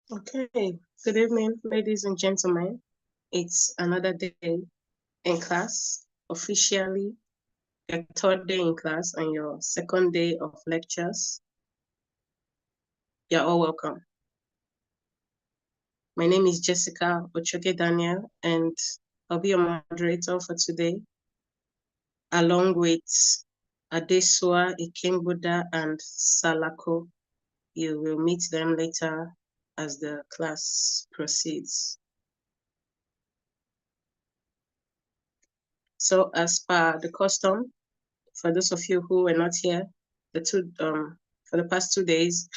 Okay, good evening, ladies and gentlemen. It's another day in class, officially your third day in class and your second day of lectures. You're all welcome. My name is Jessica Ochoke Daniel, and I'll be your moderator for today, along with Adesua Ikembuda and Salako. You will meet them later as the class proceeds. So as per the custom, for those of you who were not here, for the past 2 days,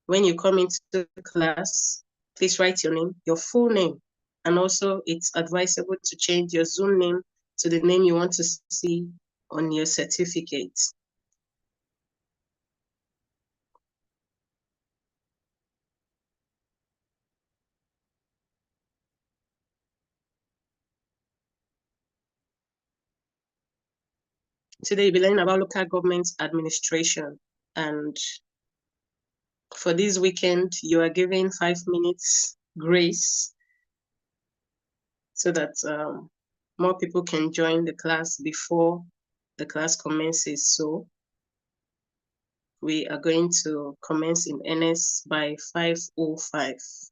when you come into class, please write your name, your full name, and also it's advisable to change your Zoom name to the name you want to see on your certificate. Today you'll be learning about local government administration, and for this weekend, you are given 5 minutes grace so that more people can join the class before the class commences. So we are going to commence in earnest by 5:05.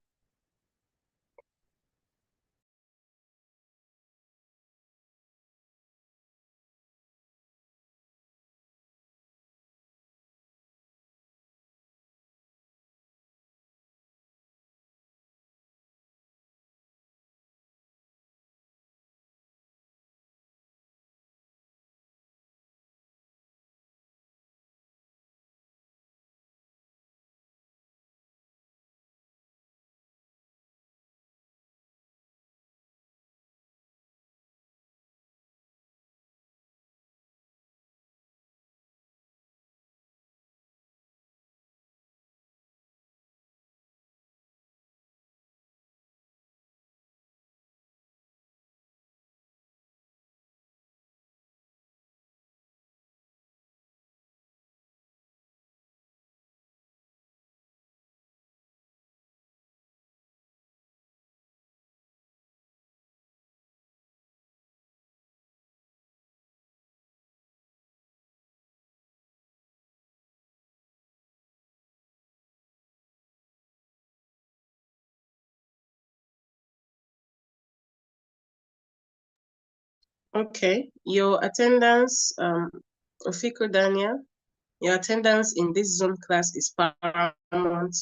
Okay, your attendance, Ofiko Daniel, your attendance in this Zoom class is paramount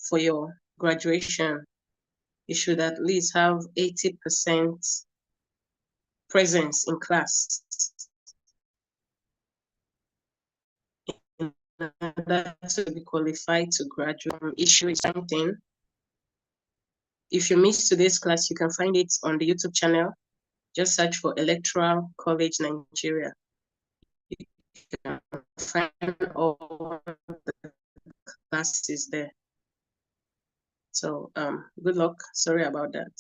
for your graduation. You should at least have 80% presence in class in order to be qualified to graduate. Issue is something. If you missed today's class, you can find it on the YouTube channel. Just search for Electoral College Nigeria. You can find all the classes there. So good luck. Sorry about that.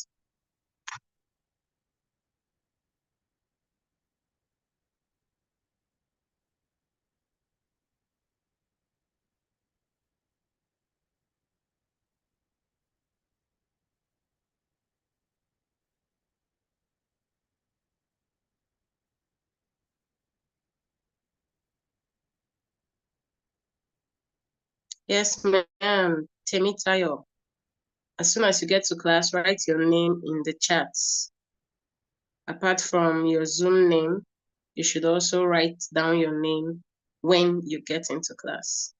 Yes, ma'am. Temitayo. As soon as you get to class, write your name in the chats. Apart from your Zoom name, you should also write down your name when you get into class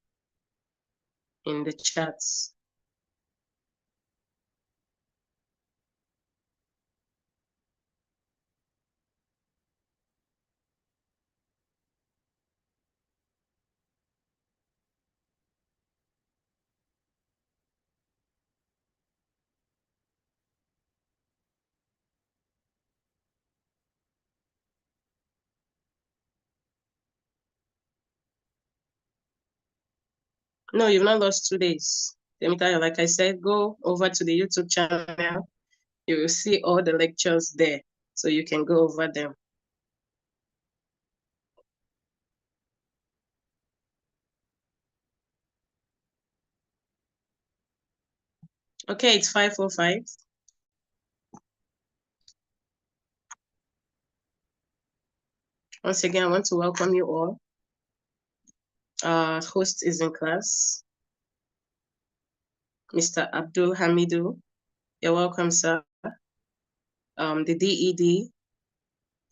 in the chats. No, you've not lost 2 days. Temitayo, like I said, go over to the YouTube channel. You will see all the lectures there, so you can go over them. Okay, it's 5:05. Once again, I want to welcome you all. Our host is in class, Mr. Abdul Hamidu. You're welcome, sir. The DED,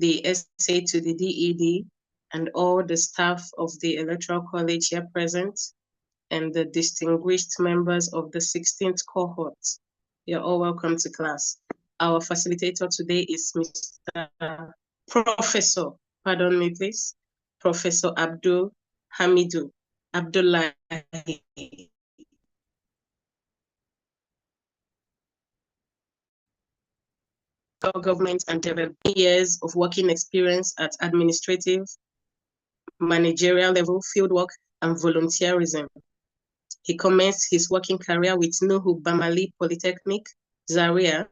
the SA to the DED, and all the staff of the Electoral College here present, and the distinguished members of the 16th cohort. You're all welcome to class. Our facilitator today is Professor, pardon me please, Professor Abdul Hamidu Abdullahi. Government and development years of working experience at administrative, managerial level, fieldwork, and volunteerism. He commenced his working career with Nuhu Bamali Polytechnic, Zaria,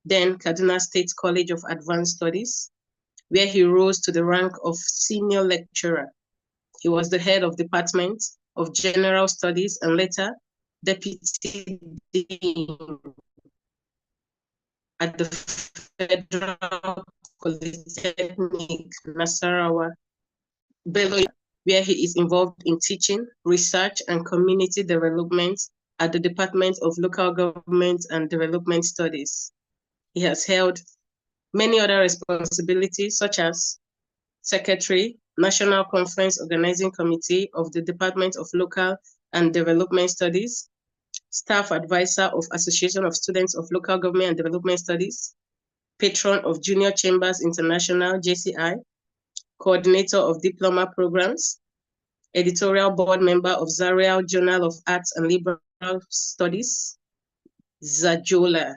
then Kaduna State College of Advanced Studies, where he rose to the rank of senior lecturer. He was the head of Department of General Studies and later Deputy Dean at the Federal Polytechnic, Nasarawa, Bello, where he is involved in teaching, research, and community development at the Department of Local Government and Development Studies. He has held many other responsibilities, such as Secretary, National Conference Organizing Committee of the Department of Local and Development Studies, Staff Advisor of Association of Students of Local Government and Development Studies, Patron of Junior Chambers International, JCI, Coordinator of Diploma Programs, Editorial Board Member of Zaria Journal of Arts and Liberal Studies, Zajola.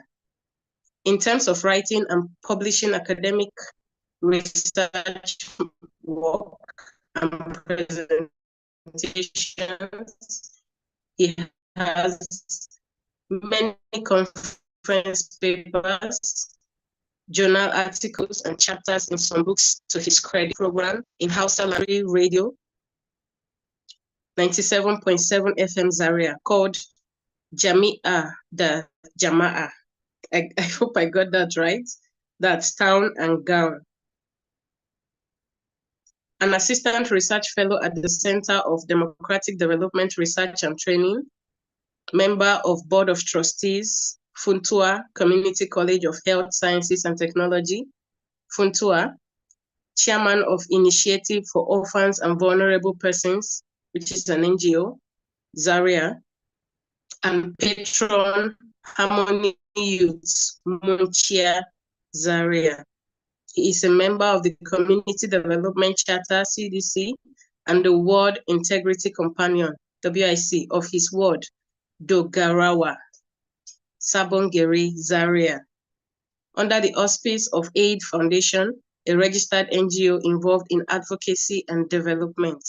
In terms of writing and publishing academic research work and presentations, he has many conference papers, journal articles, and chapters in some books to his credit program in Hausa Lari Radio, 97.7 FM Zaria, called Jami'a the Jama'a. I hope I got that right. That's Town and Gown. An assistant research fellow at the Center of Democratic Development Research and Training, member of Board of Trustees, Funtua Community College of Health Sciences and Technology, Funtua, chairman of Initiative for Orphans and Vulnerable Persons, which is an NGO, Zaria, and patron Harmony Youths, Munchia, Zaria. He is a member of the Community Development Charter, CDC, and the Ward Integrity Companion, WIC, of his ward, Dogarawa, Sabongeri, Zaria. Under the auspice of Aid Foundation, a registered NGO involved in advocacy and development.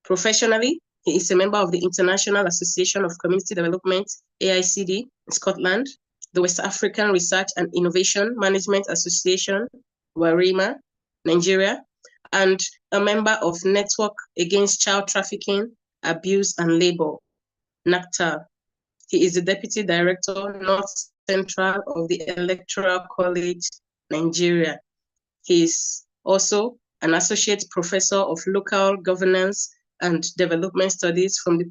Professionally, he is a member of the International Association of Community Development, AICD, in Scotland, the West African Research and Innovation Management Association, WARIMA, Nigeria, and a member of Network Against Child Trafficking, Abuse and Labor, NACTAL. He is the Deputy Director, North Central of the Electoral College, Nigeria. He is also an Associate Professor of Local Governance and Development Studies from the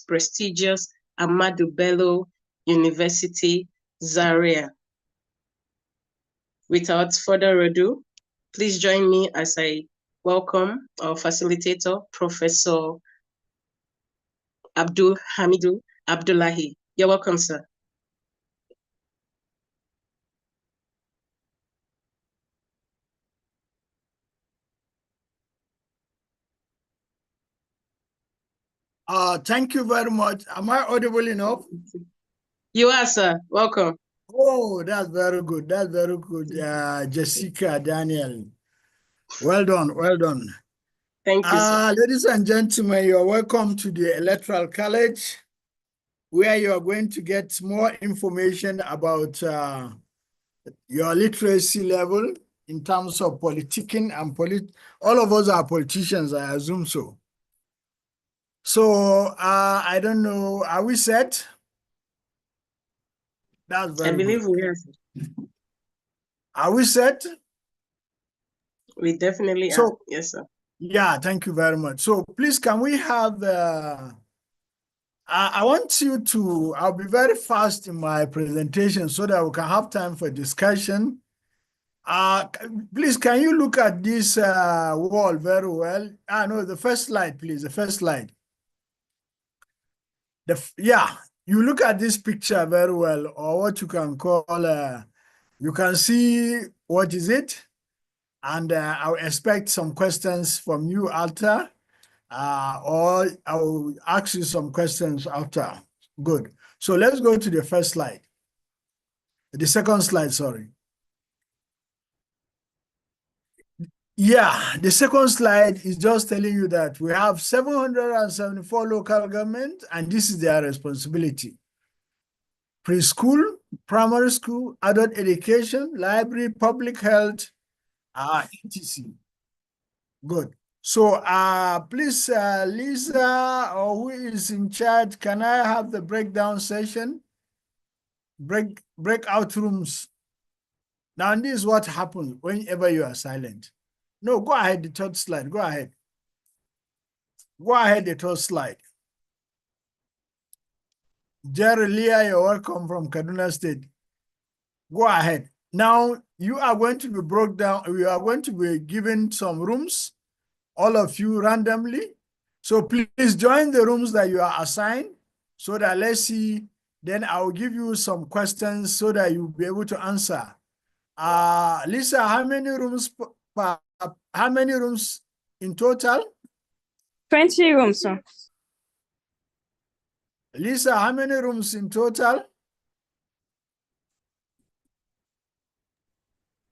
prestigious Ahmadu Bello University, Zaria. Without further ado, please join me as I welcome our facilitator, Professor Abdul Hamidu Abdullahi. You're welcome, sir. Thank you very much. Am I audible enough? You are, sir. Welcome. Oh, that's very good. That's very good. Jessica, Daniel. Well done. Well done. Thank you, sir. Ladies and gentlemen, you're welcome to the Electoral College, where you are going to get more information about your literacy level in terms of politicking and all of us are politicians, I assume so. So I don't know, are we set? That's I very believe good. we are. Are we set? We definitely are. So, Yes, sir. yeah, thank you very much. So please, can we have I want you to, I'll be very fast in my presentation so that we can have time for discussion. Please, can you look at this wall very well? No, the first slide, please, the first slide. Yeah, you look at this picture very well, or what you can call, you can see what is it? And I'll expect some questions from you after, or I'll ask you some questions after. Good. So let's go to the first slide. The second slide, sorry. Yeah, the second slide is just telling you that we have 774 local government, and this is their responsibility. Preschool, primary school, adult education, library, public health, etc. Good. So please, Lisa, or who is in charge, can I have the breakdown session? Breakout rooms. Now, this is what happens whenever you are silent. No, go ahead, the third slide. Go ahead. Go ahead, the third slide. Jerry Leah, you're welcome from Kaduna State. Go ahead. Now, you are going to be broke down. We are going to be given some rooms, all of you randomly. So please join the rooms that you are assigned so that let's see. Then I'll give you some questions so that you'll be able to answer. Lisa, how many rooms in total? 20 rooms, sir. Lisa, how many rooms in total?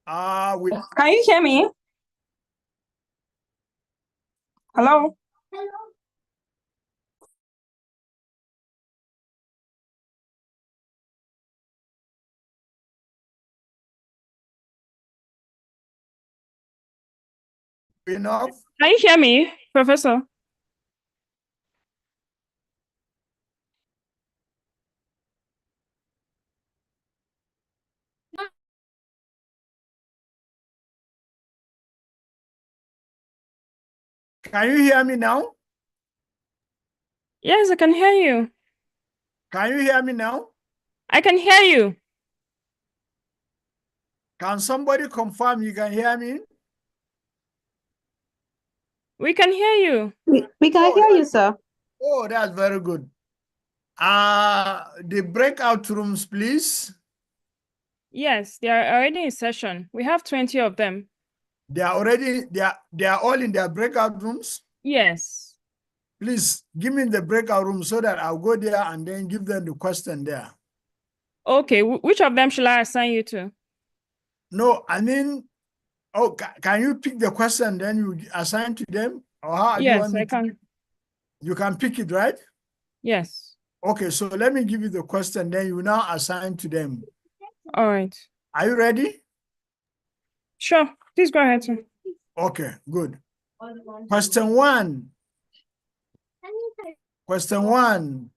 Can you hear me? Hello? Enough? Can you hear me, Professor? Can you hear me now? Yes, I can hear you. Can you hear me now? I can hear you. Can somebody confirm you can hear me? We can hear you. We can hear you, sir. Oh, that's very good. The breakout rooms, please. Yes, they are already in session. We have 20 of them. They are all in their breakout rooms. Yes. Please give me the breakout room so that I'll go there and then give them the question there. Okay, which of them should I assign you to? No, I mean, oh, can you pick the question then you assign to them? Or how do you want Yes, me I can. You can pick it, right? Yes. Okay, so let me give you the question, then you now assign to them. All right. Are you ready? Sure. Please go ahead, sir. Okay, good. Question one. Question one.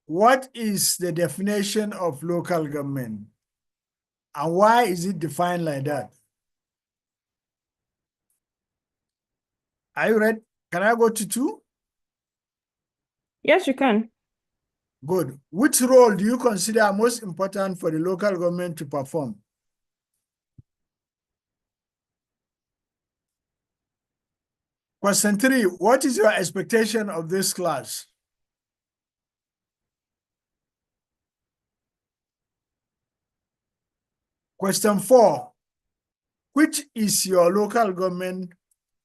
What is the definition of local government? And why is it defined like that? Are you ready? Can I go to two? Yes, you can. Good. Which role do you consider most important for the local government to perform? Question three, what is your expectation of this class? Question four, which is your local government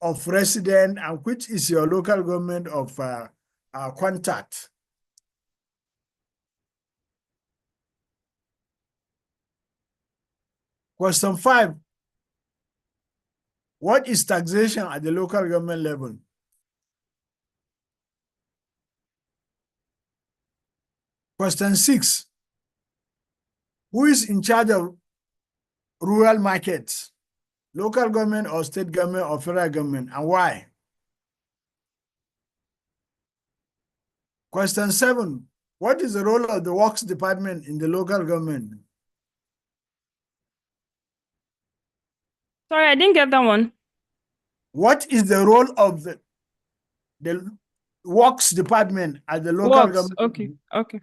of resident and which is your local government of contact? Question five, what is taxation at the local government level? Question six, who is in charge of rural markets, local government or state government or federal government, and why? Question seven, What is the role of the works department in the local government? Sorry, I didn't get that one. What is the role of the works department at the local Works. government? Okay. Okay.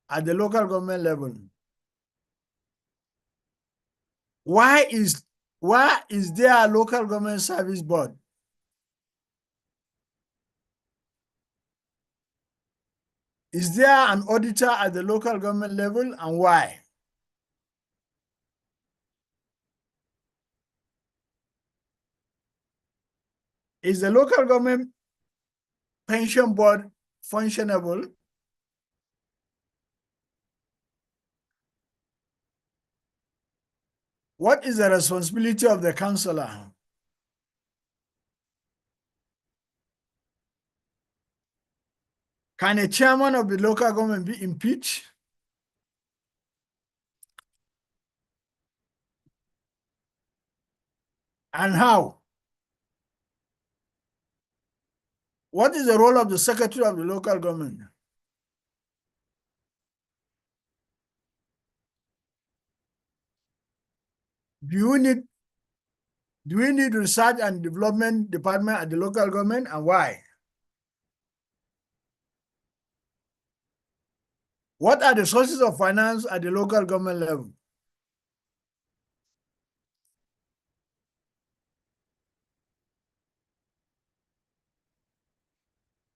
At the local government level? Why is there a local government service board? Is there an auditor at the local government level, and why? Is the local government pension board functionable? What is the responsibility of the councillor? Can a chairman of the local government be impeached? And how? What is the role of the secretary of the local government? Do we need research and development department at the local government, and why? What are the sources of finance at the local government level?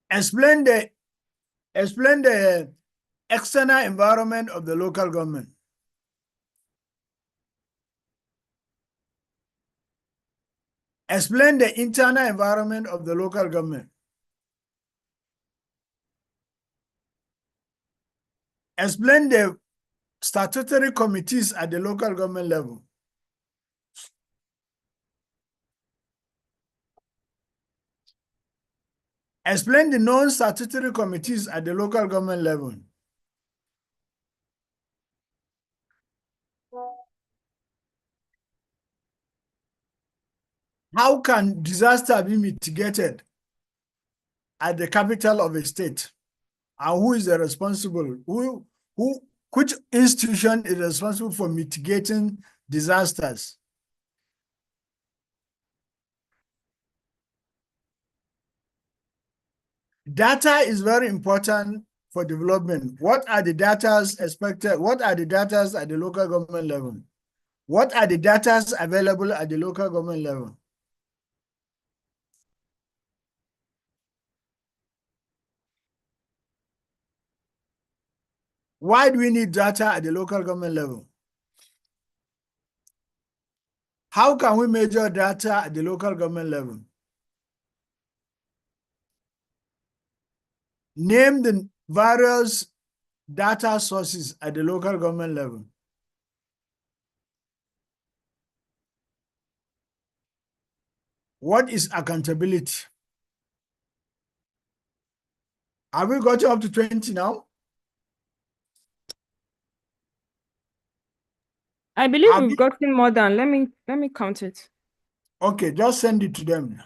Explain the external environment of the local government. Explain the internal environment of the local government. Explain the statutory committees at the local government level. Explain the non-statutory committees at the local government level. How can disaster be mitigated at the capital of a state? And who is the responsible? Which institution is responsible for mitigating disasters? Data is very important for development. What are the data expected? What are the data at the local government level? What are the data available at the local government level? Why do we need data at the local government level? How can we measure data at the local government level? Name the various data sources at the local government level. What is accountability? Have we got up to 20 now? I believe we've gotten more than. Let me count it. Okay, just send it to them.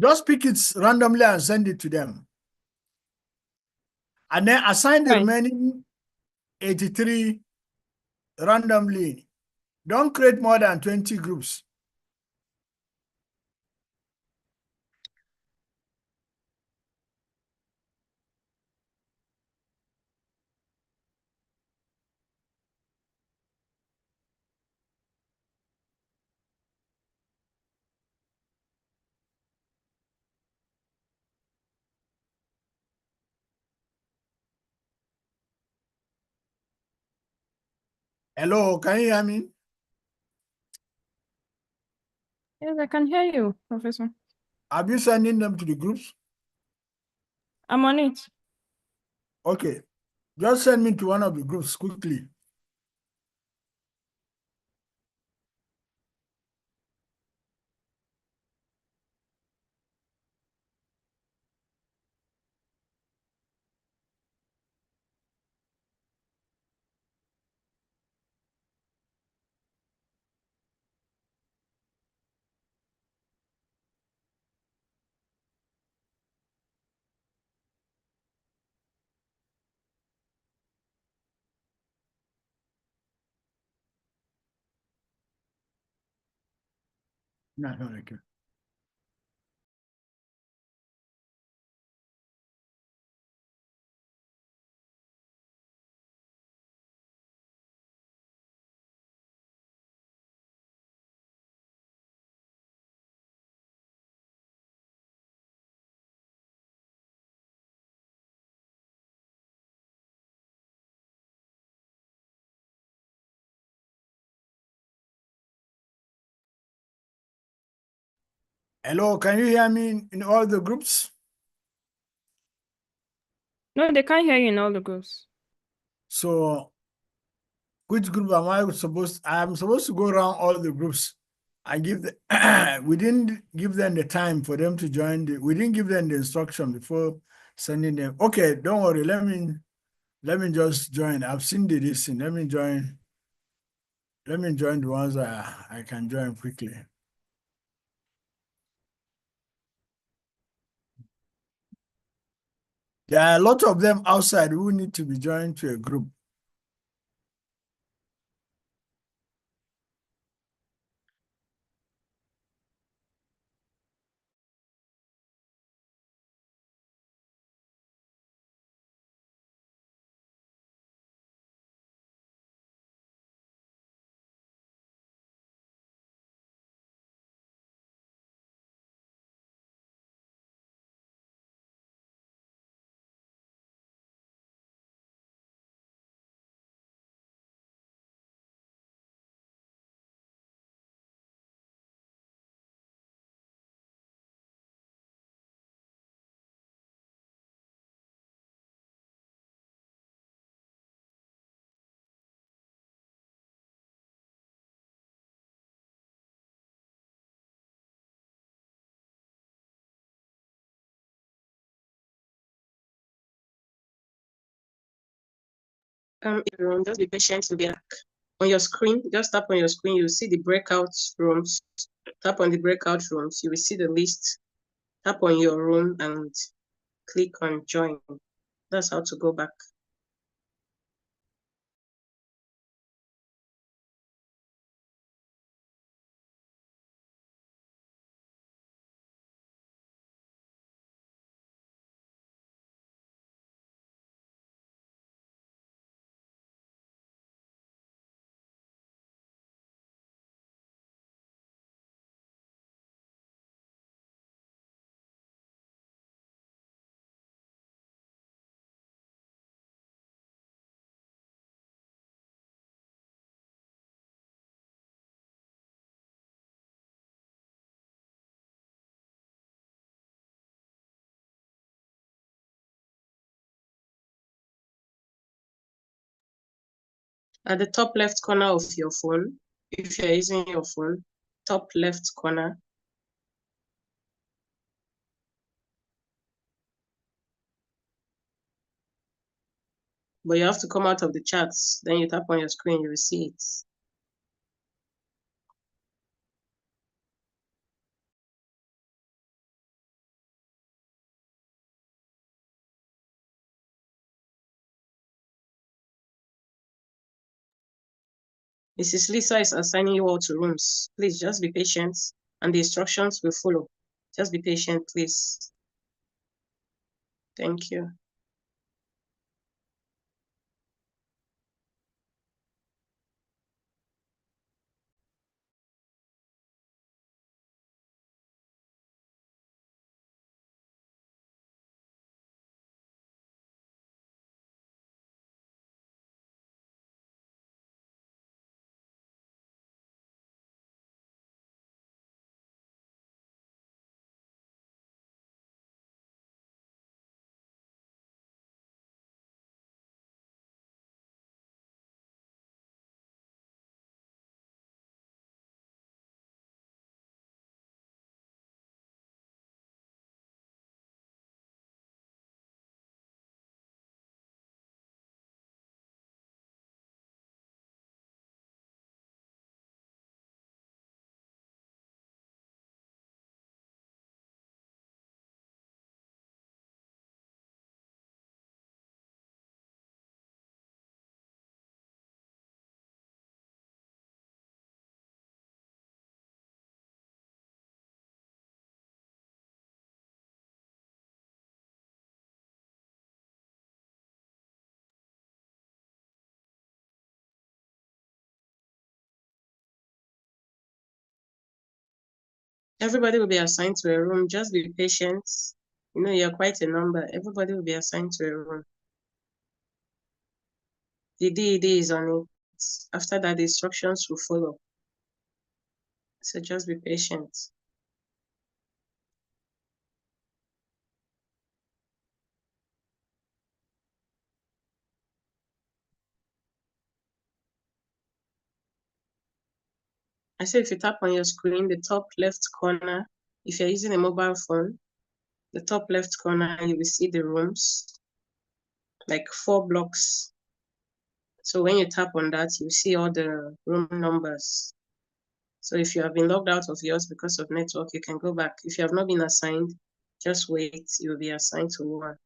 Just pick it randomly and send it to them. And then assign the remaining 83 randomly. Don't create more than 20 groups. Hello, can you hear me? Yes, I can hear you, Professor. Have you sending them to the groups? I'm on it. Okay, just send me to one of the groups quickly. No, no, okay. Hello, can you hear me in all the groups? No, they can't hear you in all the groups. So which group am I supposed? I'm supposed to go around all the groups. I give the we didn't give them the time for them to join. We didn't give them the instruction before sending them. Okay, don't worry. Let me just join. I've seen the listen. Let me join. Let me join the ones I can join quickly. There are a lot of them outside who need to be joined to a group. Everyone, just be patient to be back. On your screen, just tap on your screen, you'll see the breakout rooms. Tap on the breakout rooms, you will see the list. Tap on your room and click on join. That's how to go back. At the top left corner of your phone, if you're using your phone, top left corner, but you have to come out of the charts. Then you tap on your screen, you will see it. Mrs. Lisa is assigning you all to rooms. Please just be patient and the instructions will follow. Just be patient, please. Thank you. Everybody will be assigned to a room. Just be patient. You know, you're quite a number. Everybody will be assigned to a room. The DED is on it. After that, the instructions will follow. So just be patient. I say if you tap on your screen, the top left corner, if you're using a mobile phone, the top left corner, you will see the rooms, like 4 blocks. So when you tap on that, you see all the room numbers. So if you have been logged out of yours because of network, you can go back. If you have not been assigned, just wait, you'll be assigned to one.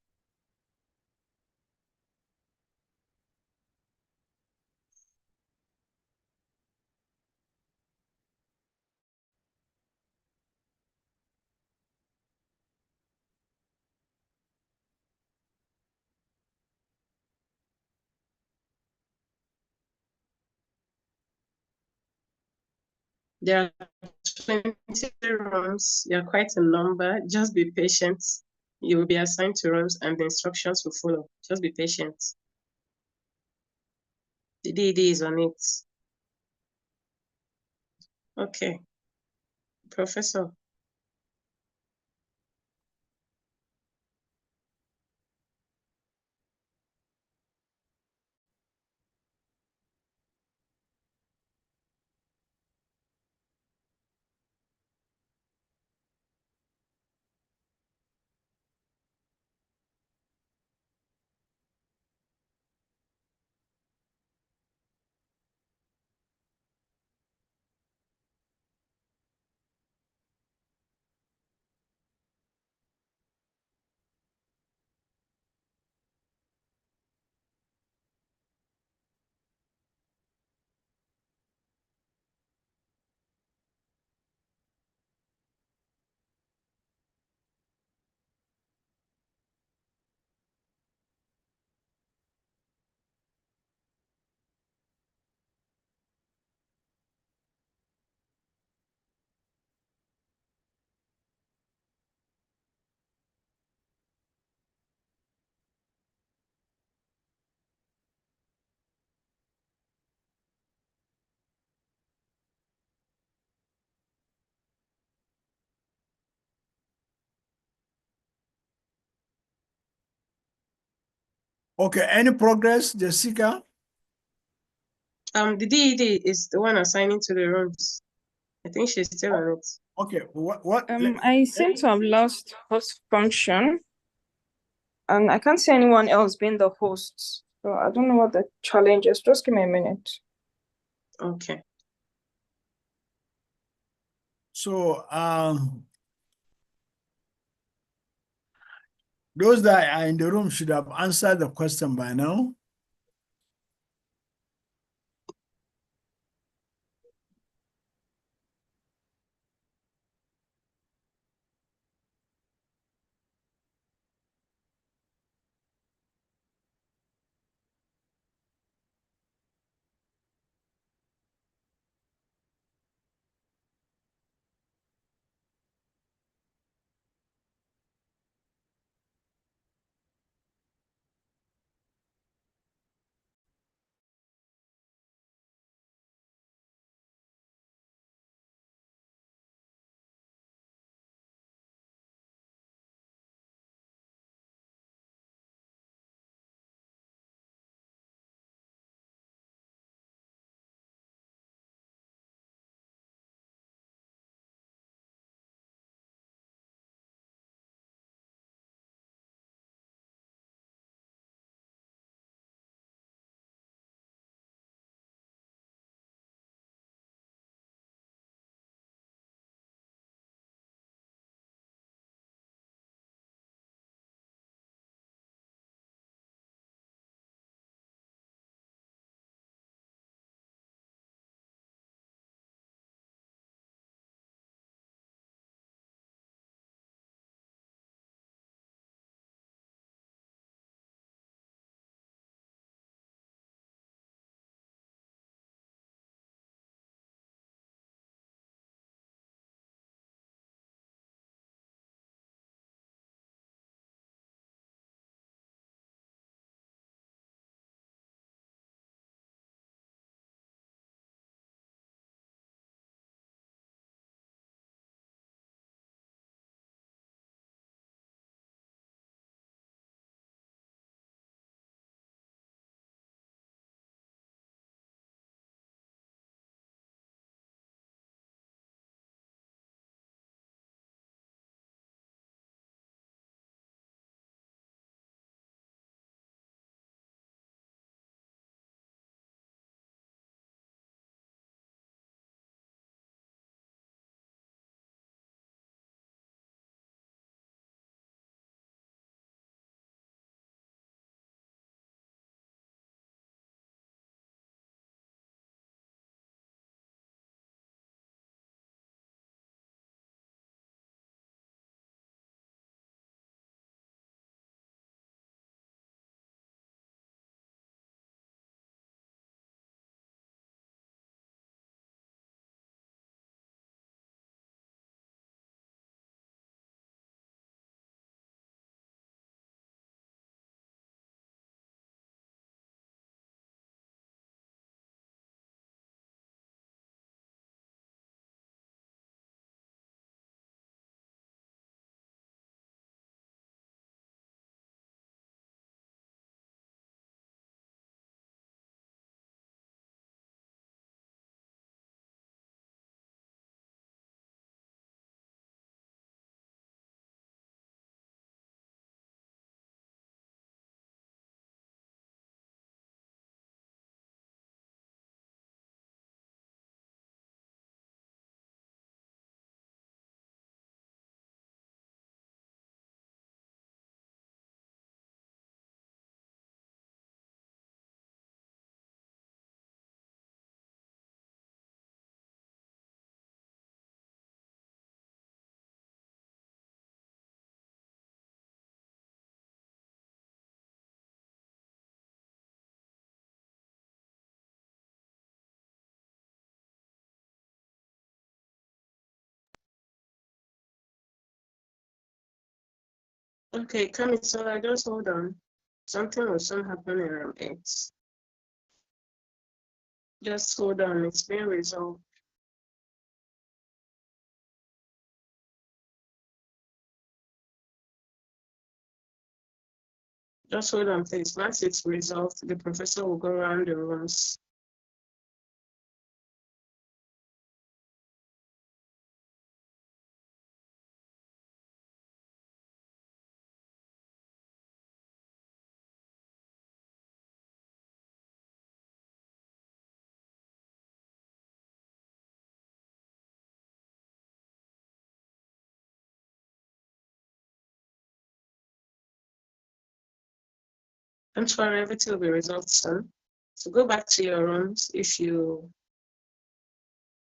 There are 20 rooms. You're quite a number. Just be patient. You will be assigned to rooms and the instructions will follow. Just be patient. The DD is on it. Okay, Professor. Okay, any progress, Jessica? The DED is the one assigning to the rooms. I think she's still on it. Okay, what? I seem to have lost host function, and I can't see anyone else being the host. So I don't know what the challenge is. Just give me a minute. Okay. So, those that are in the room should have answered the question by now. Okay, Kamisola, just hold on. Something will soon happen in room 8. Just hold on, it's being resolved. Just hold on, please. Once it's resolved, the professor will go around the rooms. Don't worry, everything will be resolved soon. So go back to your rooms if you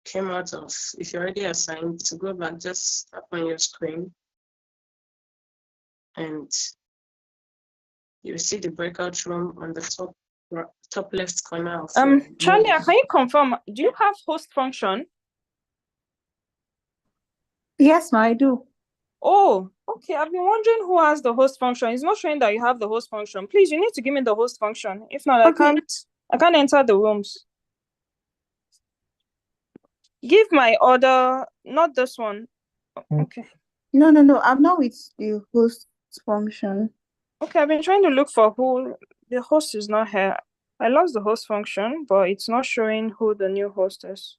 came out of, if you're already assigned, to go back, just tap on your screen and you'll see the breakout room on the top left corner of Charlie, can you confirm, do you have host function? Yes, I do. Oh, okay. I've been wondering who has the host function. It's not showing that you have the host function. Please, you need to give me the host function. If not, Okay. I can't enter the rooms. Give my order, not this one. Okay. No. I'm not with the host function. Okay, I've been trying to look for who the host is not here. I lost the host function, but it's not showing who the new host is.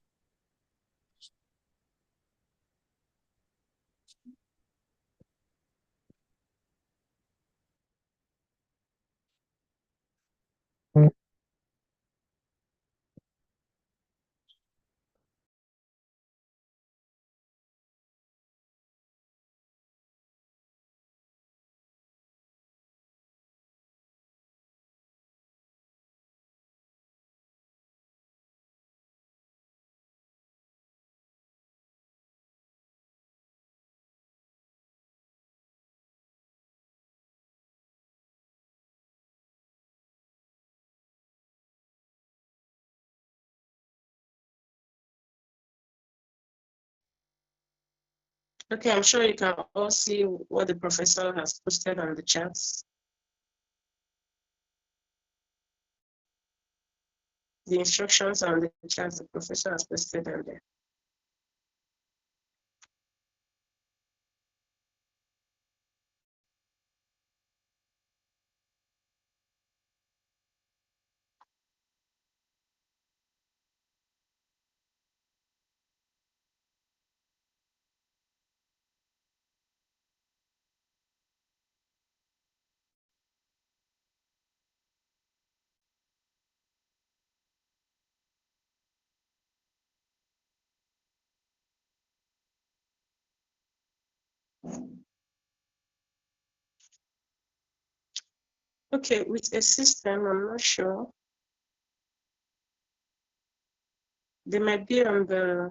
Okay, I'm sure you can all see what the professor has posted on the chats. The instructions on the chats the professor has posted on there. Okay, with a system, I'm not sure. They might be on the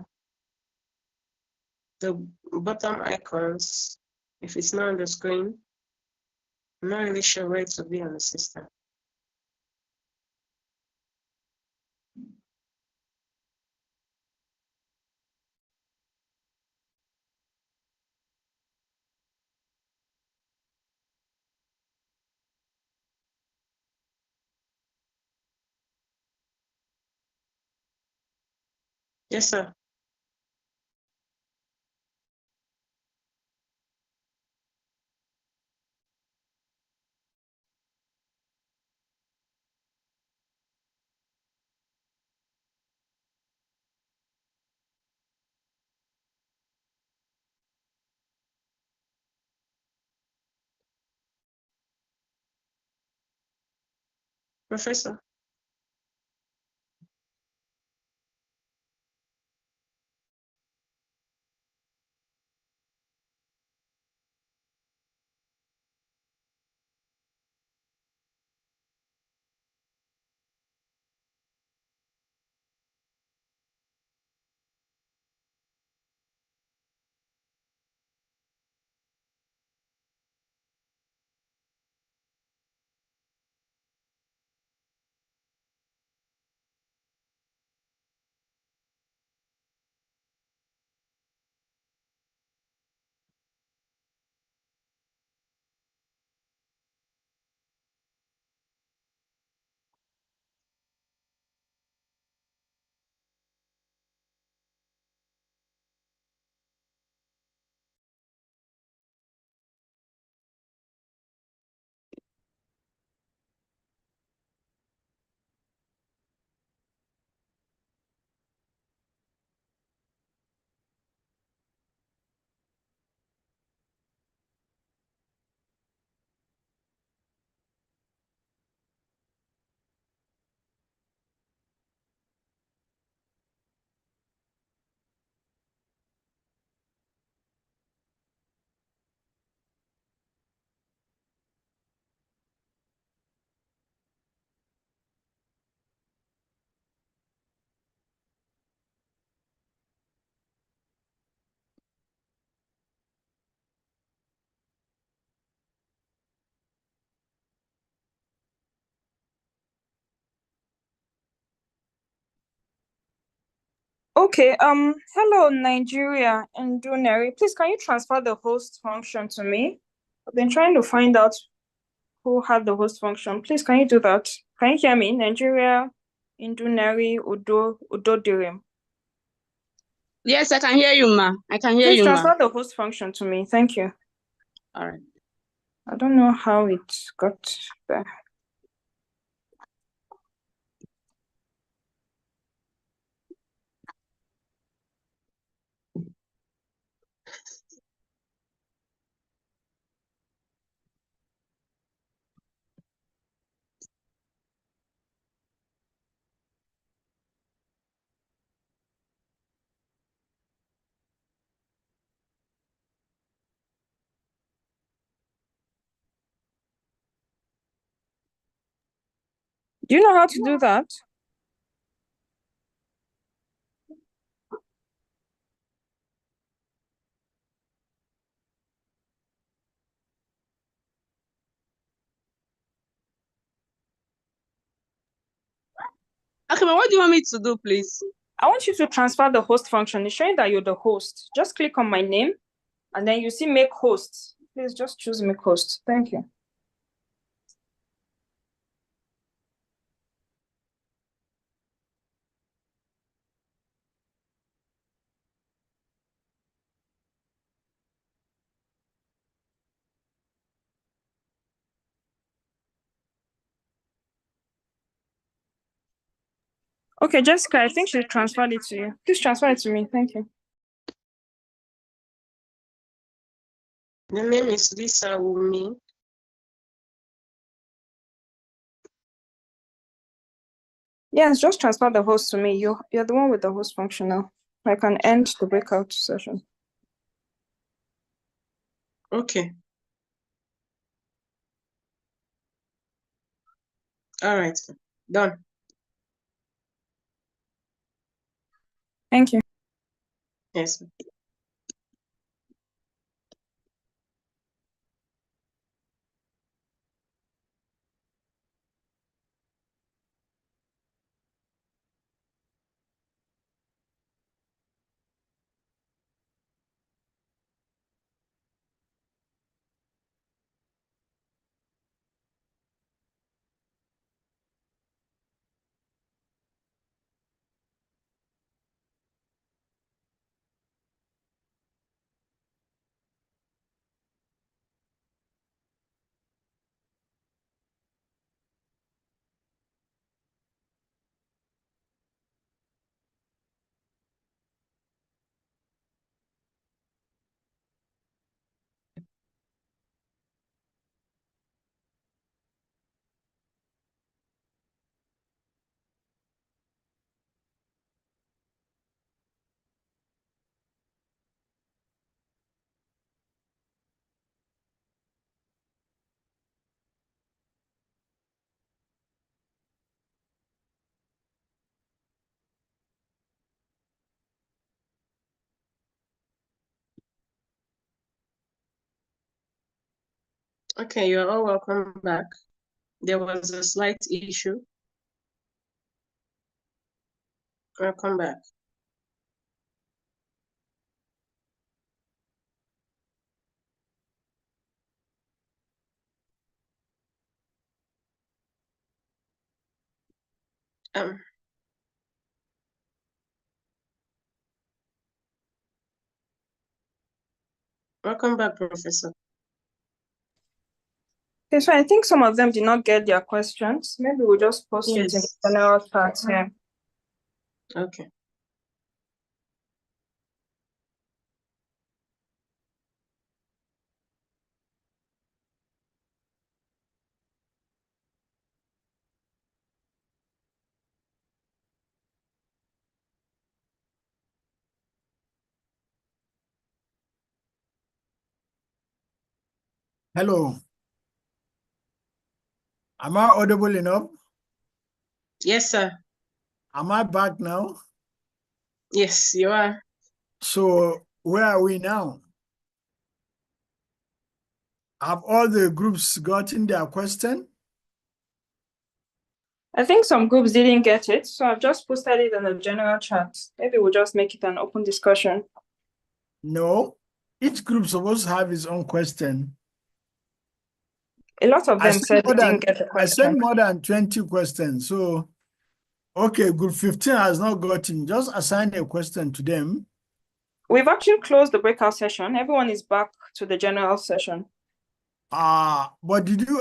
bottom icons. If it's not on the screen, I'm not really sure where it will be on the system. Yes, sir. Professor. Okay, hello Nigeria and Duneri. Please, can you transfer the host function to me? I've been trying to find out who had the host function. Please, can you do that? Can you hear me? Nigeria, Induneri, Udodirim. Yes, I can hear you, ma. I can hear Please you, ma. transfer the host function to me. Thank you. All right. I don't know how it got there. Do you know how to do that? Okay, but what do you want me to do, please? I want you to transfer the host function. It's showing that you're the host. Just click on my name and then you see make host. Please just choose make host. Thank you. Okay, Jessica, I think she transferred it to you. Please transfer it to me. Thank you. The name is Lisa Wumi. Yes, just transfer the host to me. You're the one with the host function now. I can end the breakout session. Okay. All right. Done. Thank you. Yes. Okay, you're all welcome back. There was a slight issue. Welcome back. Welcome back, Professor. Okay, so I think some of them did not get their questions. Maybe we'll just post it in the general chat here. Okay. Hello. Am I audible enough? Yes, sir. Am I back now? Yes, you are. So where are we now? Have all the groups gotten their question? I think some groups didn't get it, so I've just posted it in the general chat. Maybe we'll just make it an open discussion. No, each group supposed to have its own question. A lot of them said they didn't get the I sent question. more than 20 questions. So, okay, group 15 has not gotten. Just assign a question to them. We've actually closed the breakout session. Everyone is back to the general session. But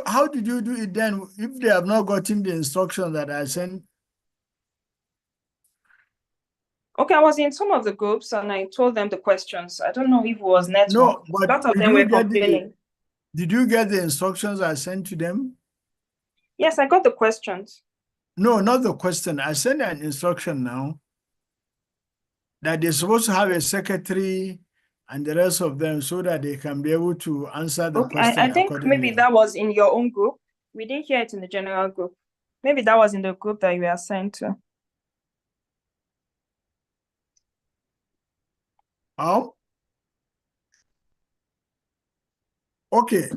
how did you do it then if they have not gotten the instruction that I sent? Okay, I was in some of the groups and I told them the questions. I don't know if it was network. No, but a lot of them were complaining. Did you get the instructions I sent to them? Yes, I got the questions. No, not the question. I sent an instruction now that they're supposed to have a secretary and the rest of them so that they can be able to answer the question I think accordingly. maybe that was in your own group. We didn't hear it in the general group. Maybe that was in the group that you were assigned to. Oh, okay.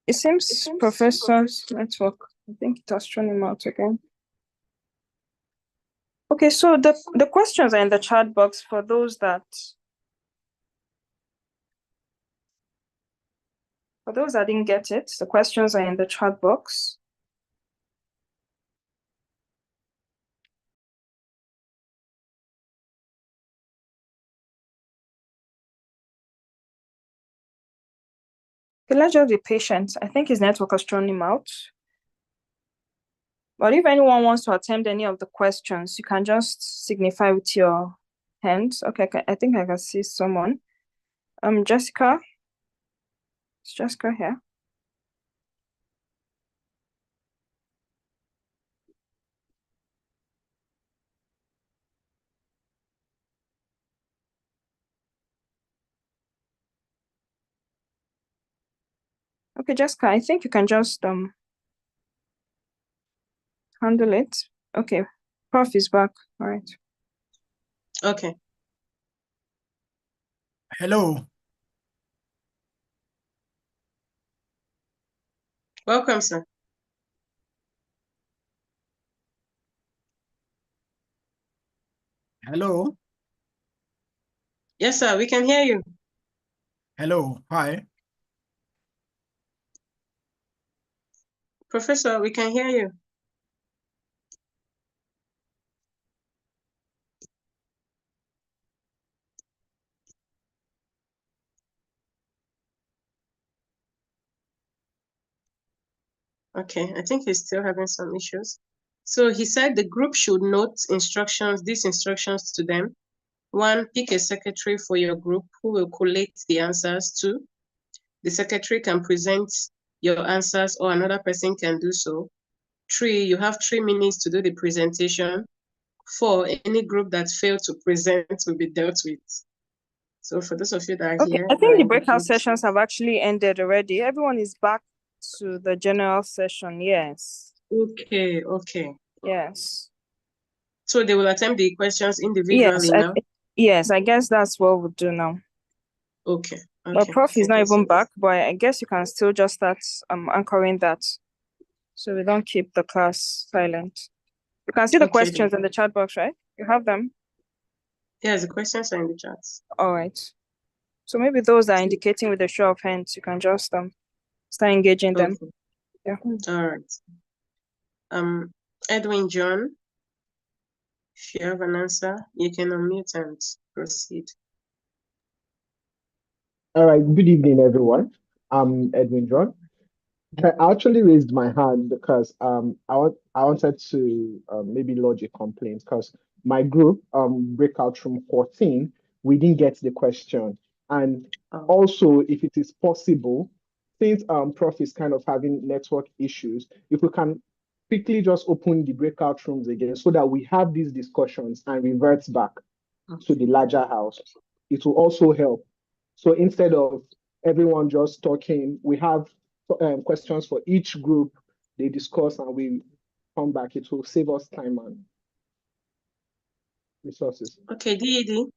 It seems Professor's network. I think it has thrown him out again. Okay, so the questions are in the chat box for those that didn't get it. The questions are in the chat box. Okay, let's just be patient. I think his network has thrown him out. But if anyone wants to attempt any of the questions, you can just signify with your hand. Okay, I think I can see someone. Jessica. Is Jessica here? Okay, Jessica, I think you can just handle it. Okay, Prof is back. All right. Okay. Hello. Welcome, sir. Hello. Yes, sir, we can hear you. Hello. Hi. Professor, we can hear you. Okay, I think he's still having some issues. So he said the group should note these instructions to them. 1, pick a secretary for your group who will collate the answers. 2, the secretary can present your answers or another person can do so. 3, you have 3 minutes to do the presentation. 4, any group that failed to present will be dealt with. So for those of you that are here. I think the breakout sessions have actually ended already. Everyone is back to the general session, yes. Okay. Yes. So they will attempt the questions individually now? Yes, I guess that's what we'll do now. Okay. But Prof is not even back, but I guess you can still just start anchoring that so we don't keep the class silent. You can see the questions in the chat box, right? You have them? Yes, the questions are in the chat. All right. So maybe those are indicating with a show of hands, you can just start engaging them. Yeah. All right. Edwin John, if you have an answer, you can unmute and proceed. All right. Good evening, everyone. I'm Edwin John. I actually raised my hand because I wanted to maybe lodge a complaint because my group breakout room 14 we didn't get the question, and Oh, also if it is possible, since Prof is kind of having network issues, if we can quickly just open the breakout rooms again so that we have these discussions and revert back to the larger house, it will also help. So instead of everyone just talking, we have questions for each group, they discuss and we come back. It will save us time and resources. okay, DED,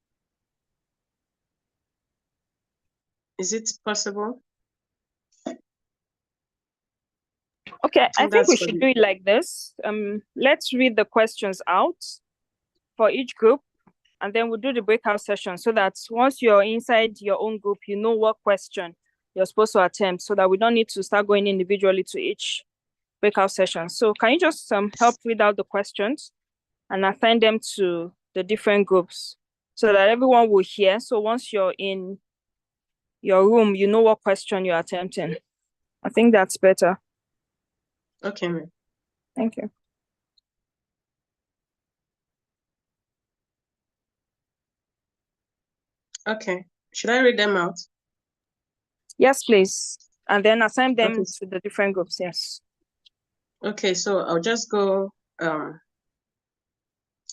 is it possible? Okay, I I think think we that's for should the do it like this. Let's read the questions out for each group, and then we'll do the breakout session so that once you're inside your own group, you know what question you're supposed to attempt so that we don't need to start going individually to each breakout session. So can you just help read out the questions and assign them to the different groups so that everyone will hear? So once you're in your room, you know what question you're attempting. I think that's better. okay, ma'am. Thank you. Okay. Should I read them out? Yes, please. And then assign them Okay. to the different groups. Yes. Okay, so I'll just go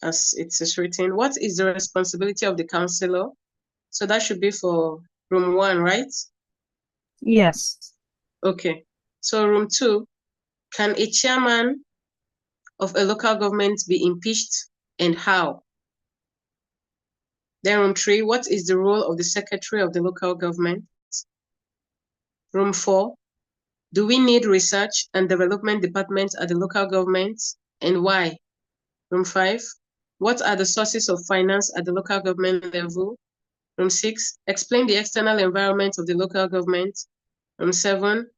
as it is written. What is the responsibility of the counselor? So that should be for room 1, right? Yes. Okay. So room 2, can a chairman of a local government be impeached and how? Then room 3, what is the role of the secretary of the local government? Room 4, do we need research and development departments at the local government and why? Room 5, what are the sources of finance at the local government level? Room 6, explain the external environment of the local government. Room 7,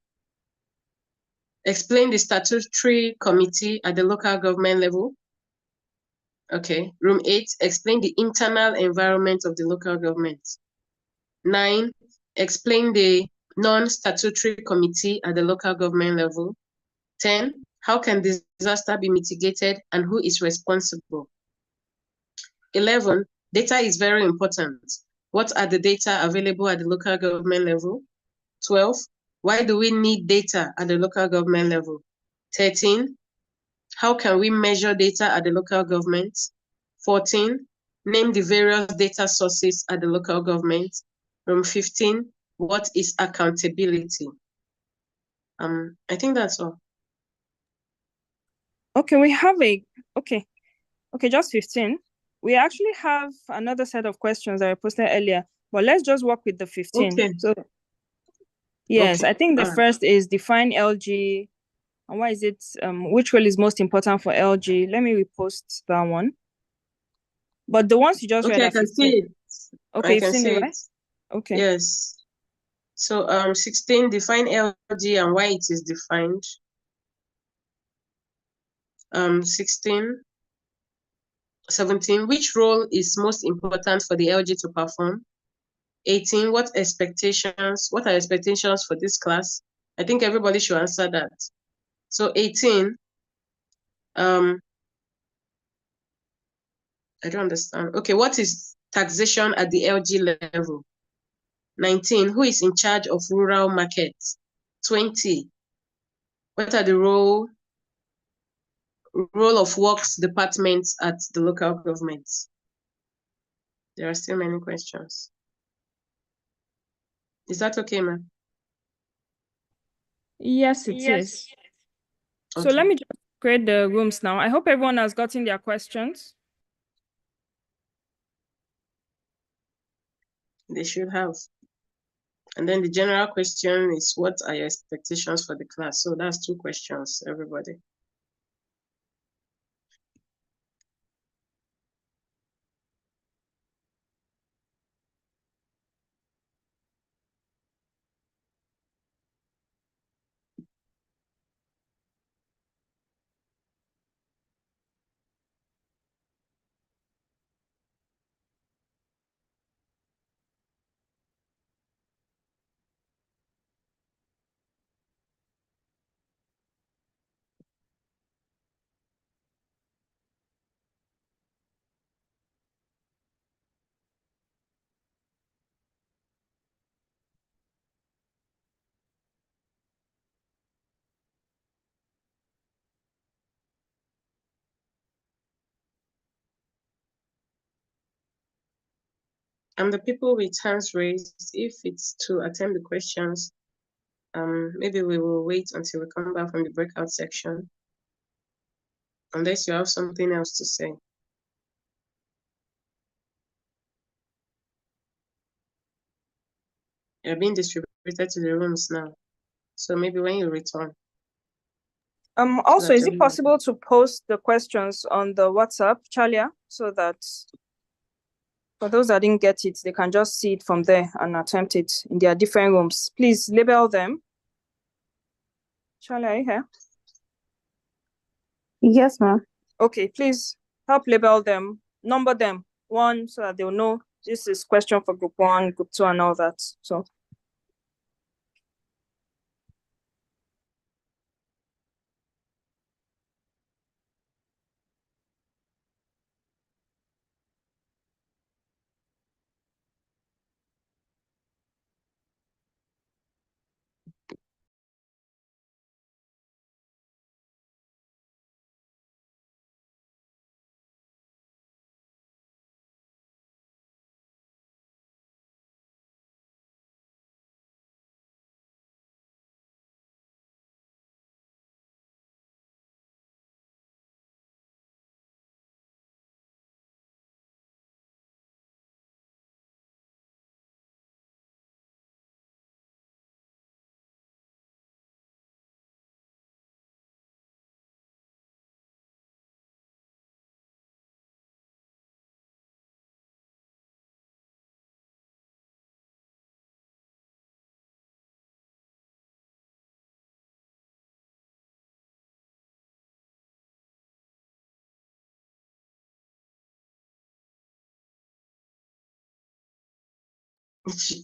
explain the statutory committee at the local government level. Okay. Room 8, explain the internal environment of the local government. 9, explain the non-statutory committee at the local government level. 10, how can disaster be mitigated and who is responsible? 11, data is very important. What are the data available at the local government level? 12, why do we need data at the local government level? 13, how can we measure data at the local government? 14, name the various data sources at the local government. 15, what is accountability? I think that's all. Okay, okay, just 15. We actually have another set of questions that I posted earlier, but let's just work with the 15. Okay. So yes, Okay. I think the first is define LG and why is it which role is most important for LG? Let me repost that one. But the ones you just read Okay, I are can 15. see it. Okay, I you've can seen it, see right? it. Okay. Yes. So 16, define LG and why it is defined. 16, 17, which role is most important for the LG to perform? 18, what are expectations for this class? I think everybody should answer that. So 18, I don't understand. Okay, what is taxation at the LG level? 19, who is in charge of rural markets? 20, what are the role of works departments at the local governments? There are still many questions. Is that okay, ma'am? Yes, it is. So Okay. let me just create the rooms now. I hope everyone has gotten their questions. They should have. And then the general question is, what are your expectations for the class? So that's 2 questions, everybody. And the people with hands raised, if it's to attempt the questions, maybe we will wait until we come back from the breakout section, unless you have something else to say. You're being distributed to the rooms now. So maybe when you return. Also, is it possible to post the questions on the WhatsApp, Chalia, so that for those that didn't get it, they can just see it from there and attempt it in their different rooms? Please label them. Chalia, are you here? Yes, ma'am. Okay, please help label them, number them, one, so that they'll know this is question for group 1, group 2, and all that. So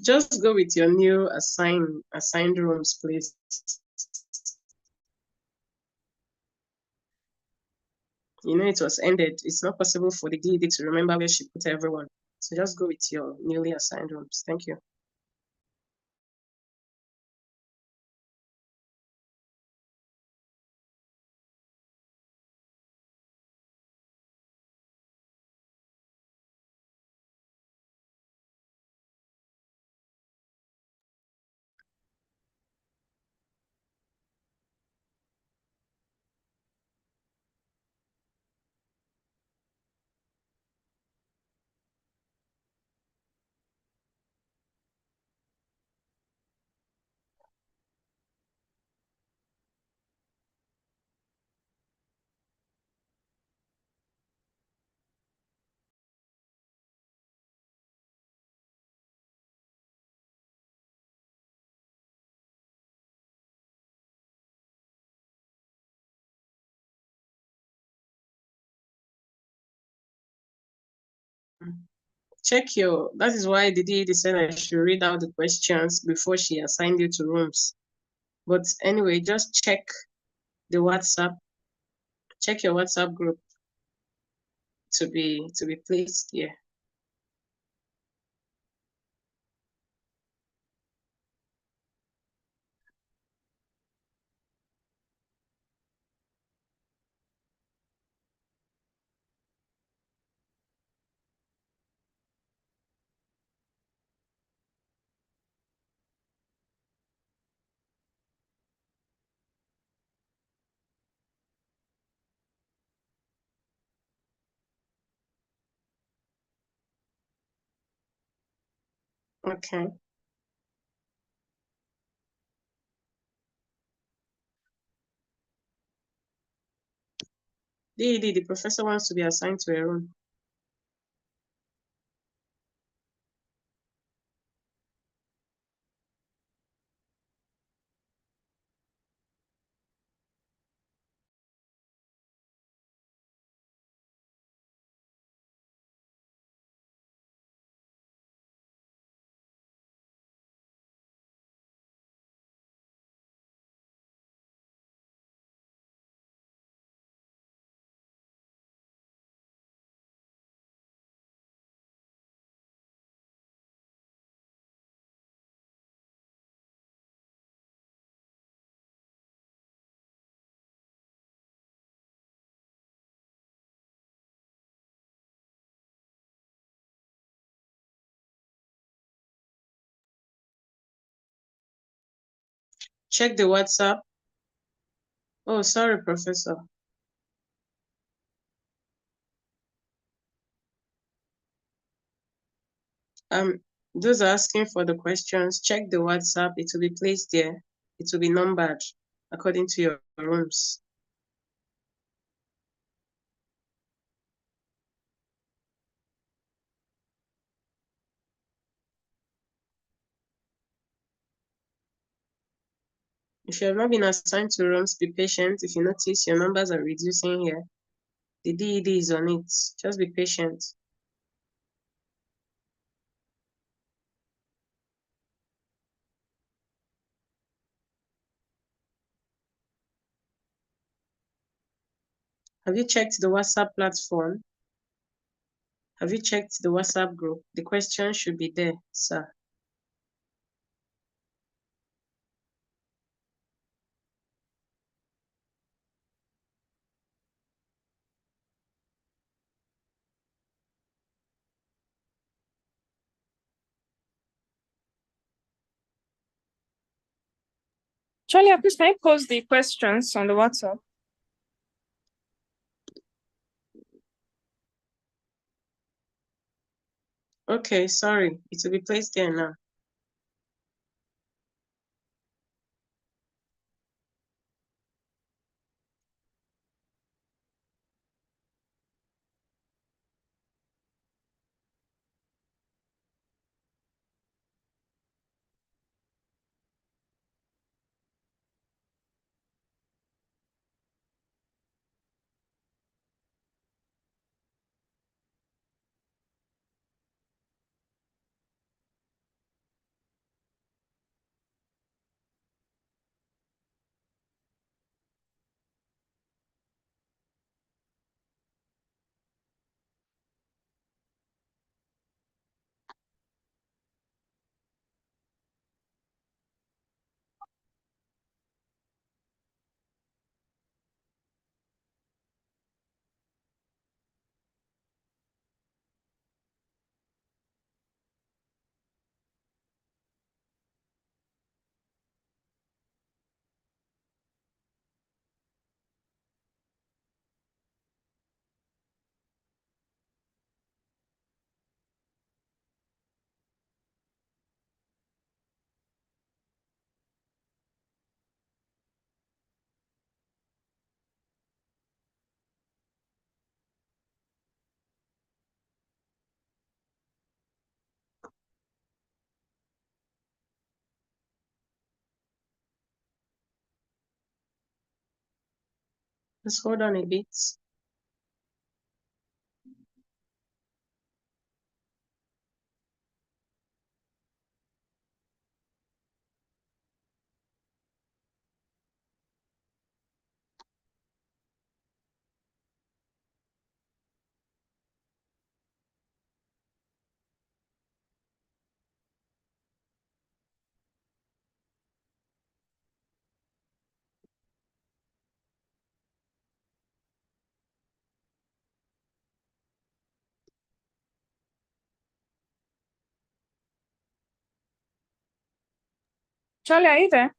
Just go with your new assigned rooms, please. You know, it was ended. It's not possible for the DED to remember where she put everyone. So just go with your newly assigned rooms. Thank you. Check your, that is why the DED said I should read out the questions before she assigned you to rooms. But anyway, just check the WhatsApp, check your WhatsApp group to be placed here. Okay. DED, the professor wants to be assigned to a room. Check the WhatsApp. Oh, sorry, Professor. Those asking for the questions, check the WhatsApp. It will be placed there. It will be numbered according to your rooms. If you have not been assigned to rooms, be patient. If you notice your numbers are reducing here, the DED is on it. Just be patient. Have you checked the WhatsApp platform? Have you checked the WhatsApp group? The question should be there, sir. Charlie, please can you post the questions on the WhatsApp? Okay, sorry. It will be placed there now. Just hold on a bit. Charlie, are you there?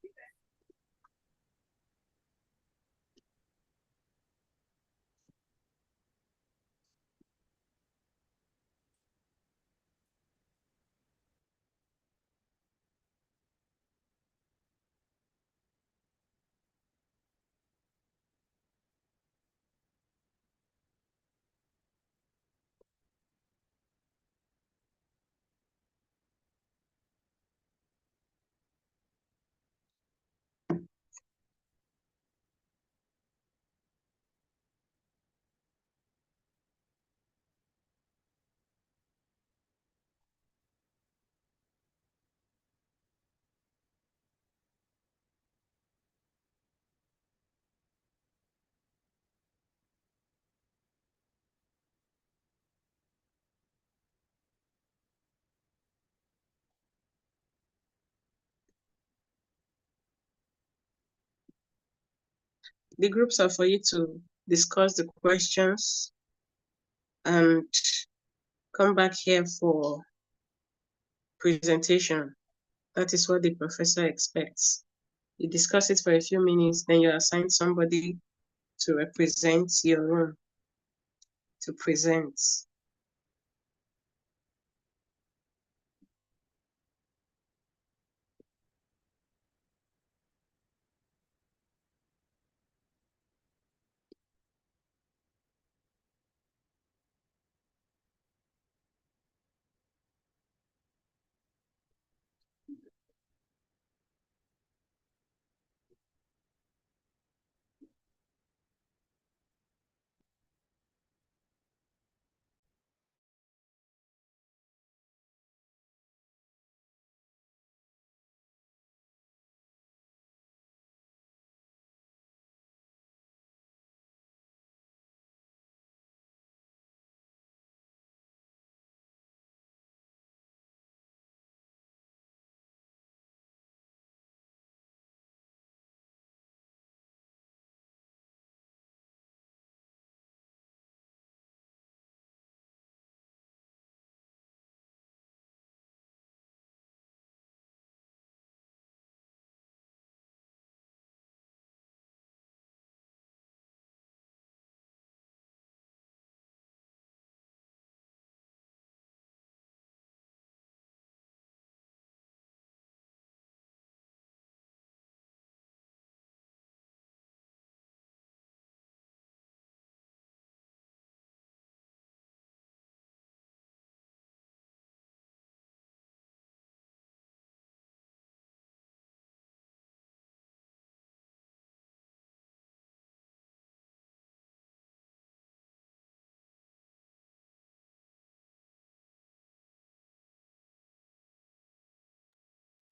The groups are for you to discuss the questions and come back here for presentation. That is what the professor expects. You discuss it for a few minutes, then you assign somebody to represent your room, to present.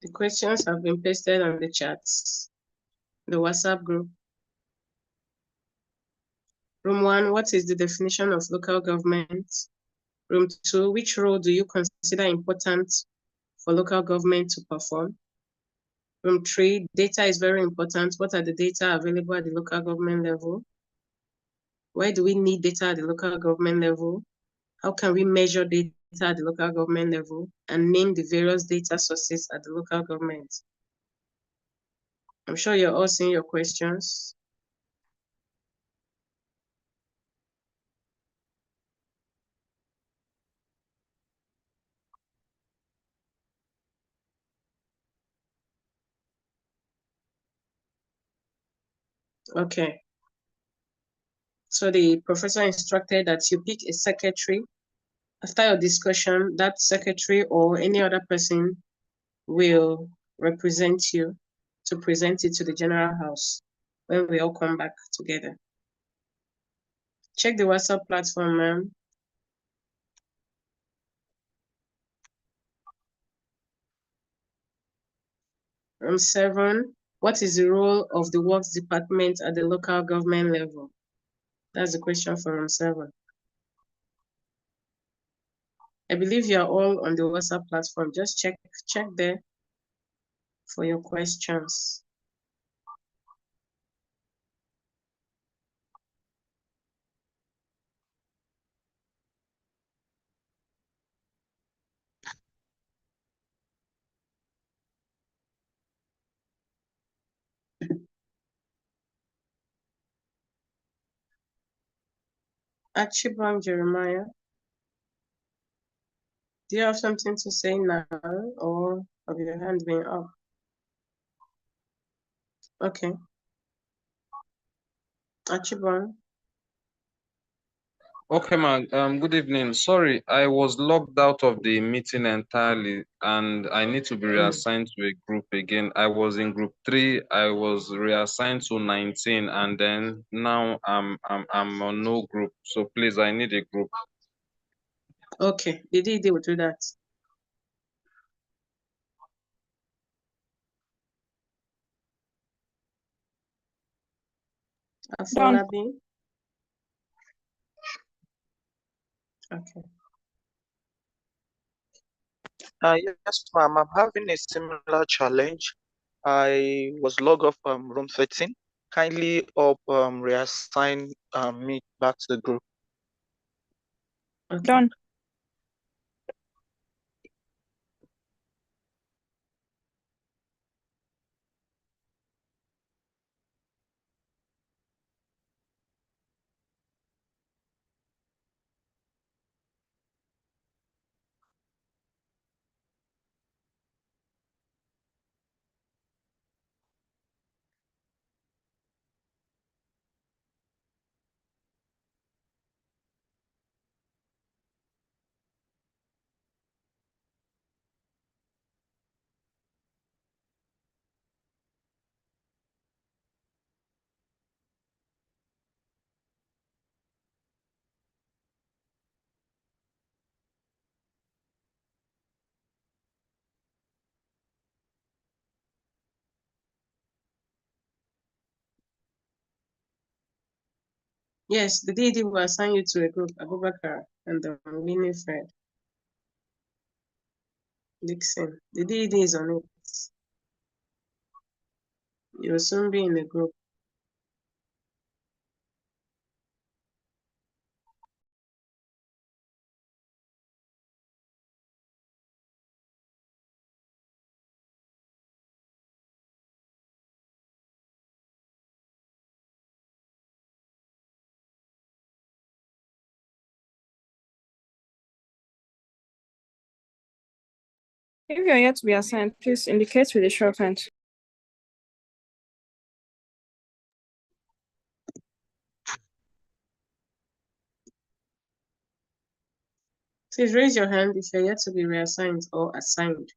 The questions have been pasted on the chats, the WhatsApp group. Room 1, what is the definition of local government? Room 2, which role do you consider important for local government to perform? Room 3, data is very important. What are the data available at the local government level? Why do we need data at the local government level? How can we measure data at the local government level? And name the various data sources at the local government. I'm sure you're all seeing your questions. Okay. So the professor instructed that you pick a secretary. After your discussion, that secretary or any other person will represent you to present it to the general house when we all come back together. Check the WhatsApp platform, ma'am. Room 7, what is the role of the works department at the local government level? That's the question for room 7. I believe you are all on the WhatsApp platform. Just check there for your questions. Archibald Jeremiah, do you have something to say now, or have your hand been up? Okay. Archibald. Okay, man. Good evening. Sorry, I was logged out of the meeting entirely, and I need to be reassigned to a group again. I was in group 3. I was reassigned to 19, and then now I'm on no group. So please, I need a group. Okay. Did he deal with that? Afolabi. Okay. Yes, ma'am. I'm having a similar challenge. I was logged off room 13. Kindly reassign me back to the group. Okay. Done. Yes, the DD will assign you to a group, Abubakar and the Winifred Dixon. The DD is on it. You'll soon be in the group. If you're yet to be assigned, please indicate with a show of hands. Please raise your hand if you're yet to be reassigned or assigned.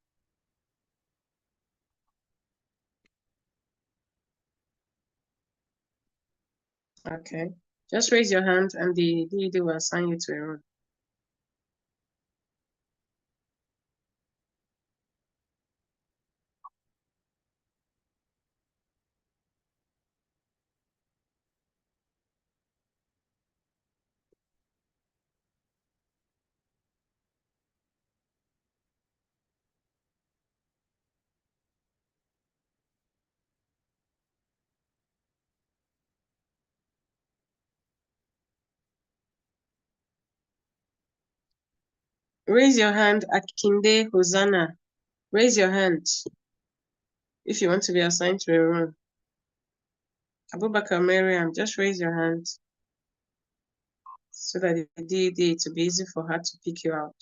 Okay. Just raise your hand and the DD will assign you to a room. Raise your hand, Akinde Hosanna. Raise your hand if you want to be assigned to a room. Abubakar Mariam, just raise your hand so that the DD to be easy for her to pick you out.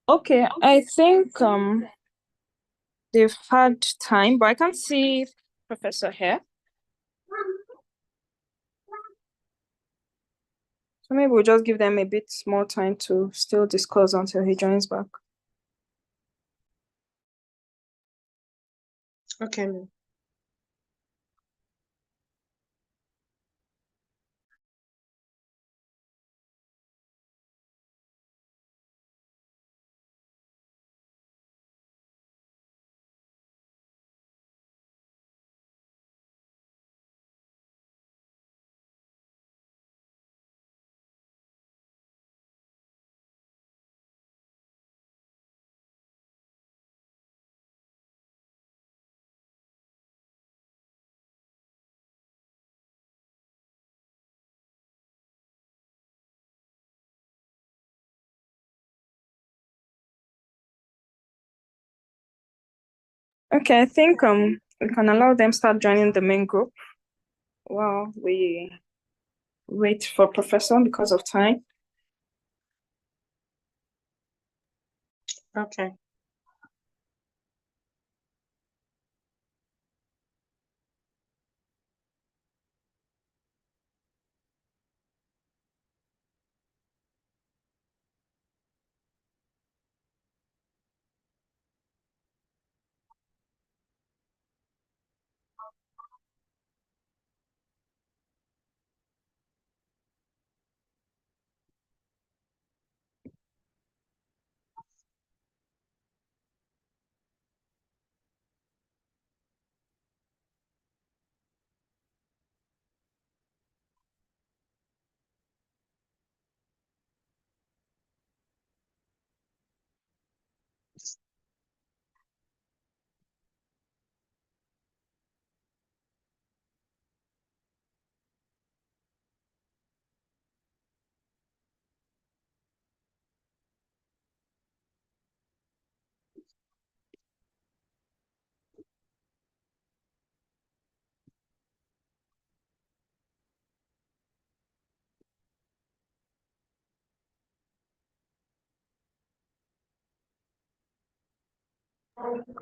Okay, I think they've had time, but I can't see Professor here. So maybe we'll just give them a bit more time to still discuss until he joins back. Okay, ma'am. Okay, I think we can allow them start joining the main group while we wait for Professor because of time. Okay.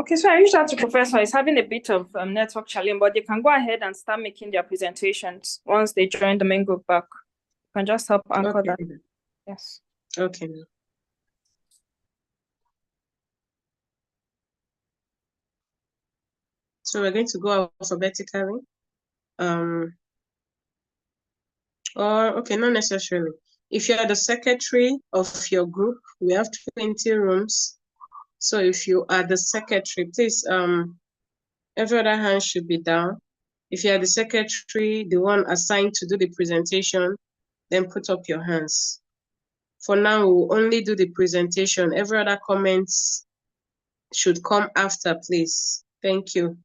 Okay, so I reached out to Professor. He's having a bit of network challenge, but they can go ahead and start making their presentations once they join the main group back. You can just help anchor Okay. that. Yes. Okay, ma'am. So we're going to go alphabetically. Or okay, not necessarily. If you are the secretary of your group, we have 20 rooms. So if you are the secretary, please every other hand should be down. If you are the secretary, the one assigned to do the presentation, then put up your hands. For now, we'll only do the presentation. Every other comments should come after, please. Thank you.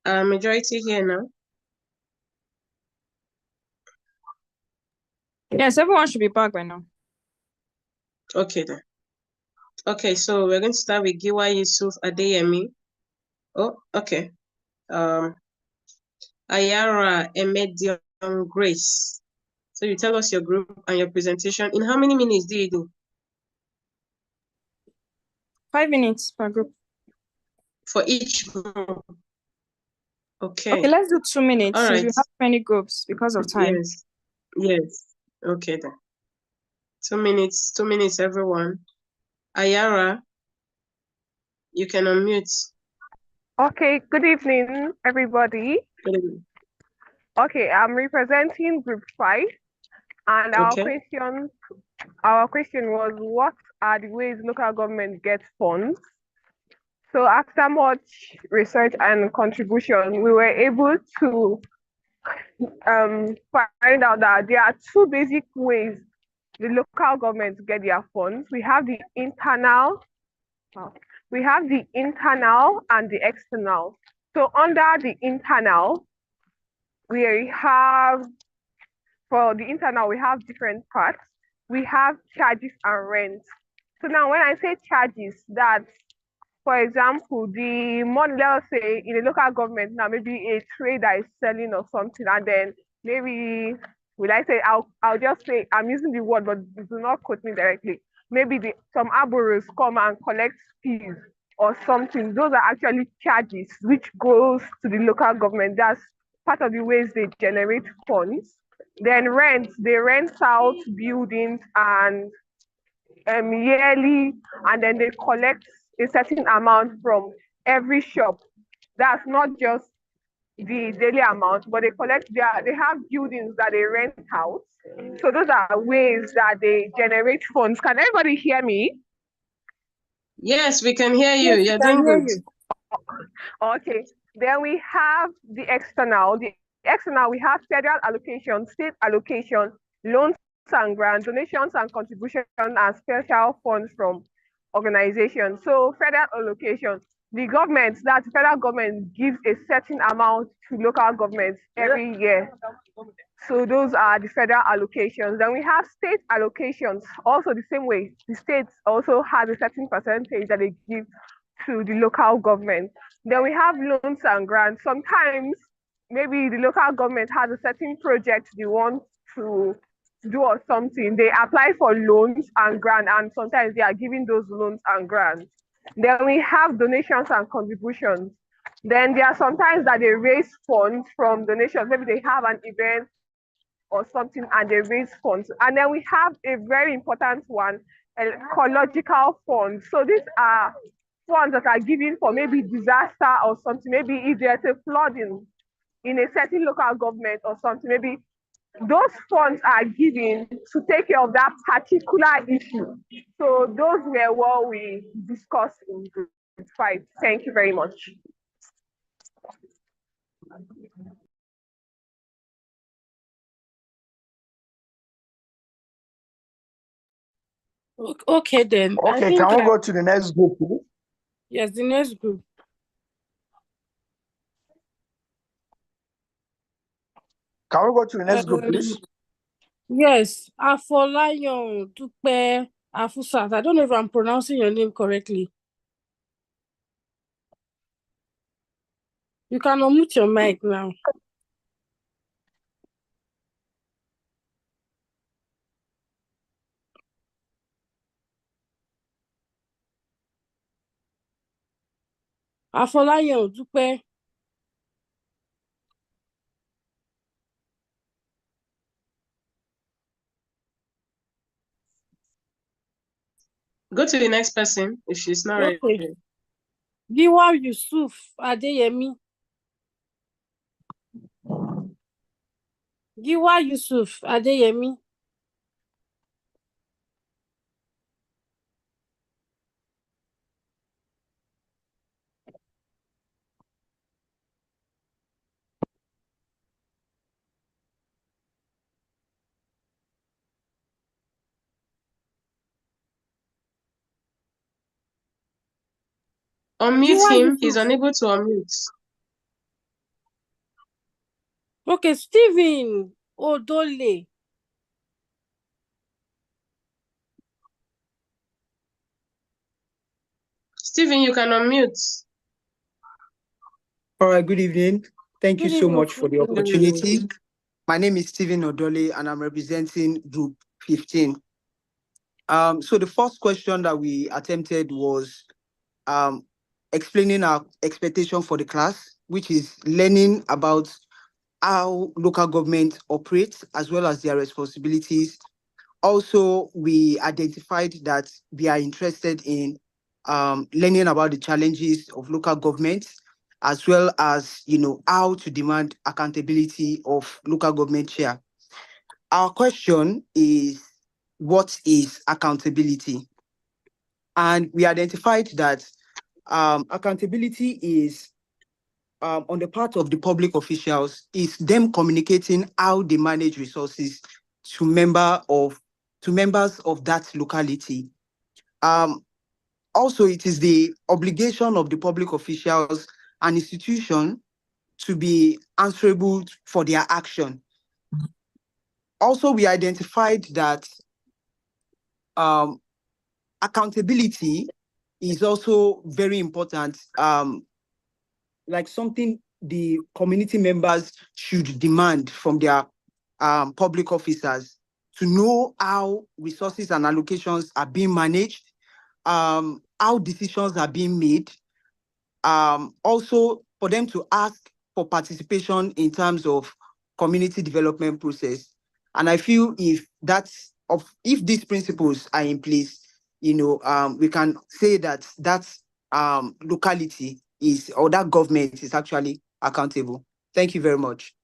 Majority here now. Yes, everyone should be back by now. Okay then. Okay, so we're going to start with Giwa Yusuf Adeyemi. Oh, okay. Ayara Emedion Grace. So you tell us your group and your presentation. In how many minutes do you do? 5 minutes per group. For each group? Okay. Okay, let's do 2 minutes All since right. we have many groups because of time. Yes. Yes. Okay then. 2 minutes. 2 minutes, everyone. Ayara, you can unmute. Okay, good evening, everybody. Good evening. Okay, I'm representing group 5, and Okay. our question was, what are the ways local government gets funds? So after much research and contribution, we were able to find out that there are two basic ways the local government get their funds. We have the internal and the external. So under the internal, for the internal, we have different parts. We have charges and rent. So now when I say charges, that's For example, the money, let's say in a local government now, maybe a trader is selling or something, and then maybe, will I say, I'll just say, I'm using the word, but do not quote me directly. Maybe some arborers come and collect fees or something. Those are actually charges which goes to the local government. That's part of the ways they generate funds. Then they rent out buildings and yearly, and then they collect a certain amount from every shop. That's not just the daily amount, but they have buildings that they rent out. So those are ways that they generate funds. Can everybody hear me? Yes, we can hear you. Yes, You're we can doing hear good. you. Okay. Then we have the external. The external, we have federal allocation, state allocation, loans and grants, donations and contributions, and special funds from organizations. So federal allocation, the federal government gives a certain amount to local governments every year. So those are the federal allocations. Then we have state allocations, also the same way. The states also has a certain percentage that they give to the local government. Then we have loans and grants. Sometimes maybe the local government has a certain project they want to do or something. They apply for loans and grants, and sometimes they are giving those loans and grants. Then we have donations and contributions. Then there are sometimes that they raise funds from donations. Maybe they have an event or something and they raise funds. And then we have a very important one, ecological funds. So these are funds that are given for maybe disaster or something. Maybe if there's a flooding in a certain local government or something, maybe those funds are given to take care of that particular issue. So those were what we discussed in group 5. Thank you very much. Okay, then. Okay, can we go to the next group, please? Yes, the next group. Can we go to the next group, please? Yes, Afolayan Dupe Afusat. I don't know if I'm pronouncing your name correctly. You can unmute your mic now. Afolayan Dupe. Go to the next person if she's not Okay. ready. Giwa Yusuf Adeyemi. Giwa Yusuf Adeyemi. Unmute Giwa him. Yusuf. He's unable to unmute. Okay, Stephen Odole. Stephen, you can unmute. All right, good evening. Thank you Good so evening. much for the opportunity. My name is Stephen Odole and I'm representing Group 15. So the first question that we attempted was explaining our expectation for the class, which is learning about how local government operates as well as their responsibilities. Also, we identified that we are interested in learning about the challenges of local government, as well as, how to demand accountability of local government share. Our question is, what is accountability? And we identified that accountability is, on the part of the public officials, is them communicating how they manage resources to members of that locality. Also, it is the obligation of the public officials and institution to be answerable for their action. Also, we identified that accountability is also very important. Like something the community members should demand from their public officers to know how resources and allocations are being managed, how decisions are being made, also for them to ask for participation in terms of community development process. And I feel if these principles are in place, we can say that locality is, or that government is actually accountable. Thank you very much.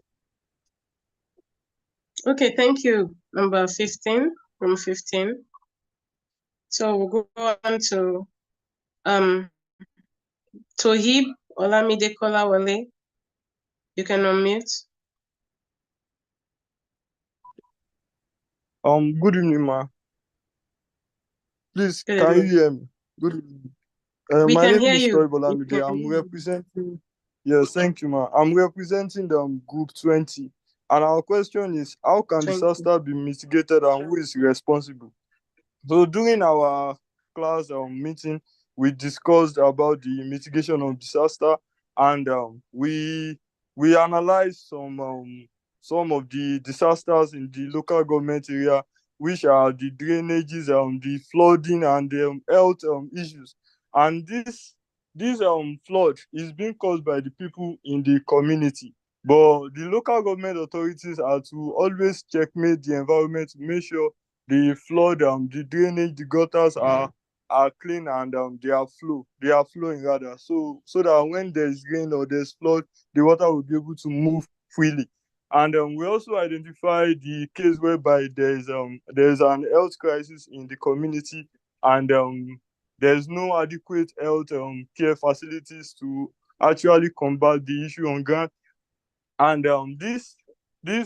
Okay, thank you. Number 15, room 15. So we'll go on to Tohib Olamide Kolawole. You can unmute. Good evening, ma. Please, Good can you evening. hear me? Good evening. We My can name hear is you. Toy Bolamide. I'm representing. Yes, thank you, ma. I'm representing the group 20, and our question is: how can 20. disaster be mitigated, and who is responsible? So during our class meeting, we discussed about the mitigation of disaster, and we analyzed some of the disasters in the local government area, which are the drainages, the flooding, and the health issues. And this flood is being caused by the people in the community. But the local government authorities are to always checkmate the environment to make sure the flood, the drainage, the gutters are clean, and they are flowing rather. So that when there's rain or there's flood, the water will be able to move freely. And we also identify the case whereby there's an health crisis in the community, and there's no adequate health care facilities to actually combat the issue on ground. And this will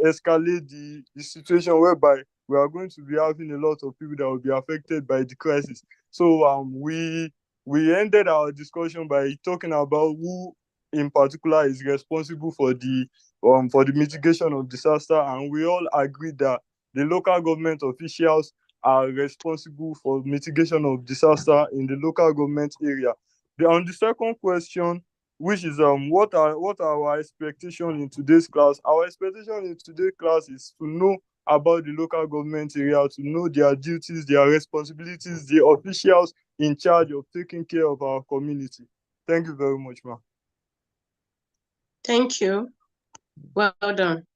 escalate the situation whereby we are going to be having a lot of people that will be affected by the crisis. So we ended our discussion by talking about who in particular is responsible for the mitigation of disaster, and we all agreed that the local government officials are responsible for mitigation of disaster in the local government area. On the second question, which is what are our expectations in today's class? Our expectation in today's class is to know about the local government area, to know their duties, their responsibilities, the officials in charge of taking care of our community. Thank you very much, ma'am. Thank you. Well done.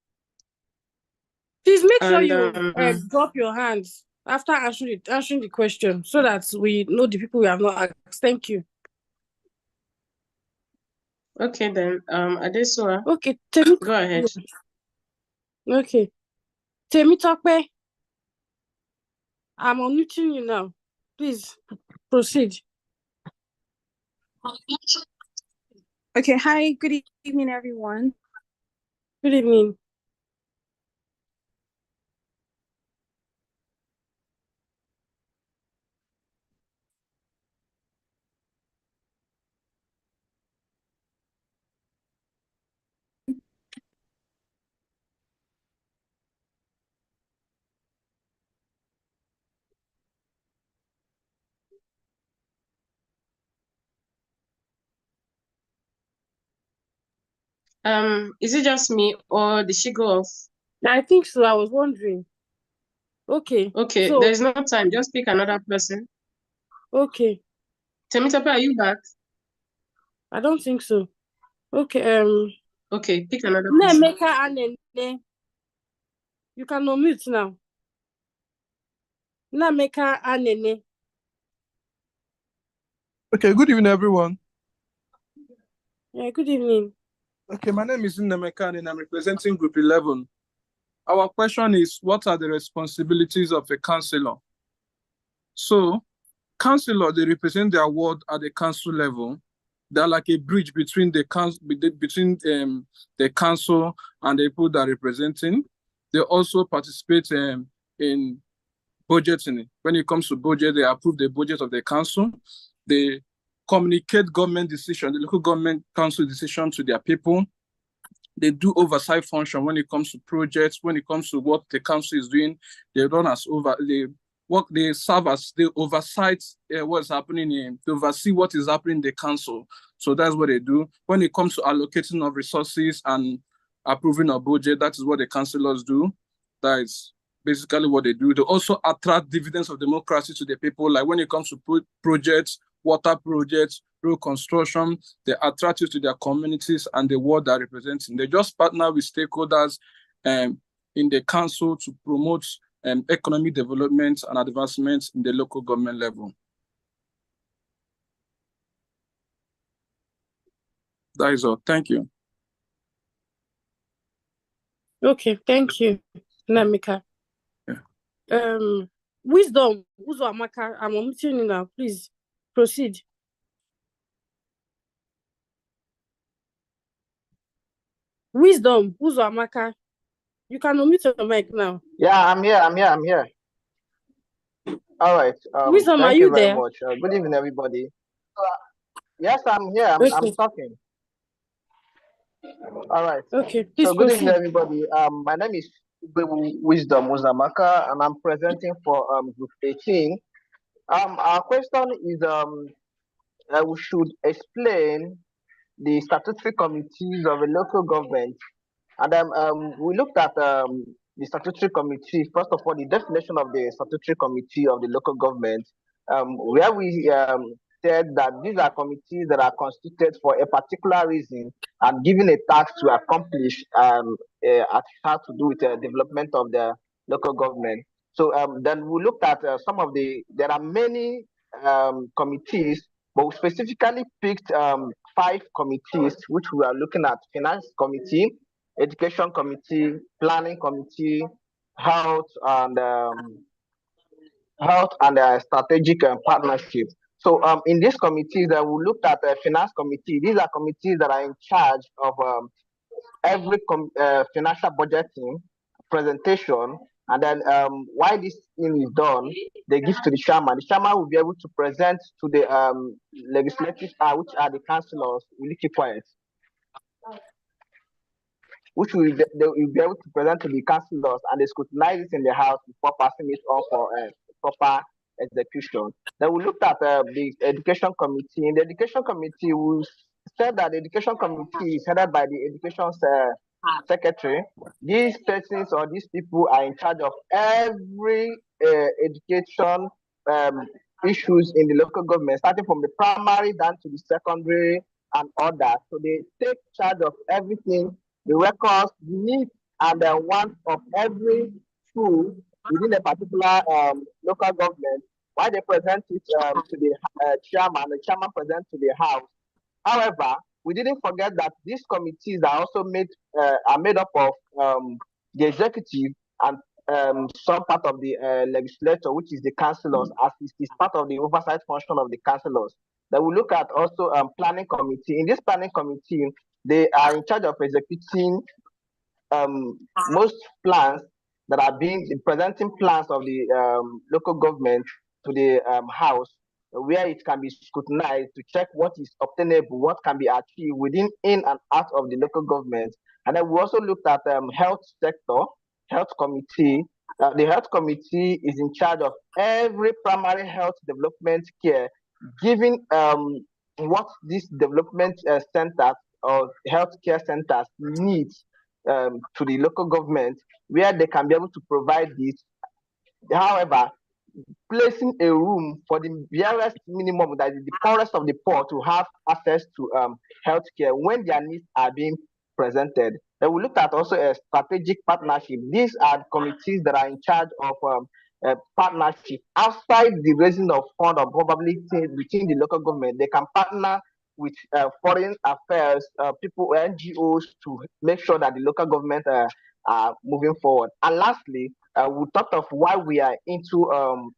Please make sure And, you drop your hands after answering the question, so that we know the people we have not asked. Thank you. Okay then, Adesua. Okay, go ahead. Okay, Temitope, I'm unmuting you now. Please proceed. Okay, hi, good evening, everyone. Good evening. Is it just me, or did she go off? I think so. I was wondering. Okay. Okay, So there's no time. Just pick another person. okay. Temitope, are you back? I don't think so. Okay. Okay, pick another person. Nemeka Anene. You can unmute now. Nemeka Anene. Okay, good evening, everyone. Yeah, good evening. Okay, my name is Nemeka and I'm representing Group 11. Our question is, what are the responsibilities of a councillor? So, councillor, they represent their ward at the council level. They're like a bridge between the council, the council and the people that are representing. They also participate in budgeting. When it comes to budget, they approve the budget of the council. They communicate government decision, the local government council decision to their people. They do oversight function when it comes to projects, when it comes to what the council is doing. They they serve as they oversight what's happening in, they oversee what is happening in the council. So that's what they do. When it comes to allocating of resources and approving a budget, that is what the councillors do. That is basically what they do. They also attract dividends of democracy to the people. Like when it comes to projects, water projects, road construction, they attract you to their communities and the world they're representing. They just partner with stakeholders in the council to promote economic development and advancement in the local government level. That is all. Thank you. Okay, thank you, Namika. Yeah. Wisdom, Amaka, I'm unmuting you now. Please proceed. Wisdom, Amaka, you can unmute your mic now. Yeah, I'm here. All right. Wisdom, Thank are you you very there? much. Good evening, everybody. Yes, I'm here. I'm talking. All right. Okay, please So good proceed. evening, everybody. My name is Wisdom Uzamaka, and I'm presenting for Group 18. Our question is we should explain the statutory committees of a local government. And we looked at the statutory committee. First of all, the definition of the statutory committee of the local government, where we said that these are committees that are constituted for a particular reason and given a task to accomplish at how to do with the development of the local government. So then we looked at there are many committees, but we specifically picked 5 committees, which we are looking at: finance committee, education committee, planning committee, health and strategic partnership. So in these committees that we looked at, the finance committee, these are committees that are in charge of every financial budgeting presentation. And then why this thing is done, they give to the chairman. The chairman will be able to present to the legislative, which are the councillors, will keep quiet, which they will be able to present to the councillors, and they scrutinize it in the house before passing it on for proper execution. Then we looked at the education committee. In the education committee, we said that the education committee is headed by the education secretary. These persons or these people are in charge of every education issues in the local government, starting from the primary down to the secondary and others. So they take charge of everything, the records, the needs, and the wants of every school within a particular local government. While they present it to the chairman presents to the house. However, we didn't forget that these committees are also made up of the executive and some part of the legislature, which is the councillors, as it is part of the oversight function of the councillors. Then we look at also planning committee. In this planning committee, they are in charge of executing most plans that are presenting plans of the local government to the house, where it can be scrutinized to check what is obtainable, what can be achieved within, in and out of the local government. And then we also looked at health sector, health committee. The health committee is in charge of every primary health development care, giving what these development centers or healthcare centers need to the local government, where they can be able to provide this. However, placing a room for the barest minimum, that is the poorest of the poor, to have access to healthcare when their needs are being presented. Then we looked at also a strategic partnership. These are committees that are in charge of partnership outside the raising of fund or probably within the local government. They can partner with foreign affairs people, NGOs, to make sure that the local government are moving forward. And lastly, we talked of why we are into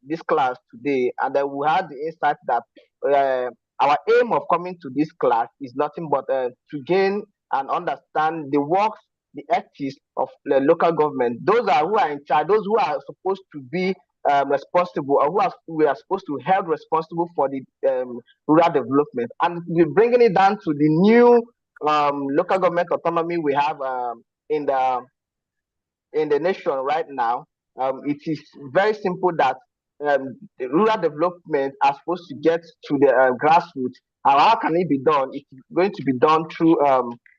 this class today, and then we had the insight that our aim of coming to this class is nothing but to gain and understand the works, the ethics of the local government. Those are who are in charge, those who are supposed to be responsible, or we are supposed to held responsible for the rural development. And we're bringing it down to the new local government autonomy we have in the nation right now. It is very simple that rural development are supposed to get to the grassroots. How can it be done? It's going to be done through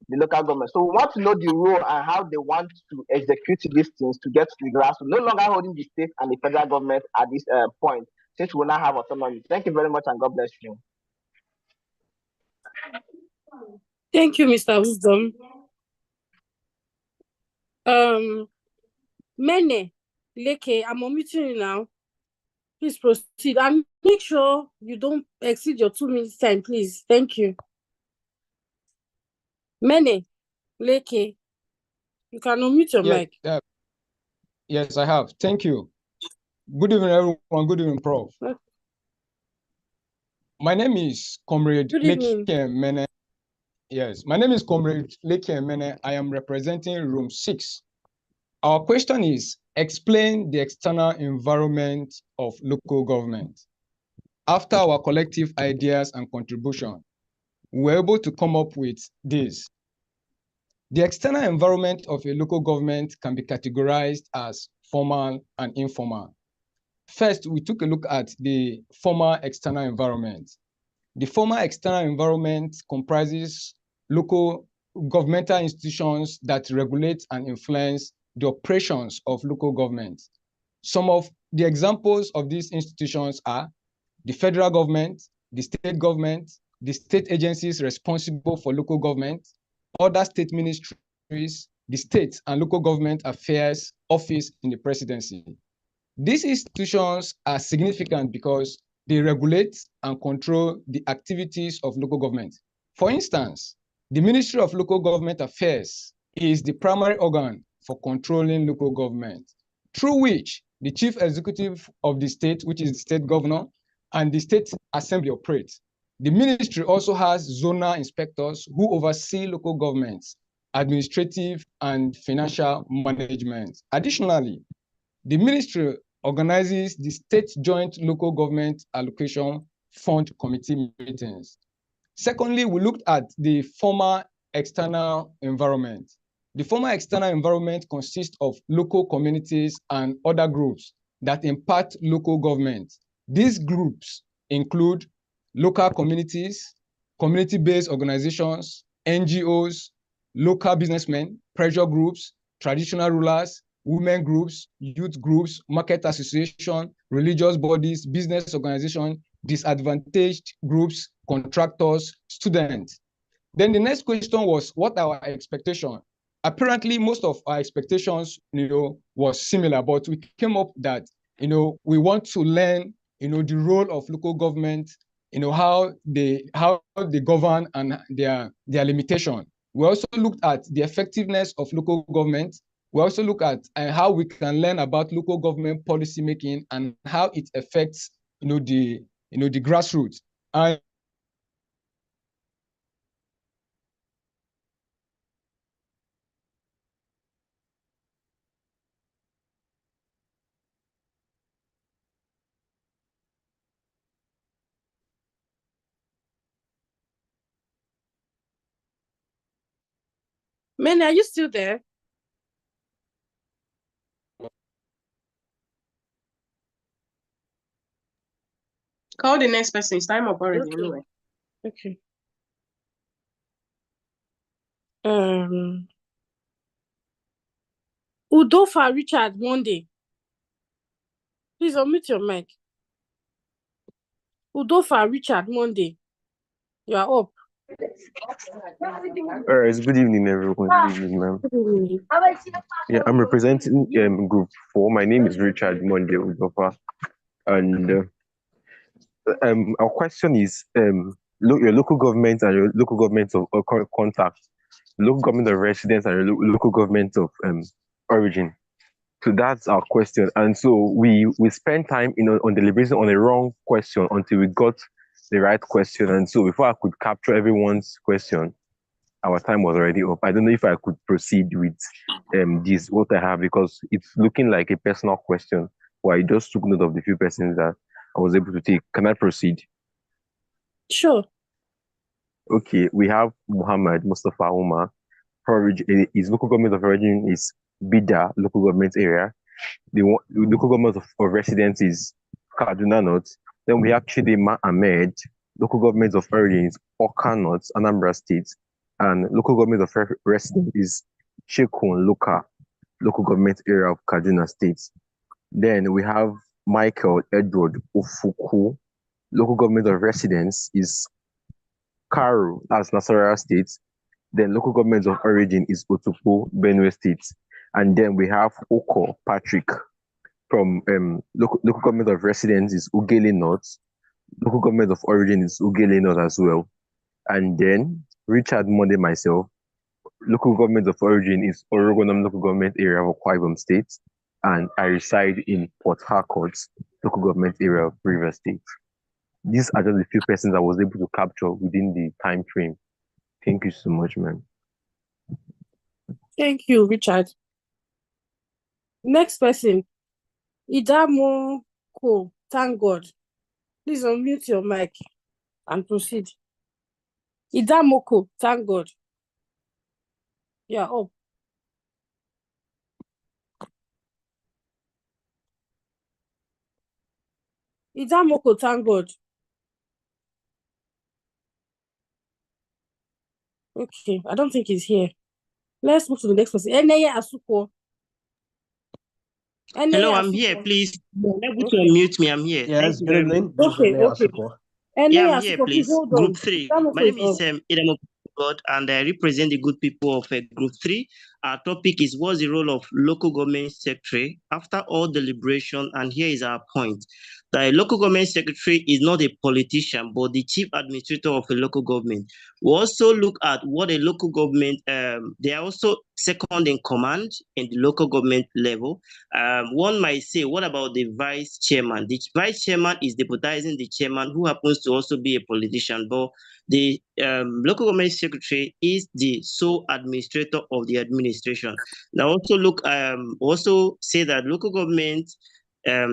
the local government. So we want to know the role and how they want to execute these things to get to the grassroots. No longer holding the state and the federal government at this point, since we will now have autonomy. Thank you very much, and God bless you. Thank you, Mr. Wisdom. Mene, Leke, I'm unmuting you now. Please proceed and make sure you don't exceed your 2 minutes time, please. Thank you. Mene, Leke, you can unmute your mic. Yes, I have. Thank you. Good evening, everyone. Good evening, Prof. Okay. My name is Comrade Good evening. Leke Mene. Yes, my name is Comrade Leke Mene. I am representing room 6. Our question is, explain the external environment of local government. After our collective ideas and contribution, we were able to come up with this. The external environment of a local government can be categorized as formal and informal. First, we took a look at the formal external environment. The formal external environment comprises local governmental institutions that regulate and influence the operations of local government. Some of the examples of these institutions are the federal government, the state agencies responsible for local government, other state ministries, the state and local government affairs office in the presidency. These institutions are significant because they regulate and control the activities of local government. For instance, the Ministry of Local Government Affairs is the primary organ for controlling local government, through which the chief executive of the state, which is the state governor, and the state assembly operate. The ministry also has zonal inspectors who oversee local governments, administrative and financial management. Additionally, the ministry organizes the State Joint Local Government Allocation Fund Committee meetings. Secondly, we looked at the formal external environment. The formal external environment consists of local communities and other groups that impact local government. These groups include local communities, community-based organizations, NGOs, local businessmen, pressure groups, traditional rulers, women groups, youth groups, market association, religious bodies, business organization, disadvantaged groups, contractors, students. Then the next question was, what are our expectations? Apparently, most of our expectations, was similar, but we came up that, we want to learn, the role of local government, how they govern and their limitation. We also looked at the effectiveness of local government. We also look at how we can learn about local government policy making and how it affects, the grassroots. And Man, are you still there? Call the next person. It's time up already anyway. Okay. Udofa Richard Monday. Please unmute your mic. Udofa Richard Monday. You are up. All right, good evening, everyone. Good evening, ma'am. Yeah, I'm representing Group 4. My name is Richard Monde Udofa, and our question is your local government and your local government of contact, local government of residence and your local government of origin. So that's our question, and so we spent time on deliberating on the wrong question until we got the right question, and so before I could capture everyone's question, our time was already up. I don't know if I could proceed with this, what I have, because it's looking like a personal question, where I just took note of the few persons that I was able to take. Can I proceed? Sure. Okay, we have Muhammad Mustafa Umar. His local government of origin is Bida local government area. The local government of residence is Kaduna North. Then we have Chidima Ahmed. Local government of origin is Oka North, Anambra State. And local government of residence is Chekun local government area of Kaduna State. Then we have Michael Edward Ofuku. Local government of residence is Karu, that's Nasarawa State. Then local government of origin is Otupo, Benue State. And then we have Oko Patrick from local government of residence is Ugele North. Local government of origin is Ugele North as well. And then Richard Monde myself, local government of origin is Orogonam local government area of Akwa Ibom State. And I reside in Port Harcourt, local government area of Rivers State. These are just the few persons I was able to capture within the time frame. Thank you so much, ma'am. Thank you, Richard. Next person, Idamo Ko, thank God. Please unmute your mic and proceed. Idamoko, thank God. Yeah, up. Idamoko, thank God. Okay, I don't think he's here. Let's move to the next person. Eneye Asuko. Hello, I'm here. Please, you're able to unmute me. I'm here. Yes, Thank you good very much. evening. This is Okay, Enea okay. Asuko. Yeah, Eneye I'm here, Asuko, please please. hold on. Group 3. Idamoko My name is is up. Idamo God, and I represent the good people of Group 3. Our topic is what's the role of local government secretary after all deliberation, and here is our point. The local government secretary is not a politician, but the chief administrator of a local government. We also look at what a local government, they are also second in command in the local government level. One might say, what about the vice chairman? The vice chairman is deputizing the chairman, who happens to also be a politician, but the local government secretary is the sole administrator of the administration. Now also say that local government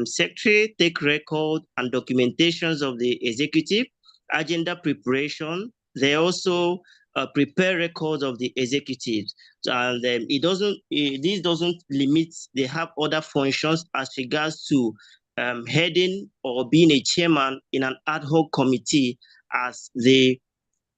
secretary take record and documentations of the executive, agenda preparation. They also prepare records of the executives, and this doesn't limit. They have other functions as regards to heading or being a chairman in an ad hoc committee as the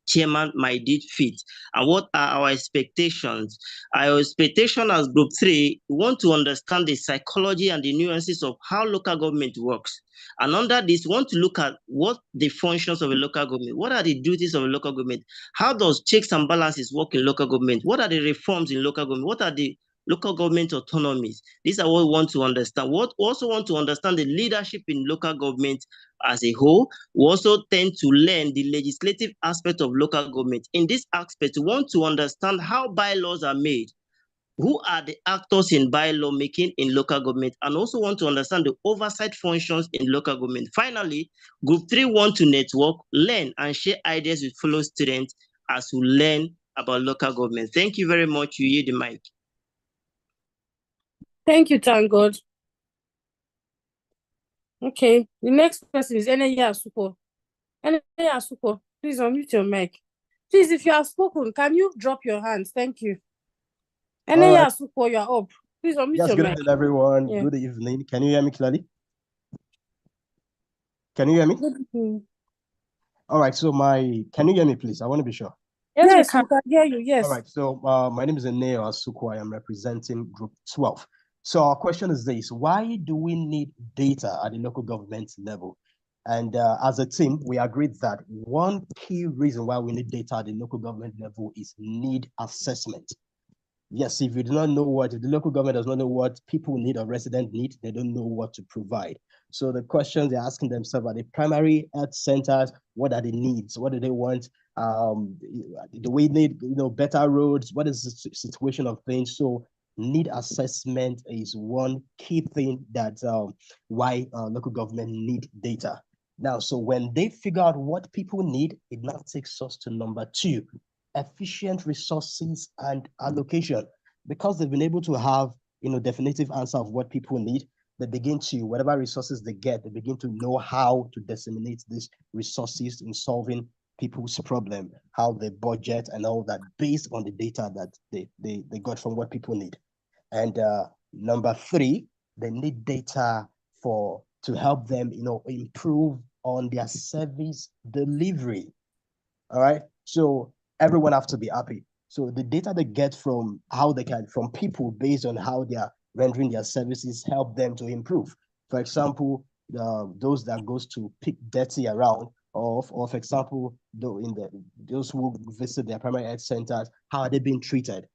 chairman might did fit. And what are our expectations? Our expectation as Group 3, we want to understand the psychology and the nuances of how local government works. And under this, we want to look at what the functions of a local government, what are the duties of a local government, how does checks and balances work in local government, what are the reforms in local government, what are the local government autonomies. These are what we want to understand. We also want to understand the leadership in local government as a whole. We also tend to learn the legislative aspect of local government. In this aspect, we want to understand how bylaws are made, who are the actors in bylaw making in local government, and also want to understand the oversight functions in local government. Finally, Group 3 want to network, learn, and share ideas with fellow students as we learn about local government. Thank you very much. You yield the mic. Thank you, thank God. Okay, the next person is Eneye Asuko. Eneye Asuko, please unmute your mic. Please, if you have spoken, can you drop your hands? Thank you. Eneye right. Asuko, you're up. Please unmute Yes, your good mic. evening, everyone. Yeah. Good evening. Can you hear me clearly? Can you hear me? Good evening. All right, so can you hear me, please? I want to be sure. Yes, we can hear you, yes. All right, so my name is Enea Asuko. I am representing Group 12. So our question is this: why do we need data at the local government level? And as a team, we agreed that one key reason why we need data at the local government level is need assessment. Yes, if you do not know if the local government does not know what people need or residents need, they don't know what to provide. So the questions they're asking themselves are the primary health centers, what are the needs? What do they want? Do we need better roads? What is the situation of things? So need assessment is one key thing that why local government need data. Now, so when they figure out what people need, it now takes us to number 2. Efficient resources and allocation. Because they've been able to have definitive answer of what people need, they begin to, whatever resources they get, they begin to know how to disseminate these resources in solving people's problem, how they budget and all that based on the data that they got from what people need. And number 3, they need data for to help them, improve on their service delivery. All right. So everyone have to be happy. So the data they get from from people based on how they are rendering their services help them to improve. For example, those that goes to pick dirty around, or for example, those who visit their primary health centers, how are they being treated?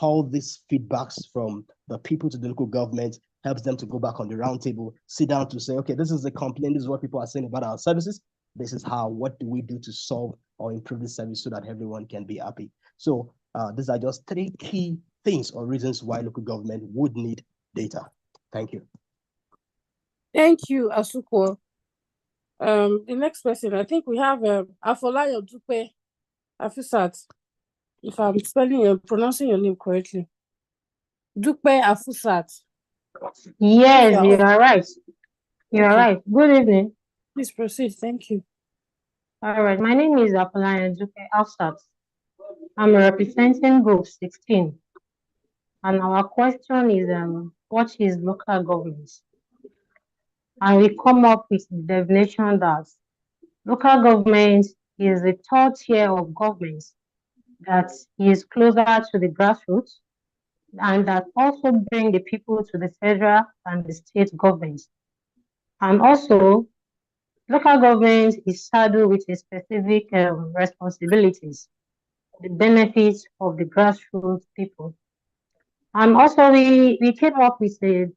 All these feedbacks from the people to the local government helps them to go back on the round table, sit down to say, okay, this is the complaint, this is what people are saying about our services. This is what do we do to solve or improve the service so that everyone can be happy. So these are just 3 key things or reasons why local government would need data. Thank you. Thank you, Asuko. The next person, I think we have Afolayo Dupe Afusat. If I'm pronouncing your name correctly. Dupe Afusat. Yes, you are right. You are right. Good evening. Please proceed. Thank you. All right. My name is Apolline Dupe Afsat. I'm representing Group 16. And our question is, what is local government? And we come up with the definition that local government is the third tier of government that is closer to the grassroots and that also bring the people to the federal and the state governments. And also, local government is saddled with a specific responsibilities, the benefits of the grassroots people. And also, we came up with a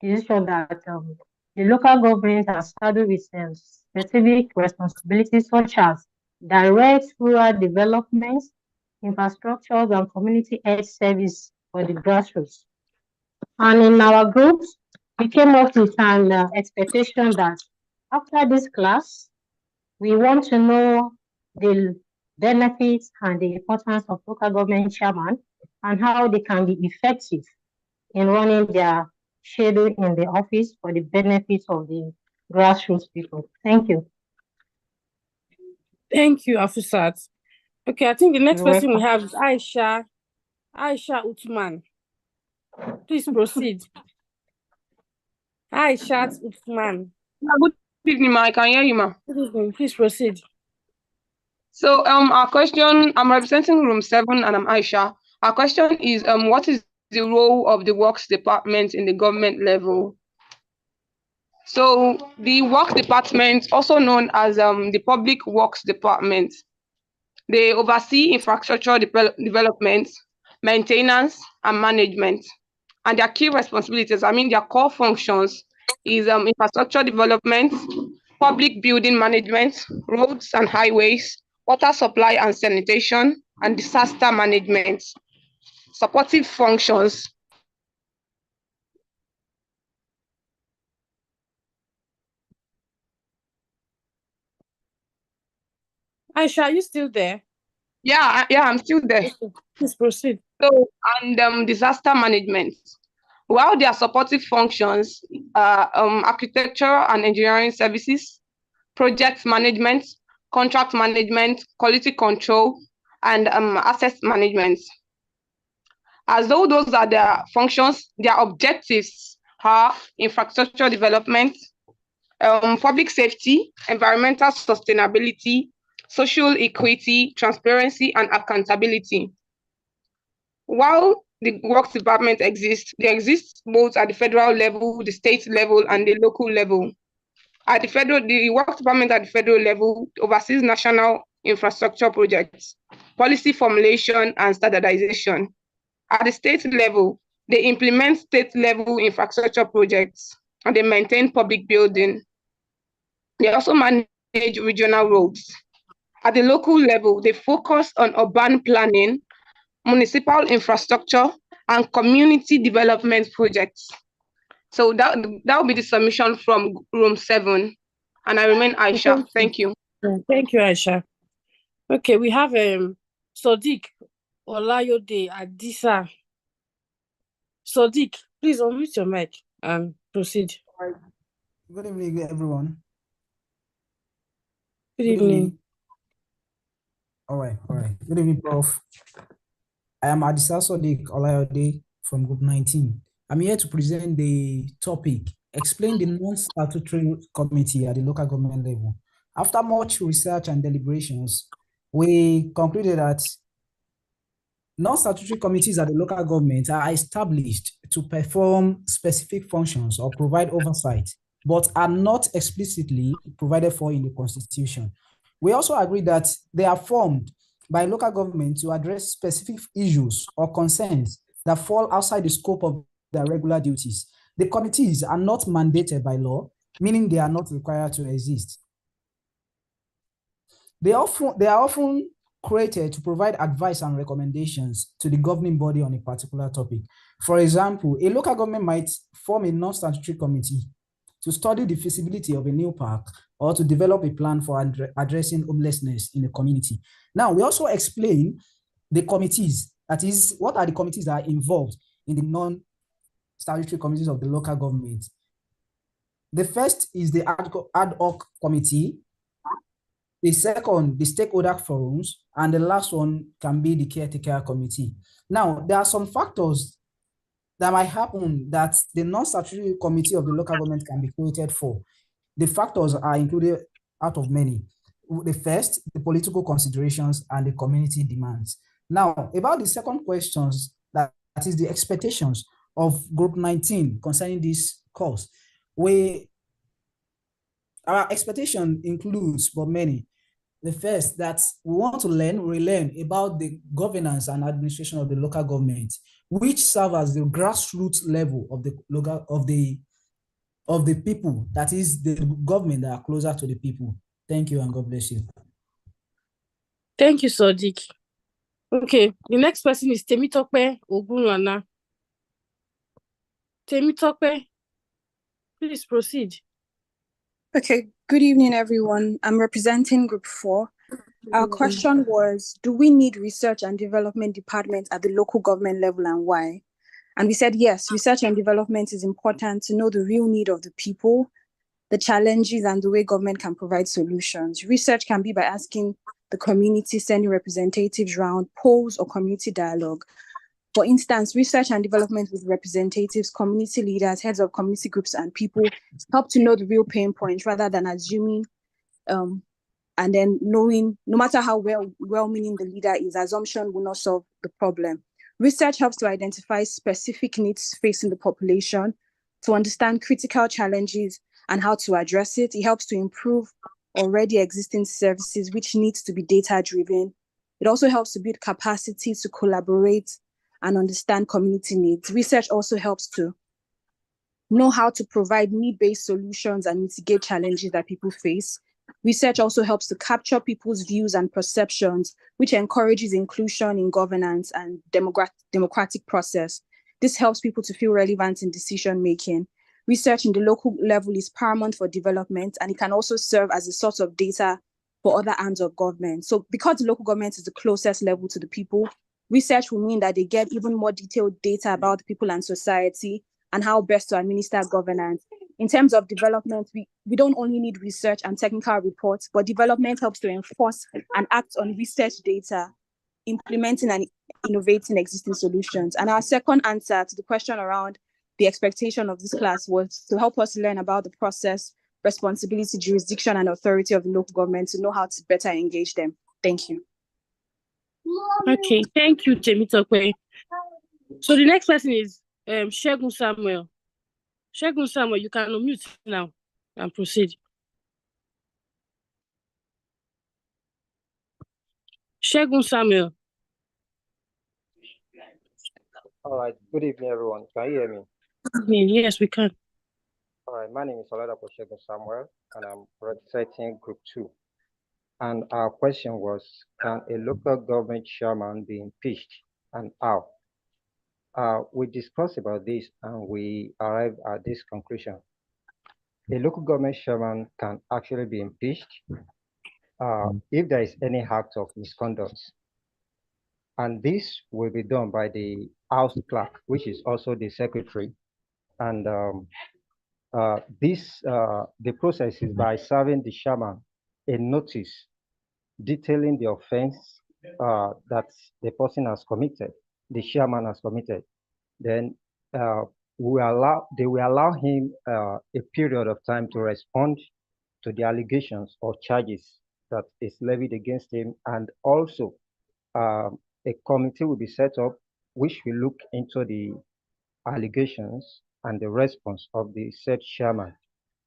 decision that the local government are saddled with specific responsibilities such as direct rural development, infrastructures, and community health service for the grassroots. And in our groups, we came up with an expectation that after this class, we want to know the benefits and the importance of local government chairman and how they can be effective in running their schedule in the office for the benefits of the grassroots people. Thank you. Thank you, Afusat. Okay, I think the next person we have is Aisha Utman. Please proceed. Aisha Utman. Good evening, ma. I can hear you, ma. Good evening. Please proceed. So our question, I'm representing room 7 and I'm Aisha. Our question is what is the role of the works department in the government level? So the works department, also known as the public works department, they oversee infrastructure development, maintenance, and management. And their key responsibilities, their core functions is infrastructure development, public building management, roads and highways, water supply and sanitation, and disaster management. Supportive functions. Aisha, are you still there? Yeah, I'm still there. Please proceed. So, and disaster management. While their supportive functions are architecture and engineering services, project management, contract management, quality control, and asset management. As though those are their functions, their objectives are infrastructure development, public safety, environmental sustainability, social equity, transparency, and accountability. While the works department exists, they exist both at the federal level, the state level, and the local level. At the works department at the federal level oversees national infrastructure projects, policy formulation, and standardization. At the state level, they implement state-level infrastructure projects, and they maintain public building. They also manage regional roads. At the local level, they focus on urban planning, municipal infrastructure, and community development projects. So that will be the submission from room 7. And I remain Aisha. Thank you. Thank you, Aisha. Okay, we have Sadiq Olayode Adisa. Sadiq, please unmute your mic and proceed. Good evening, everyone. Good evening. All right. Good evening, Prof. I am Adisa Sadiq Olayode from Group 19. I'm here to present the topic, explain the non-statutory committee at the local government level. After much research and deliberations, we concluded that non-statutory committees at the local government are established to perform specific functions or provide oversight, but are not explicitly provided for in the Constitution. We also agree that they are formed by local government to address specific issues or concerns that fall outside the scope of their regular duties. The committees are not mandated by law, meaning they are not required to exist. They are often created to provide advice and recommendations to the governing body on a particular topic. For example, a local government might form a non-statutory committee to study the feasibility of a new park or to develop a plan for addressing homelessness in the community. Now, we also explain the committees, that is, what are the committees that are involved in the non-statutory committees of the local government. The first is the ad hoc committee. The second, the stakeholder forums, and the last one can be the caretaker committee. Now, there are some factors that might happen that the non-statutory committee of the local government can be created for. The factors are included out of many. The first, the political considerations and the community demands. Now, about the second questions, that is the expectations of Group 19 concerning this course, our expectation includes, but many. The first, that we want to relearn about the governance and administration of the local government, which serve as the grassroots level of the people, that is the government that are closer to the people. Thank you and God bless you. Thank you, Sadiq. Okay, the next person is Temitope Ogunrana. Temitope, please proceed. Okay, good evening, everyone. I'm representing Group 4. Our question was, do we need research and development departments at the local government level and why? And we said, yes, research and development is important to know the real need of the people, the challenges, and the way government can provide solutions. Research can be by asking the community, sending representatives around, polls, or community dialogue. For instance, research and development with representatives, community leaders, heads of community groups, and people help to know the real pain points rather than assuming and then knowing, no matter how well-meaning the leader is, assumption will not solve the problem. Research helps to identify specific needs facing the population, to understand critical challenges and how to address it. It helps to improve already existing services, which needs to be data-driven. It also helps to build capacity to collaborate and understand community needs. Research also helps to know how to provide need-based solutions and mitigate challenges that people face. Research also helps to capture people's views and perceptions, which encourages inclusion in governance and democratic process. This helps people to feel relevant in decision-making. Research in the local level is paramount for development, and it can also serve as a source of data for other arms of government. So because the local government is the closest level to the people, research will mean that they get even more detailed data about the people and society and how best to administer governance. In terms of development, we don't only need research and technical reports, but development helps to enforce and act on research data, implementing and innovating existing solutions. And our second answer to the question around the expectation of this class was to help us learn about the process, responsibility, jurisdiction, and authority of the local government to know how to better engage them. Thank you. Okay, thank you, Temitope. So the next person is Shegun Samuel. Shegun Samuel, you can unmute now and proceed. Shegun Samuel. All right, good evening, everyone. Can you hear me? Yes, we can. All right, my name is Oladapo Shegun Samuel, and I'm representing Group 2. And our question was, can a local government chairman be impeached and how? We discussed about this and we arrived at this conclusion. A local government chairman can actually be impeached if there is any act of misconduct. And this will be done by the House Clerk, which is also the secretary. And the process is by serving the chairman a notice detailing the offense that the person has committed, the chairman has committed. Then they will allow him a period of time to respond to the allegations or charges that is levied against him. And also a committee will be set up which will look into the allegations and the response of the said chairman.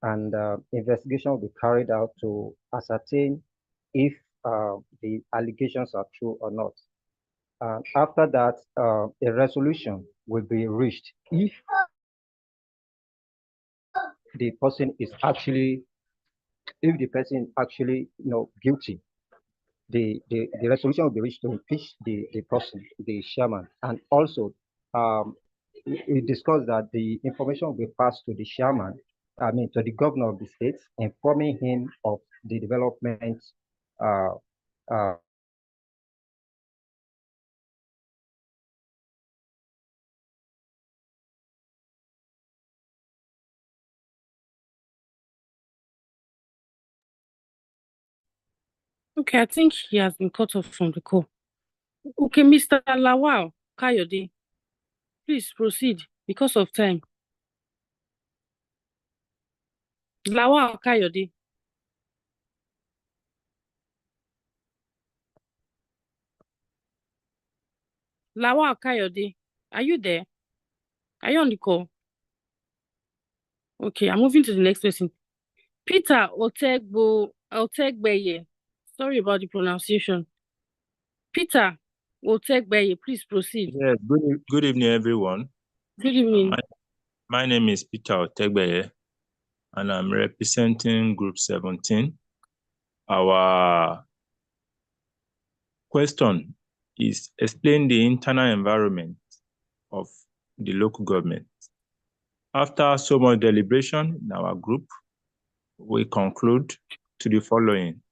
And investigation will be carried out to ascertain if the allegations are true or not. After that, a resolution will be reached if the person is actually, guilty. The resolution will be reached to impeach the person, the chairman. And also, we discussed that the information will be passed to the chairman, to the governor of the state, informing him of the development Okay, I think he has been cut off from the call. Okay, Mr. Lawal Kayode, please proceed because of time. Lawal Kayode. Lawal Kayode, are you there? Are you on the call? Okay, I'm moving to the next person. Peter Otegbeye. Sorry about the pronunciation. Peter Otegbeye, please proceed. Yes, good evening, everyone. Good evening. My name is Peter Otegbeye, and I'm representing Group 17. Our question is explain the internal environment of the local government. After so much deliberation in our group, we conclude to the following.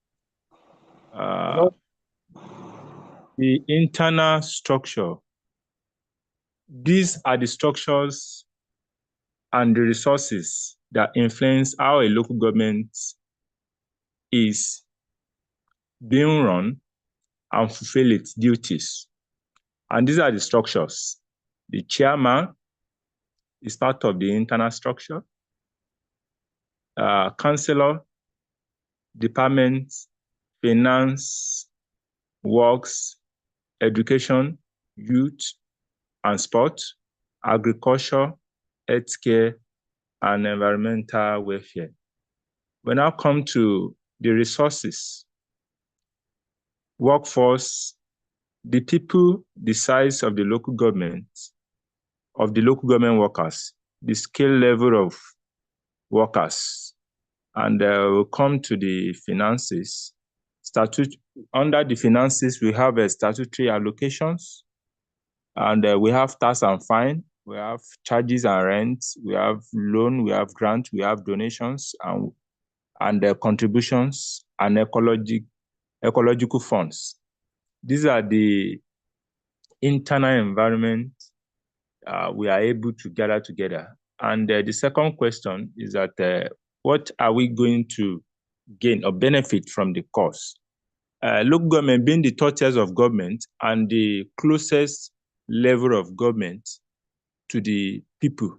The internal structure. These are the structures and the resources that influence how a local government is being run and fulfill its duties. And these are the structures. The chairman is part of the internal structure. Councillor, department, finance, works, education, youth and sport, agriculture, healthcare, and environmental welfare. We now come to the resources. Workforce, the people, the size of the local government workers, the skill level of workers, and we'll come to the finances. Under the finances, we have statutory allocations, and we have tax and fine, we have charges and rents, we have loan, we have grant, we have donations, and contributions and ecological funds. These are the internal environment we are able to gather together. And the second question is that what are we going to gain or benefit from the course? Local government being the third tier of government and the closest level of government to the people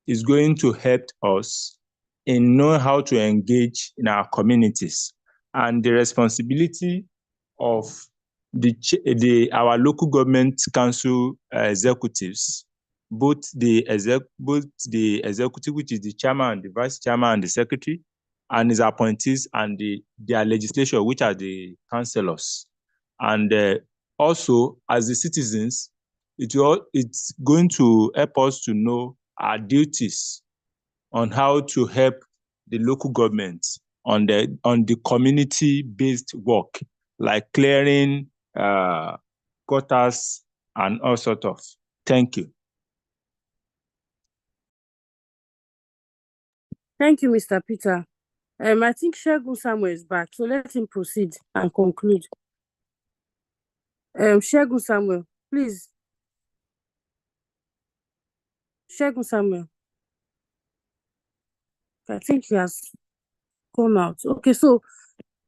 is going to help us in knowing how to engage in our communities. And the responsibility of our local government council executives, both the executive, which is the chairman, the vice chairman, and the secretary, and his appointees, and their legislature, which are the councillors. And also, as the citizens, it's going to help us to know our duties on how to help the local government on the community-based work, like clearing gutters and all sorts of. Thank you. Thank you, Mr. Peter. I think Shegun Samuel is back, so let him proceed and conclude. Shegun Samuel, please. Shegun Samuel. I think he has come out. Okay, so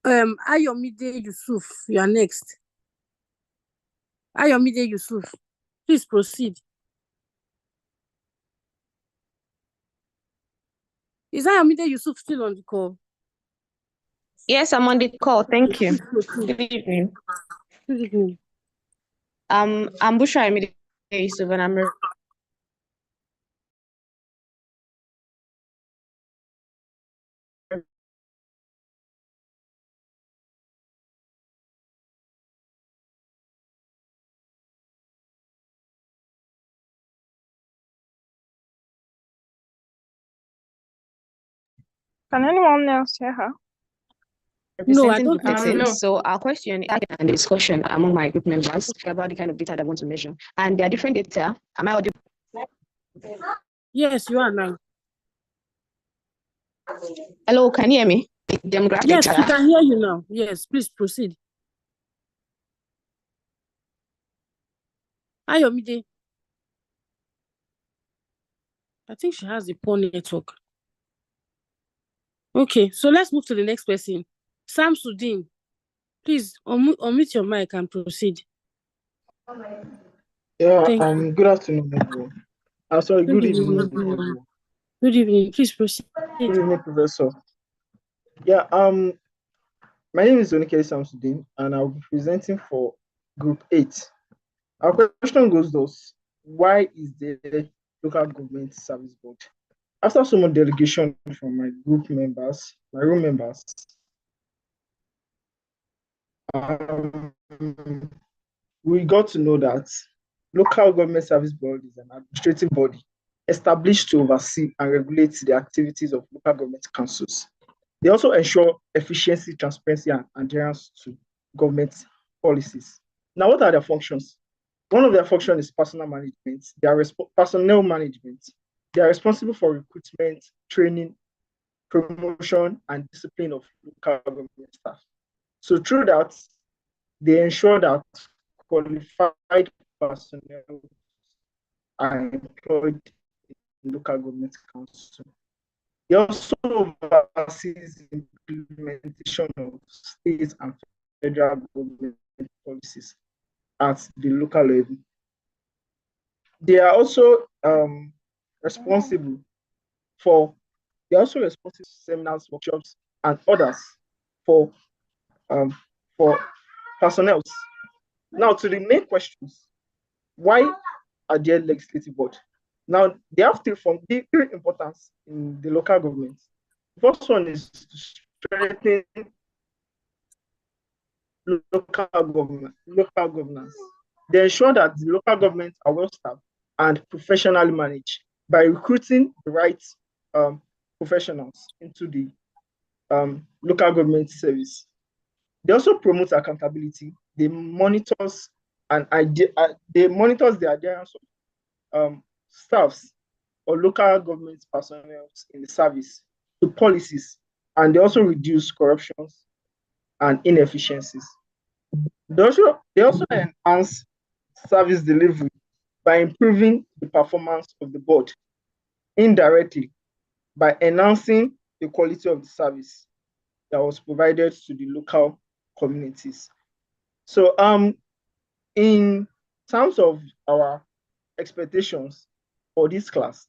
Ayomide Yusuf, you are next. Ayomide Yusuf, please proceed. Is Ayomide Yusuf still on the call? Yes, I'm on the call. Thank you. Good evening. Good evening. I'm Bushra Ayomide Yusuf, and I'm Can anyone else hear her? No, I representing don't Group think 13. so. No. So our question and the discussion among my group members about the kind of data they want to measure. And there are different data. Am I audible? Yes, you are now. Hello, can you hear me? Demographic Yes, data. we can hear you now. Yes, please proceed. Ayomide. I think she has a poor network. Okay, so let's move to the next person. Samsudeen, please unmute your mic and proceed. Yeah, Thank you. good afternoon, everyone. Sorry, good evening, everyone. Good evening. Please proceed. Good evening, Professor. Yeah, my name is Onike Samsudeen, and I'll be presenting for Group 8. Our question goes thus: why is the local government service board? After some delegation from my group members, my room members, we got to know that local government service board is an administrative body established to oversee and regulate the activities of local government councils. They also ensure efficiency, transparency, and adherence to government policies. Now, what are their functions? One of their functions is personnel management. They are personnel management. They are responsible for recruitment, training, promotion, and discipline of local government staff. So through that, they ensure that qualified personnel are employed in local government council. He also oversees implementation of state and federal government policies at the local level. They are also responsible for seminars, workshops, and others for personnel. Now, to the main questions: why are there legislative board? Now, they have three importance in the local government. The first one is to strengthen local governance. They ensure that the local governments are well staffed and professionally managed by recruiting the right professionals into the local government service. They also promote accountability. They monitors the adherence of staffs or local government personnel in the service to policies, and they also reduce corruptions and inefficiencies. They also enhance service delivery by improving the performance of the board indirectly by enhancing the quality of the service that was provided to the local communities. So in terms of our expectations for this class,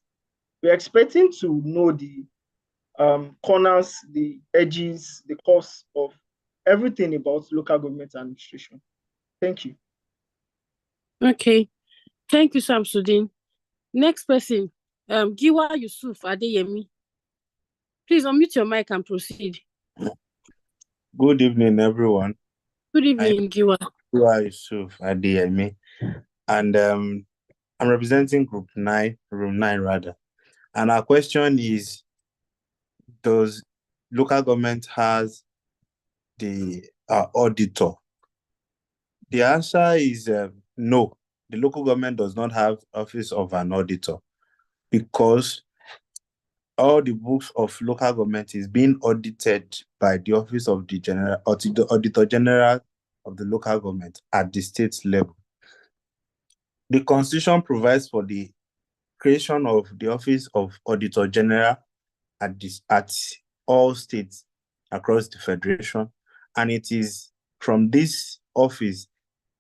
we're expecting to know the corners, the edges, the costs of everything about local government administration. Thank you. Okay. Thank you, Samsudeen. Next person, Giwa Yusuf Adeyemi. Please unmute your mic and proceed. Good evening, everyone. Good evening, Giwa. Giwa Yusuf Adeyemi, and I'm representing Group 9, Room 9 rather. And our question is, does local government has the auditor? The answer is no. The local government does not have office of an auditor because all the books of local government is being audited by the office of the Auditor General of the local government at the state level. The Constitution provides for the creation of the office of Auditor General at all states across the federation, and it is from this office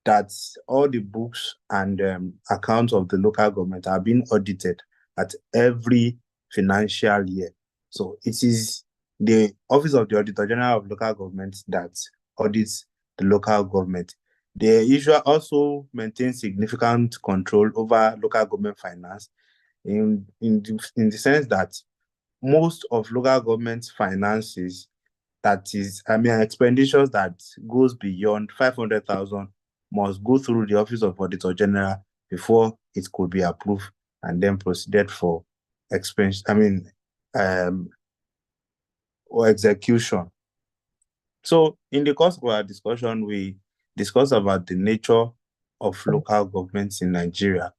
that all the books and accounts of the local government are being audited at every financial year. So it is the Office of the Auditor General of Local Government that audits the local government. The issue also maintains significant control over local government finance in the sense that most of local government finances, that is, expenditures that goes beyond 500,000 must go through the Office of Auditor General before it could be approved and then proceeded for expense, or execution. So in the course of our discussion, we discussed about the nature of local governments in Nigeria,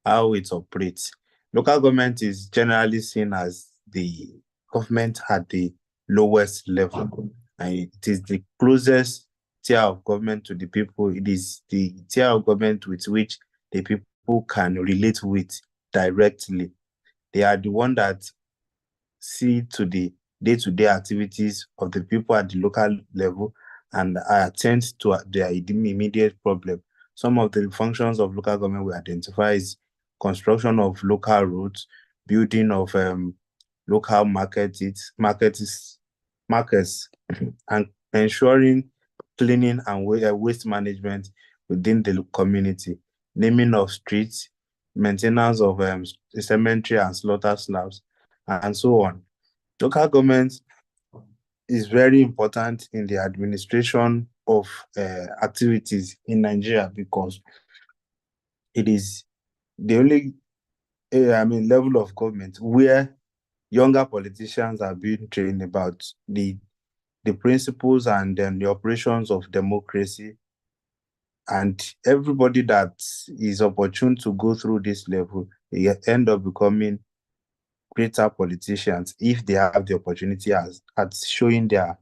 how it operates. Local government is generally seen as the government at the lowest level, and it is the closest tier of government to the people. It is the tier of government with which the people can relate with directly. They are the one that see to the day-to-day activities of the people at the local level and attend to their immediate problem. Some of the functions of local government we identify is construction of local roads, building of local markets, and ensuring cleaning and waste management within the community, naming of streets, maintenance of cemetery and slaughter slabs, and so on. Local government is very important in the administration of activities in Nigeria because it is the only level of government where younger politicians are being trained about the principles and the operations of democracy. And everybody that is opportune to go through this level, they end up becoming greater politicians if they have the opportunity at showing their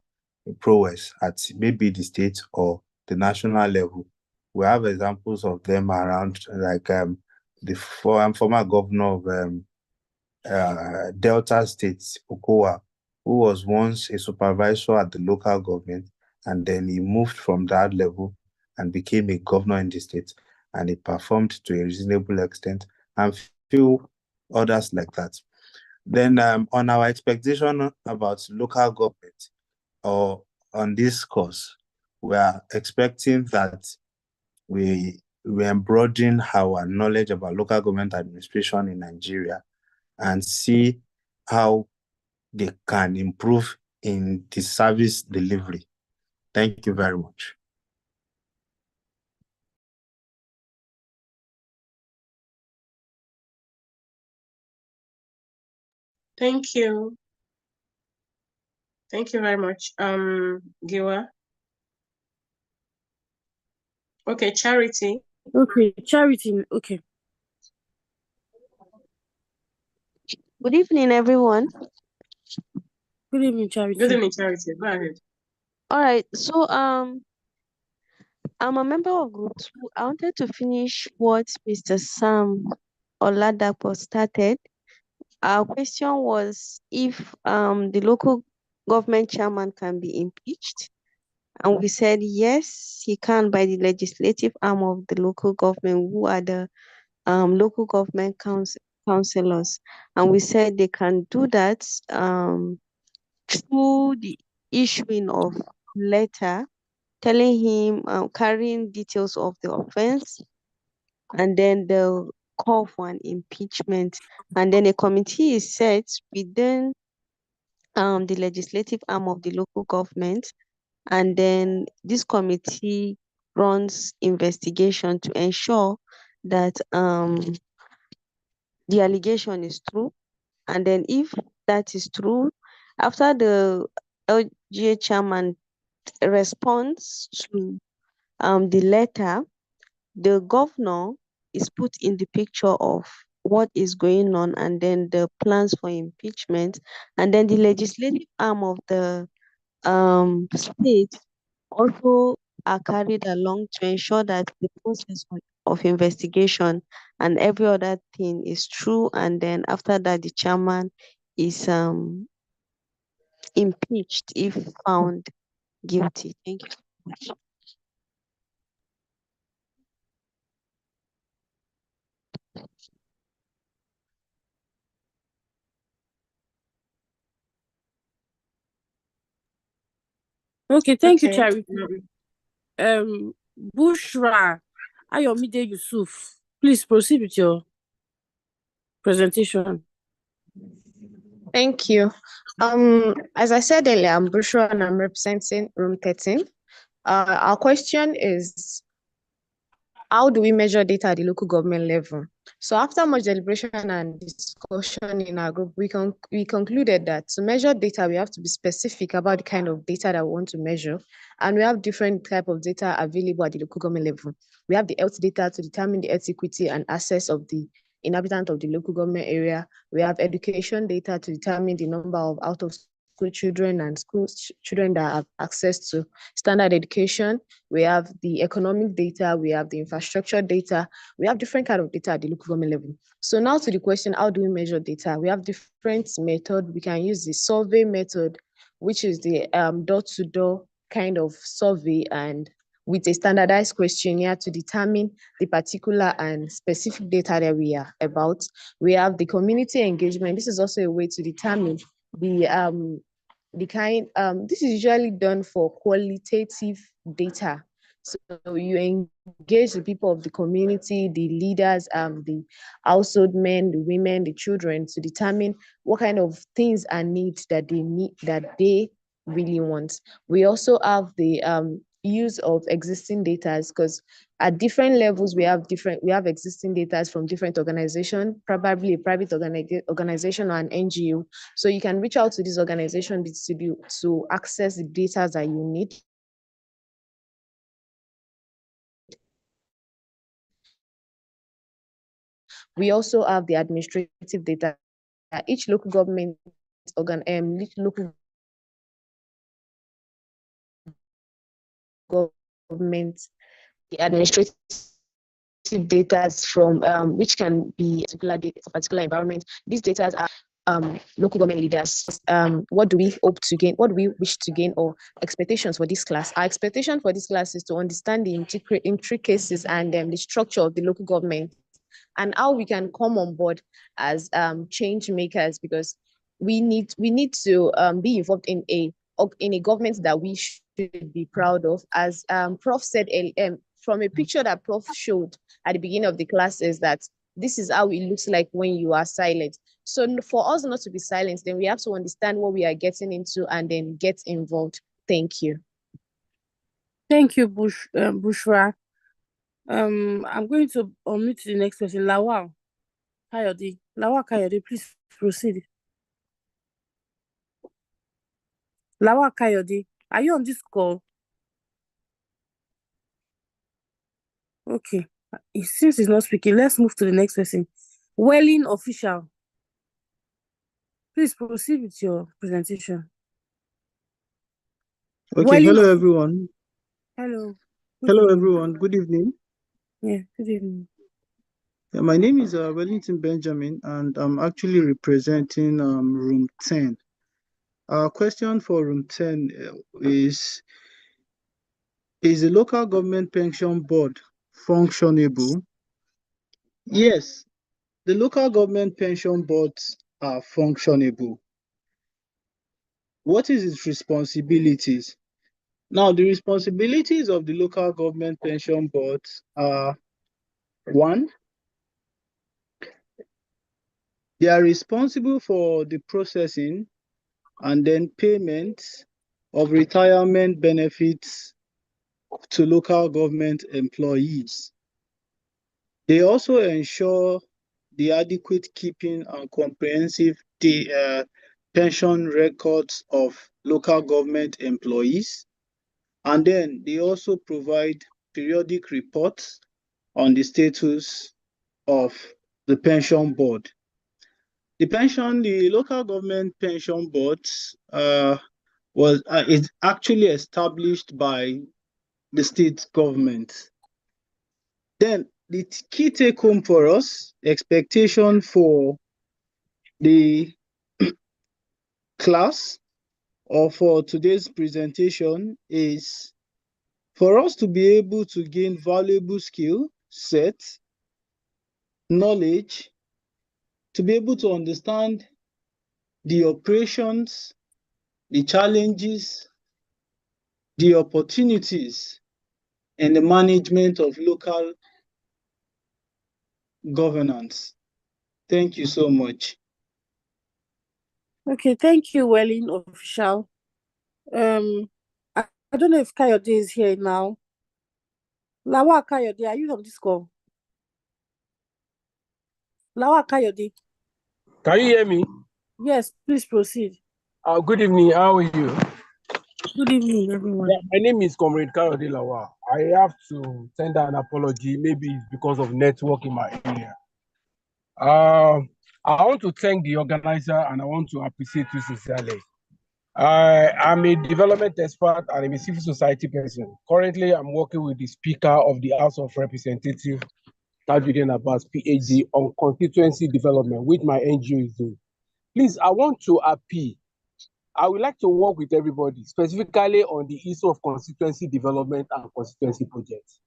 prowess at maybe the state or the national level. We have examples of them around, like the former governor of Delta State, Okowa, who was once a supervisor at the local government, and then he moved from that level and became a governor in the state, and he performed to a reasonable extent, and few others like that. Then on our expectation about local government, or on this course, we are expecting that we broaden our knowledge about local government administration in Nigeria and see how they can improve in the service delivery. Thank you very much. Thank you. Thank you very much. Giwa. Okay, Charity. Okay, Charity. Okay. Good evening, everyone. Good evening, Charity. Good evening, Charity. Go ahead. All right. So I'm a member of Group 2. I wanted to finish what Mr. Sam Oladapo started. Our question was if the local government chairman can be impeached. And we said yes, he can by the legislative arm of the local government, who are the local government councillors. And we said they can do that through the issuing of letter telling him, carrying details of the offense, and then they'll call for an impeachment. And then a committee is set within the legislative arm of the local government. And then this committee runs investigation to ensure that the allegation is true. And then if that is true, after the LGA chairman responds to the letter, the governor is put in the picture of what is going on and then the plans for impeachment. And then the legislative arm of the state also are carried along to ensure that the process of investigation and every other thing is true. And then after that, the chairman is impeached if found guilty. Thank you so much. Okay, thank you, Okay. Cherry. Bushra Ayomide Yusuf, please proceed with your presentation. Thank you. As I said earlier, I'm Bushra and I'm representing room 13. Our question is, how do we measure data at the local government level? So after much deliberation and discussion in our group, we concluded that to measure data, we have to be specific about the kind of data that we want to measure. And we have different type of data available at the local government level. We have the health data to determine the health equity and access of the inhabitant of the local government area. We have education data to determine the number of out of school children and children that have access to standard education. We have the economic data, we have the infrastructure data, we have different kind of data at the local government level. So now to the question, how do we measure data? We have different method. We can use the survey method, which is the door-to-door kind of survey, and with a standardized questionnaire to determine the particular and specific data that we are about. We have the community engagement. This is also a way to determine the kind, this is usually done for qualitative data. So you engage the people of the community, the leaders, the household men, the women, the children, to determine what kind of things and needs that they really want. We also have the use of existing data, because at different levels we have existing data from different organizations, probably a private organization or an NGO. So you can reach out to this organization to access the data that you need. We also have the administrative data. Each local government each local government, the administrative data from which can be particular environment. These data are local government leaders. What do we hope to gain? What do we wish to gain, or expectations for this class? Our expectation for this class is to understand the intricacies and the structure of the local government, and how we can come on board as change makers, because we need to be involved in a government that we should be proud of. As Prof said, from a picture that Prof showed at the beginning of the class, is that this is how it looks like when you are silent. So for us not to be silent, then we have to understand what we are getting into and then get involved. Thank you. Thank you, Bushra. I'm going to unmute the next person. Lawal Kayode, please proceed. Lawal Kayode, are you on this call? Okay. Since he's not speaking, let's move to the next person. Welling Official, please proceed with your presentation. Okay, hello everyone. Hello. Hello everyone, good evening. Yeah, good evening. Yeah, my name is Wellington Benjamin, and I'm actually representing room 10. Our question for room 10 is the local government pension board functionable? Yes, the local government pension boards are functionable. What is its responsibilities? Now, the responsibilities of the local government pension boards are: one, they are responsible for the processing and then payment of retirement benefits to local government employees. They also ensure the adequate keeping and comprehensive pension records of local government employees. And then they also provide periodic reports on the status of the pension board. The local government pension boards is actually established by the state government. Then the key take home for us, expectation for the class or for today's presentation, is for us to be able to gain valuable skill set, knowledge, to be able to understand the operations, the challenges, the opportunities and the management of local governance. Thank you so much. Okay, thank you, Welling official. I don't know if Kayode is here now. Lawa Kayode, are you on this call? Lawa Kayode. Can you hear me? Yes, please proceed. Good evening. How are you? Good evening, everyone. Yeah, my name is Comrade Kayode Lawa. I have to send an apology. Maybe it's because of network in my area. I want to thank the organizer and I want to appreciate you sincerely. I'm a development expert and I'm a civil society person. Currently, I'm working with the Speaker of the House of Representatives, Tajuddin Abbas, PhD, on constituency development, which my NGO is doing. Please, I want to appeal. I would like to work with everybody, specifically on the issue of constituency development and constituency projects.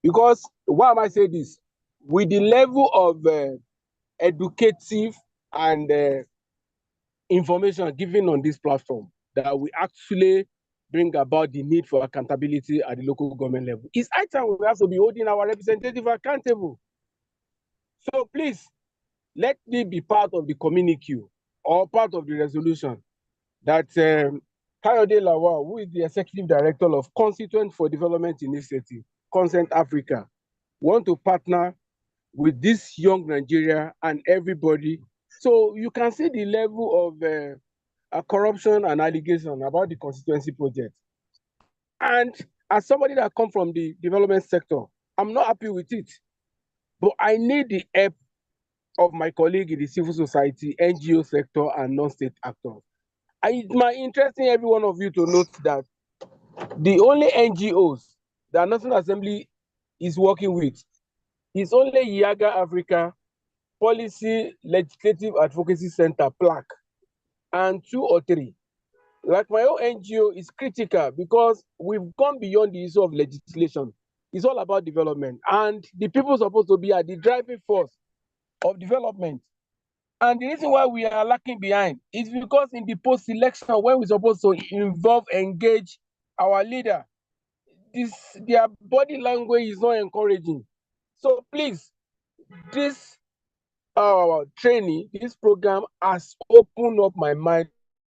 Because, why am I saying this? With the level of educative and information given on this platform, that we actually bring about the need for accountability at the local government level. It's high time we have to be holding our representative accountable. So please, let me be part of the communique or part of the resolution that Kayode Lawal, who is the Executive Director of Constituent for Development Initiative, Consent Africa, want to partner with this young Nigeria and everybody. So you can see the level of corruption and allegation about the constituency project. And as somebody that comes from the development sector, I'm not happy with it. But I need the help of my colleague in the civil society, NGO sector, and non-state actors. It's my interest in every one of you to note that the only NGOs that National Assembly is working with is only Yaga Africa, Policy Legislative Advocacy Center, PLAC, and 2 or 3. Like my own NGO is critical because we've gone beyond the issue of legislation. It's all about development. And the people are supposed to be at the driving force of development. And the reason why we are lacking behind is because in the post-election, when we're supposed to engage our leader, their body language is not encouraging. So please, this training, this program has opened up my mind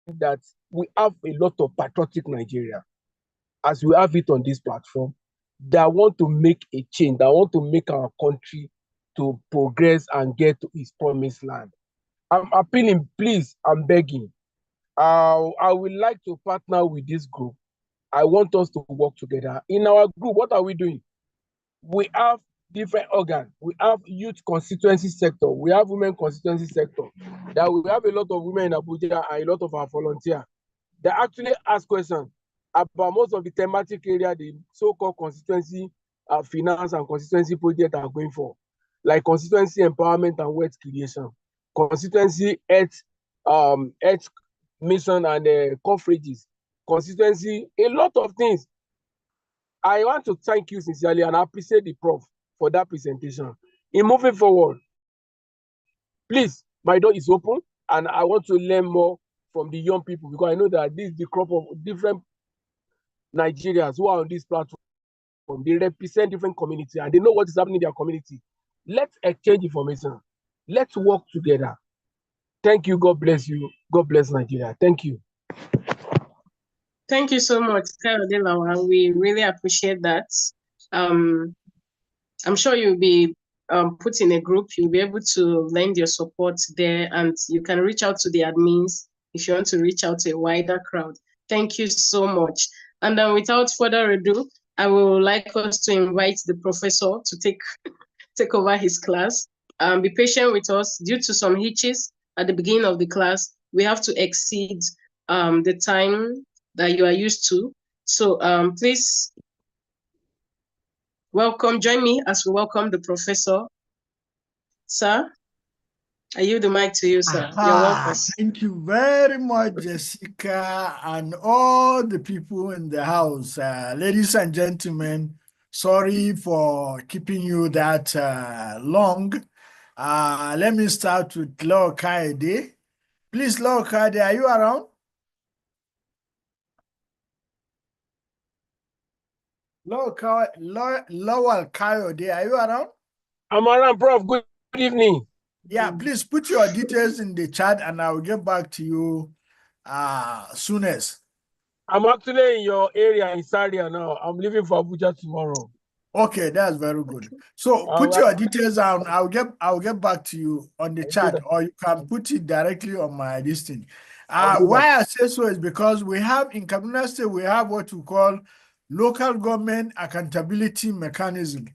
that we have a lot of patriotic Nigeria, as we have it on this platform, that want to make a change, that want to make our country to progress and get to its promised land. I'm appealing, please, I'm begging. I would like to partner with this group. I want us to work together. In our group, what are we doing? We have different organs. We have youth constituency sector. We have women constituency sector. That we have a lot of women in Abuja and a lot of our volunteers. They actually ask questions about most of the thematic area the so-called constituency finance and constituency project are going for, like constituency empowerment and wealth creation, constituency health mission and coverages, constituency, a lot of things. I want to thank you sincerely and I appreciate the prof for that presentation. In moving forward, please, my door is open and I want to learn more from the young people because I know that this is the crop of different Nigerians who are on this platform. They represent different communities and they know what is happening in their community. Let's exchange information. Let's work together. Thank you. God bless you. God bless Nigeria. Thank you. Thank you so much, Kayode Lawal. We really appreciate that. I'm sure you'll be put in a group. You'll be able to lend your support there and you can reach out to the admins if you want to reach out to a wider crowd. Thank you so much. And then without further ado, I would like us to invite the professor to take over his class. Be patient with us. Due to some hitches at the beginning of the class, we have to exceed the time that you are used to. So please welcome, join me as we welcome the professor. Sir, I yield the mic to you, sir. You're welcome. Thank you very much, Jessica, and all the people in the house. Ladies and gentlemen, sorry for keeping you that long. Let me start with Law Kaide. Please, Law Kaide, are you around? Lowell Kayode, are you around? I'm around, Prof. Good evening. Yeah, please put your details in the chat and I'll get back to you soonest. I'm actually in your area in Saria now. I'm leaving for Abuja tomorrow. Okay, that's very good. So put your details down. I'll get back to you on the chat, or you can put it directly on my listing. Why I say so is because we have in Kaduna State, we have what we call local government accountability mechanism.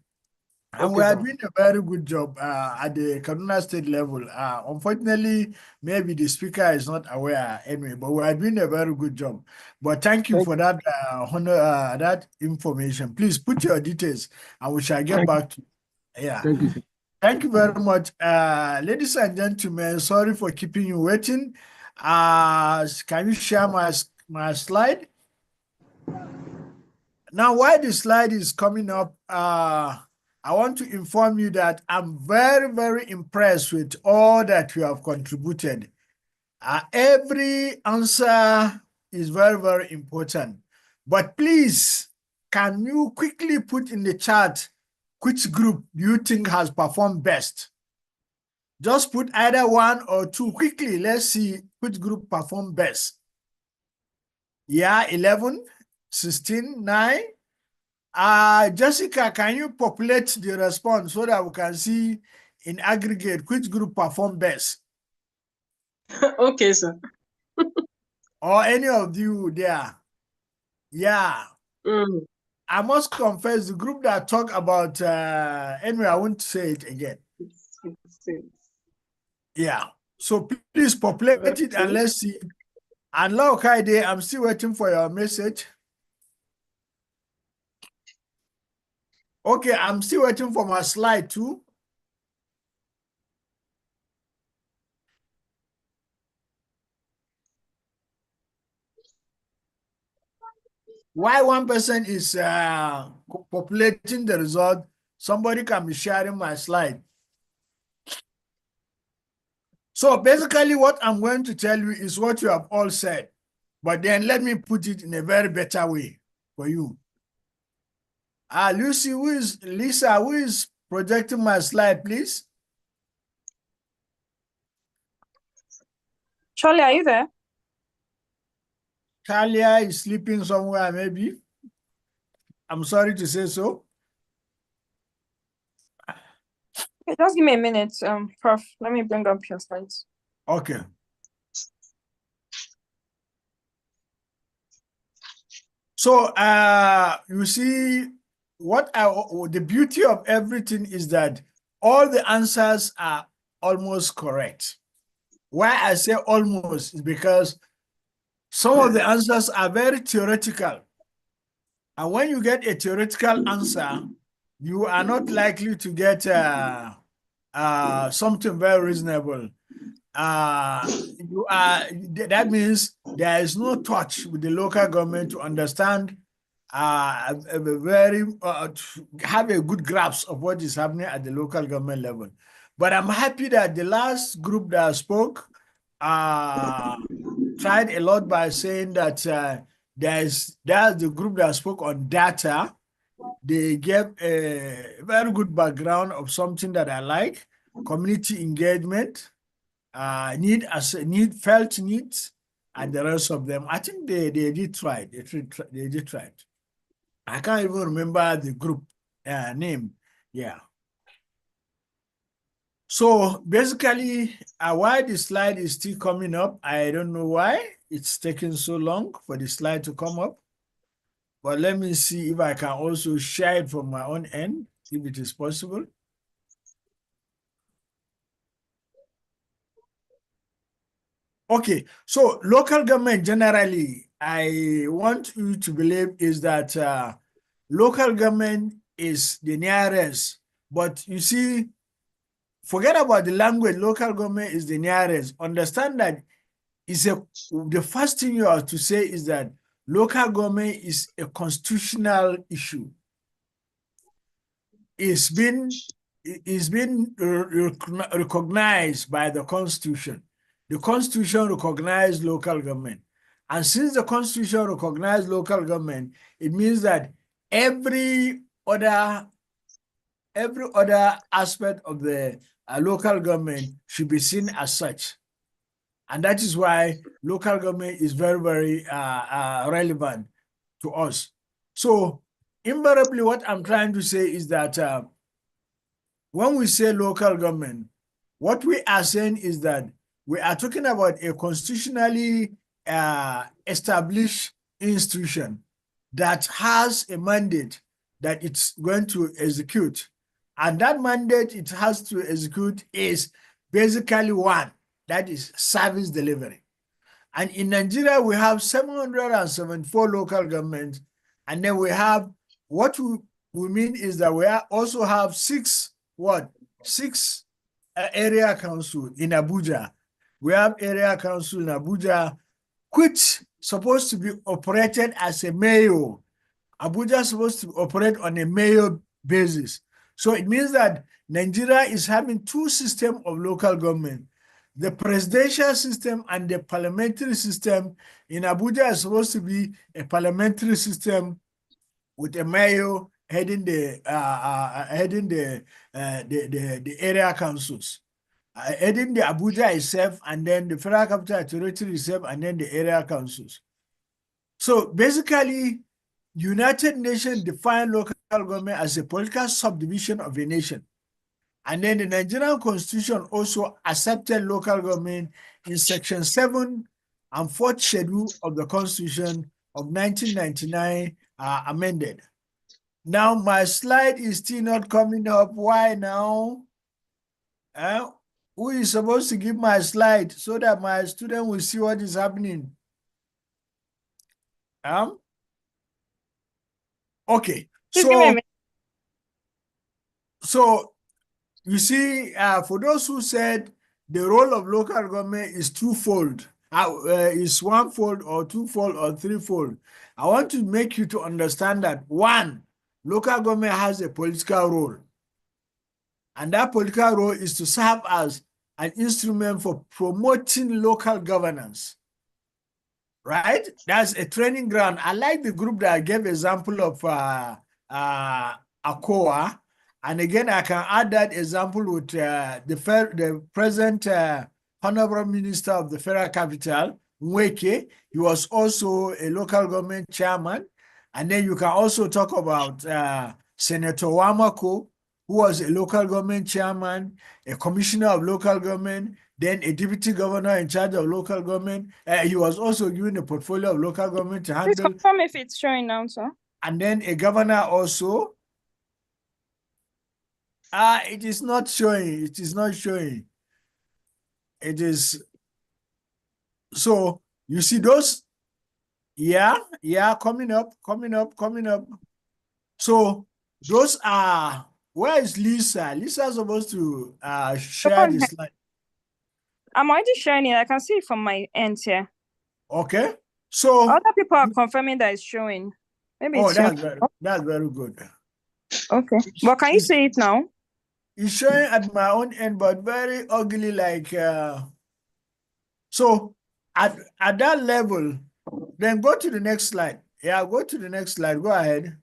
And we are doing a very good job at the Kaduna State level. Unfortunately, maybe the speaker is not aware anyway, but we are doing a very good job. But thank you for that that information. Please put your details and we shall get back to you. Yeah. Thank you. Thank you very much. Ladies and gentlemen, sorry for keeping you waiting. Can you share my slide? Now, while the slide is coming up, I want to inform you that I'm very, very impressed with all that you have contributed. Every answer is very, very important. But please, can you quickly put in the chat which group you think has performed best? Just put either one or two quickly. Let's see which group performed best. Yeah, 11, 16, 9. Jessica, can you populate the response so that we can see in aggregate which group performed best? Okay, sir. Or any of you there? Yeah. I must confess, the group that talk about, anyway, I won't say it again. Yeah. So please populate it and let's see. And Laokaide, I'm still waiting for your message. Okay, I'm still waiting for my slide too. Why one person is populating the result, somebody can be sharing my slide. So basically what I'm going to tell you is what you have all said, but then let me put it in a very better way for you. Lisa, who is projecting my slide, please? Charlie, are you there? Talia is sleeping somewhere, maybe. I'm sorry to say so. Okay, just give me a minute, Prof. Let me bring up your slides. Okay. So you see, the beauty of everything is that all the answers are almost correct. Why I say almost is because some of the answers are very theoretical. And when you get a theoretical answer, you are not likely to get something very reasonable. That means there is no touch with the local government to understand have a good grasp of what is happening at the local government level. But I'm happy that the last group that spoke tried a lot by saying that that's the group that spoke on data. They gave a very good background of something that I like: community engagement, felt needs, and the rest of them. I think they did try. They did try. I can't even remember the group name. Yeah. So basically, why the slide is still coming up, I don't know why it's taking so long for the slide to come up. But let me see if I can also share it from my own end, if it is possible. Okay, so local government generally, I want you to believe is that local government is the nearest, but you see, forget about the language, local government is the nearest. Understand that the first thing you have to say is that local government is a constitutional issue. It's been recognized by the Constitution. The Constitution recognized local government. And since the Constitution recognized local government, it means that every other aspect of the local government should be seen as such. And that is why local government is very, very relevant to us. So invariably, what I'm trying to say is that when we say local government, what we are saying is that we are talking about a constitutionally established institution that has a mandate that it's going to execute. And that mandate it has to execute is basically one, that is service delivery. And in Nigeria, we have 774 local governments. And then we have, what we mean is that we also have six area council in Abuja. We have area council in Abuja, which supposed to be operated as a mayor. Abuja is supposed to operate on a mayor basis. So it means that Nigeria is having two systems of local government. The presidential system and the parliamentary system. In Abuja is supposed to be a parliamentary system with a mayor heading the area councils, heading the Abuja itself, and then the Federal Capital Territory itself, and then the area councils. So basically, United Nations define local government as a political subdivision of a nation. And then the Nigerian Constitution also accepted local government in Section 7 and 4th Schedule of the Constitution of 1999 amended. Now, my slide is still not coming up. Why now? Who is supposed to give my slide so that my student will see what is happening? Okay. So you see, for those who said the role of local government is twofold, is onefold or twofold or threefold, I want to make you to understand that one, local government has a political role. And that political role is to serve as an instrument for promoting local governance. Right? That's a training ground. I like the group that I gave example of ACOA. And again, I can add that example with the present Honorable Minister of the Federal Capital, Nweke. He was also a local government chairman. And then you can also talk about Senator Wamako, who was a local government chairman, a commissioner of local government, then a deputy governor in charge of local government. He was also given a portfolio of local government to handle. Please confirm if it's showing now, sir. And then a governor also. It is not showing. It is not showing. It is. So you see those? Yeah, coming up. So those are, where is Lisa? Lisa's supposed to share the slide. I'm already sharing it. I can see it from my end here. Okay. So other people are confirming that it's showing. Maybe it's that's very good. Okay. But can you see it now? It's showing at my own end, but very ugly, like so at that level, then go to the next slide. Yeah, go to the next slide. Go ahead.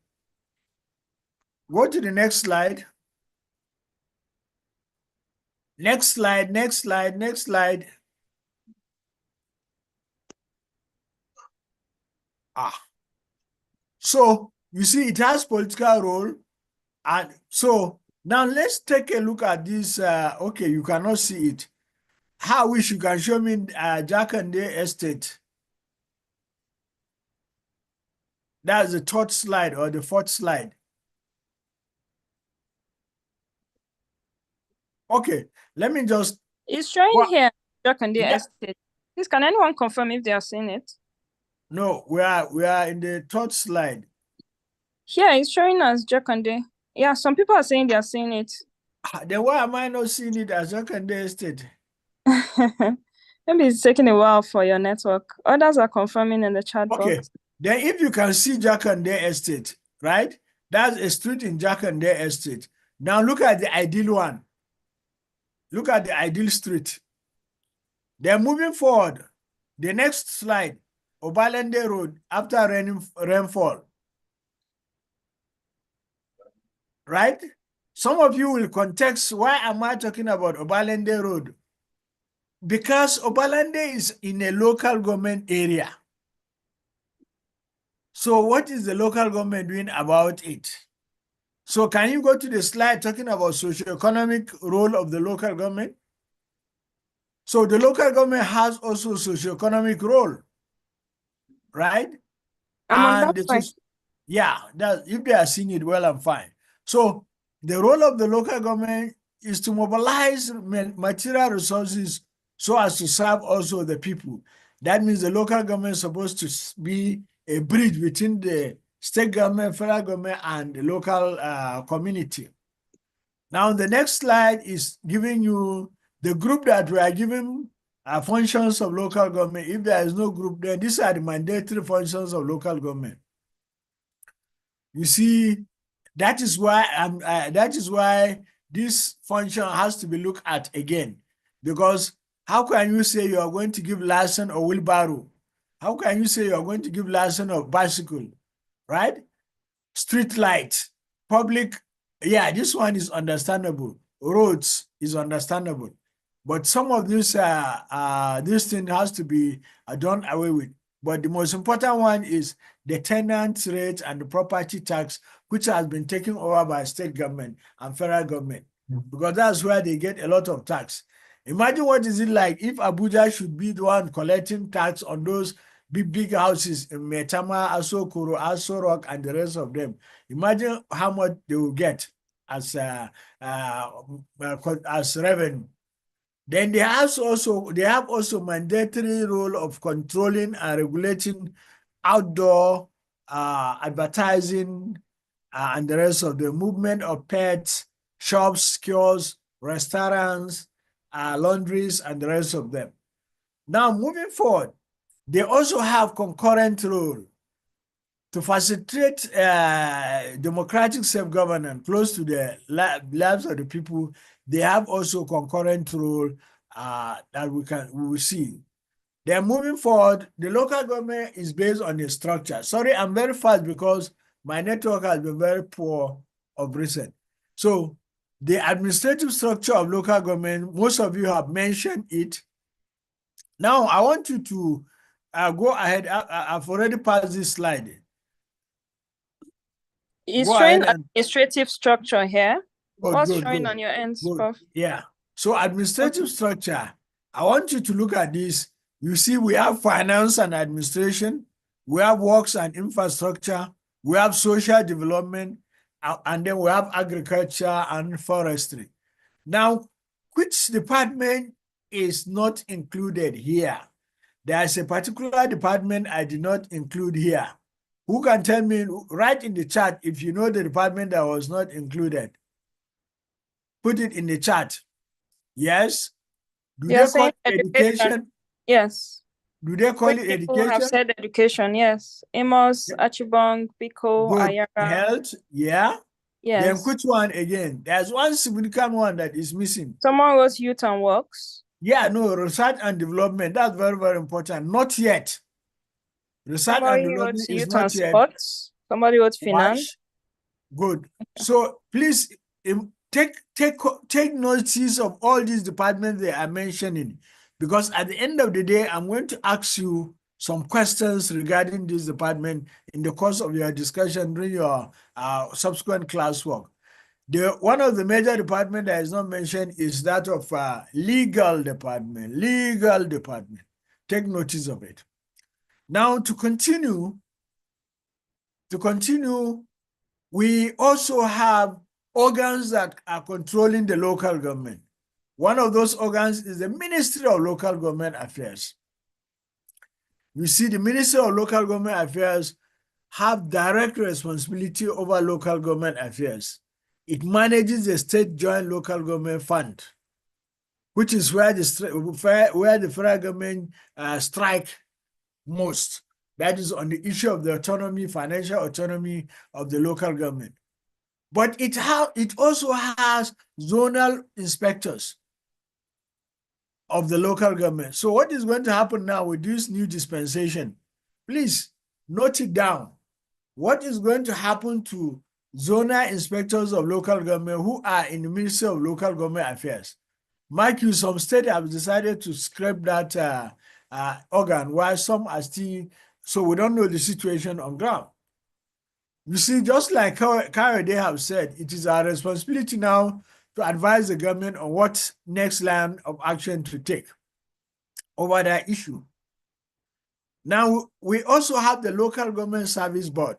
Go to the next slide. Next slide. So you see it has political role. And so now let's take a look at this. Okay, you cannot see it. How wish you can show me Jakande Estate. That's the third slide or the fourth slide. Okay, let me just. It's showing here, Jakande Estate. Please, can anyone confirm if they are seeing it? No, we are in the third slide. Here, it's showing us Jakande. Yeah, some people are saying they are seeing it. Then why am I not seeing it as Jakande Estate? Maybe it's taking a while for your network. Others are confirming in the chat box. Then if you can see Jakande Estate, right? That's a street in Jakande Estate. Now look at the ideal one. Look at the ideal street. Then moving forward, the next slide, Obalende Road, after rainfall. right? Some of you will context, why am I talking about Obalende Road? Because Obalende is in a local government area. So what is the local government doing about it? So can you go to the slide talking about socioeconomic role of the local government? So the local government has also socioeconomic role, right? I'm on And that slide. yeah, that if they are seeing it well and fine. So the role of the local government is to mobilize material resources so as to serve also the people. That means the local government is supposed to be a bridge between the state government, federal government, and the local community. Now, the next slide is giving you the group that we are giving functions of local government. If there is no group, then these are the mandatory functions of local government. You see, that is why this function has to be looked at again. Because how can you say you are going to give license or wheelbarrow? How can you say you are going to give license of bicycle, right? Street light, public, yeah, this one is understandable. Roads is understandable. But some of this thing has to be done away with. But the most important one is the tenant rate and the property tax, which has been taken over by state government and federal government, because that's where they get a lot of tax. Imagine what is it like if Abuja should be the one collecting tax on those big houses in Metama, Asokoro, Aso Rock, and the rest of them. Imagine how much they will get as revenue. Then they have also mandatory role of controlling and regulating outdoor advertising and the rest of the movement of pets, shops, kiosks, restaurants, laundries, and the rest of them. Now, moving forward, they also have concurrent role to facilitate democratic self-governance close to the lives of the people. They have also concurrent role that we will see. Then moving forward, the local government is based on a structure. Sorry, I'm very fast because my network has been very poor of recent. So the administrative structure of local government, most of you have mentioned it. Now I want you to go ahead. I've already passed this slide. It's showing administrative structure here. What's showing on your end, Prof? Yeah. So administrative structure, I want you to look at this. You see, we have finance and administration, we have works and infrastructure, we have social development, and then we have agriculture and forestry. Now, which department is not included here? There's a particular department I did not include here. Who can tell me, write in the chat if you know the department that was not included? Put it in the chat. Yes? Do they call it education? Yes. Do they call it education? People have said education, yes. Amos, Achibong, Biko, Ayara. Health, yeah? Yes. Then which one again? There's one significant one that is missing. Someone was youth and works. Yeah, no, research and development. That's very, very important. Not yet. Research and development is not yet. Sports. Somebody wrote finance. Good. So please take notice of all these departments they are mentioning, because at the end of the day, I'm going to ask you some questions regarding this department in the course of your discussion during your subsequent classwork. One of the major departments that is not mentioned is that of legal department. Legal department. Take notice of it. Now, to continue, we also have organs that are controlling the local government. One of those organs is the Ministry of Local Government Affairs. You see, the Ministry of Local Government Affairs have direct responsibility over local government affairs. It manages the State Joint Local Government Fund, which is where the federal government strike most. That is on the issue of the autonomy, financial autonomy of the local government. But it also has zonal inspectors of the local government. So what is going to happen now with this new dispensation? Please note it down. What is going to happen to zonal inspectors of local government who are in the Ministry of Local Government Affairs. Mind you, some states have decided to scrap that organ, while some are still, so we don't know the situation on ground. You see, just like they have said, it is our responsibility now to advise the government on what next line of action to take over that issue. Now, we also have the Local Government Service Board,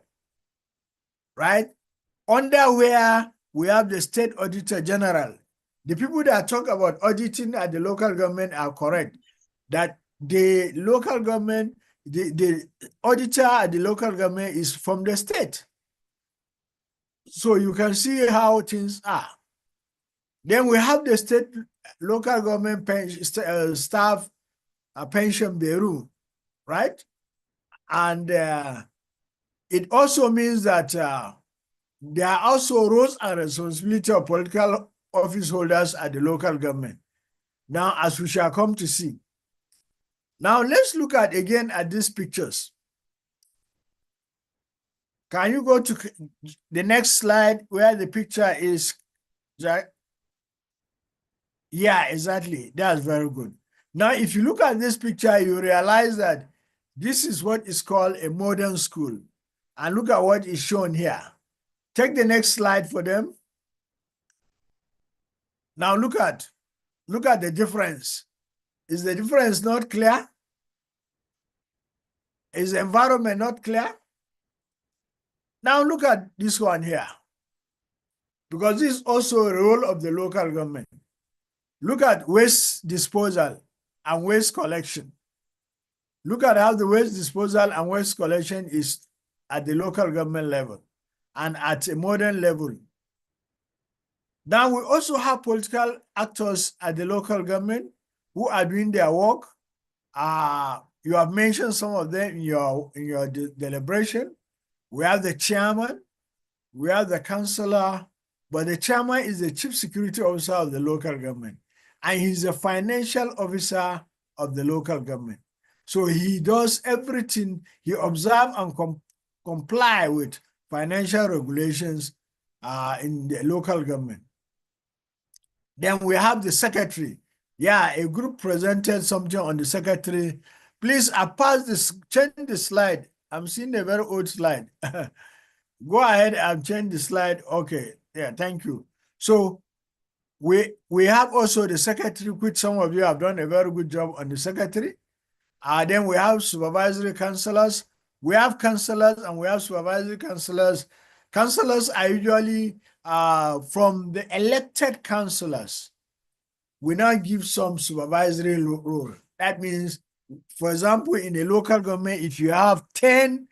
right? Under where we have the State Auditor General. The people that talk about auditing at the local government are correct, that the local government, the auditor at the local government is from the state. So you can see how things are. Then we have the state local government staff pension bureau, right? And it also means that there are also roles and responsibility of political office holders at the local government. Now, as we shall come to see. Now, let's look at again at these pictures. Can you go to the next slide where the picture is, Jack? Yeah, exactly. That's very good. Now, if you look at this picture, you realize that this is what is called a modern school. And look at what is shown here. Take the next slide for them. Now look at the difference. Is the difference not clear? Is the environment not clear? Now look at this one here. Because this is also a role of the local government. Look at waste disposal and waste collection. Look at how the waste disposal and waste collection is at the local government level and at a modern level. Now we also have political actors at the local government who are doing their work. You have mentioned some of them in your deliberation. We have the chairman, we have the councillor, but the chairman is the chief security officer of the local government, and he's the financial officer of the local government. So he does everything, he observes and comply with financial regulations in the local government. Then we have the secretary. Yeah, a group presented something on the secretary. Please, I pass this, change the slide. I'm seeing a very old slide. Go ahead and change the slide. Okay, yeah, thank you. So we have also the secretary, which some of you have done a very good job on the secretary. Then we have supervisory councillors. We have councillors and we have supervisory councillors. Councillors are usually from the elected councillors. We now give some supervisory role. That means, for example, in a local government, if you have 10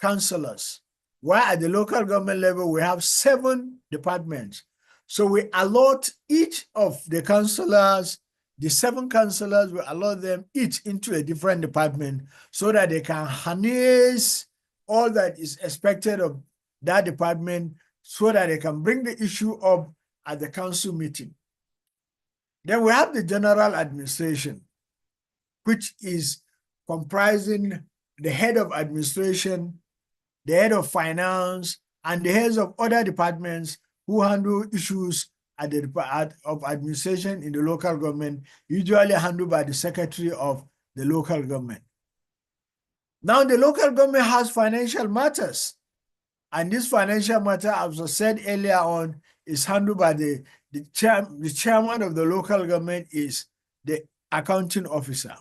councillors, while at the local government level, we have 7 departments. So we allot each of the councillors, the 7 councillors, we allot them each into a different department so that they can harness all that is expected of that department so that they can bring the issue up at the council meeting. Then we have the general administration, which is comprising the head of administration, the head of finance, and the heads of other departments who handle issues at the department of administration in the local government, usually handled by the secretary of the local government. Now, the local government has financial matters, and this financial matter, as I said earlier on, is handled by the chairman of the local government is the accounting officer.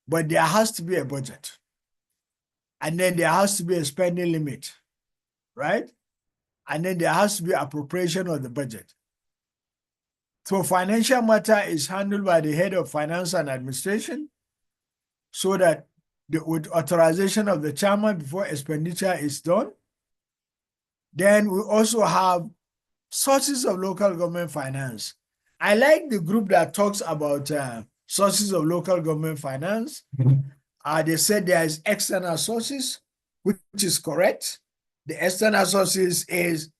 But there has to be a budget. And then there has to be a spending limit, right? And then there has to be appropriation of the budget. So financial matter is handled by the head of finance and administration so that with authorization of the chairman before expenditure is done. Then we also have sources of local government finance. I like the group that talks about sources of local government finance. They said there is external sources, which is correct. The external sources is,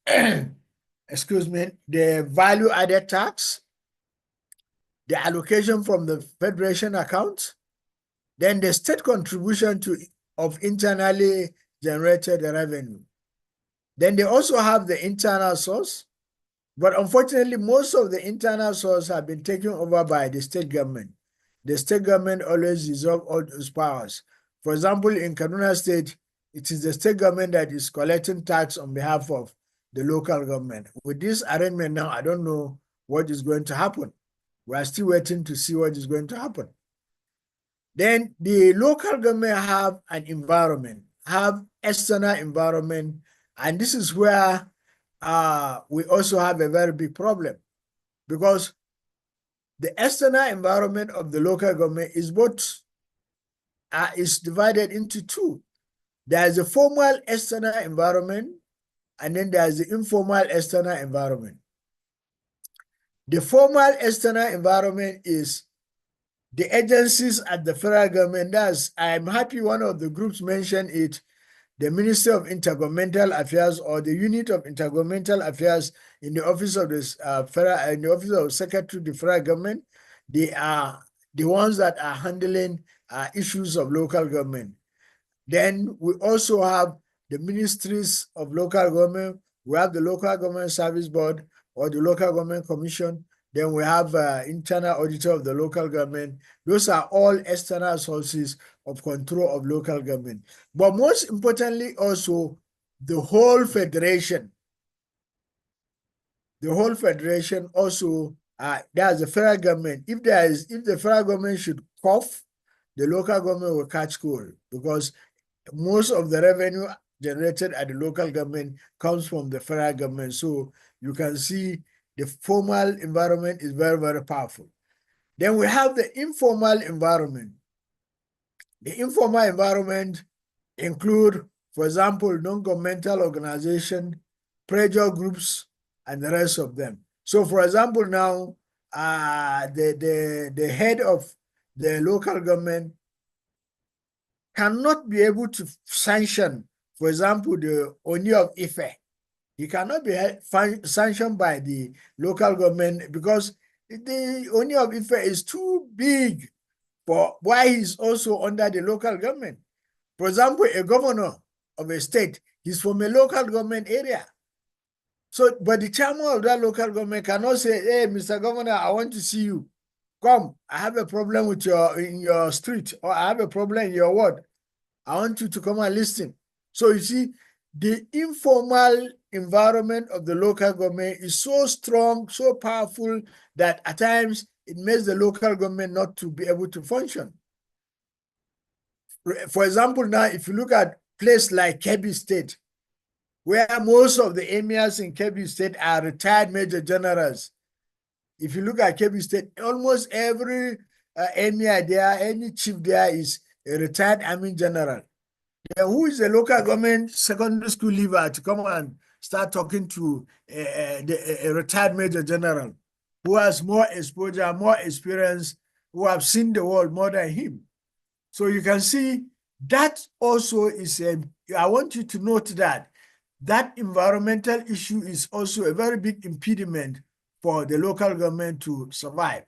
excuse me, the value-added tax, the allocation from the federation account, then the state contribution of internally generated revenue. Then they also have the internal source, but unfortunately, most of the internal source have been taken over by the state government. The state government always reserve all those powers. For example, in Kaduna State, it is the state government that is collecting tax on behalf of the local government. With this arrangement now, I don't know what is going to happen. We are still waiting to see what is going to happen. Then the local government have an environment, have external environment, and this is where we also have a very big problem, because the external environment of the local government is is divided into two. There is a formal external environment, and then there is the informal external environment. The formal external environment is the agencies at the federal government. I'm happy one of the groups mentioned it, the Ministry of Intergovernmental Affairs, or the Unit of Intergovernmental Affairs in the Office of the in the Office of Secretary of the Federal Government. They are the ones that are handling issues of local government. Then we also have the ministries of local government. We have the Local Government Service Board or the Local Government Commission. Then we have internal auditor of the local government. Those are all external sources of control of local government. But most importantly, also the whole federation. The whole federation also, there's the federal government. If the federal government should cough, the local government will catch cold, because most of the revenue generated at the local government comes from the federal government. So you can see the formal environment is very, very powerful. Then we have the informal environment. The informal environment include, for example, non-governmental organization, pressure groups, and the rest of them. So, for example, now the head of the local government cannot be able to sanction, for example, the Oni of Ife. He cannot be sanctioned by the local government because the Oni of Ife is too big for why he's also under the local government. For example, a governor of a state, he's from a local government area. So, but the chairman of that local government cannot say, hey, Mr. Governor, I want to see you. Come, I have a problem with in your street, or I have a problem in your ward. I want you to come and listen. So you see, the informal environment of the local government is so strong, so powerful, that at times it makes the local government not to be able to function. For example, now, if you look at places like Kebbi State, where most of the emirs in Kebbi State are retired major generals. If you look at Kebbi State, almost every emir there, any chief there is a retired army general. Then who is a local government secondary school leaver to come and start talking to a retired major general who has more exposure, more experience, who have seen the world more than him? So you can see that also is I want you to note that environmental issue is also a very big impediment for the local government to survive.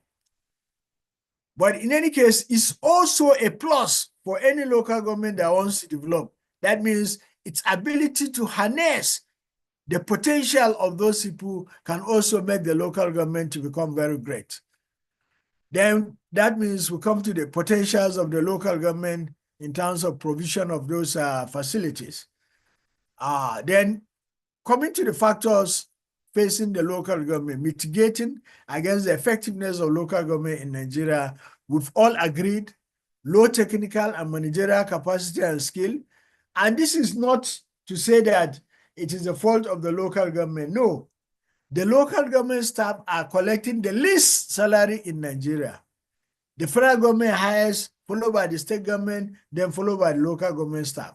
But in any case, it's also a plus for any local government that wants to develop. That means its ability to harness the potential of those people can also make the local government to become very great. Then that means we come to the potentials of the local government in terms of provision of those facilities. Then coming to the factors facing the local government, mitigating against the effectiveness of local government in Nigeria, we've all agreed low technical and managerial capacity and skill. And this is not to say that it is the fault of the local government. No, the local government staff are collecting the least salary in Nigeria. The federal government hires, followed by the state government, then followed by the local government staff.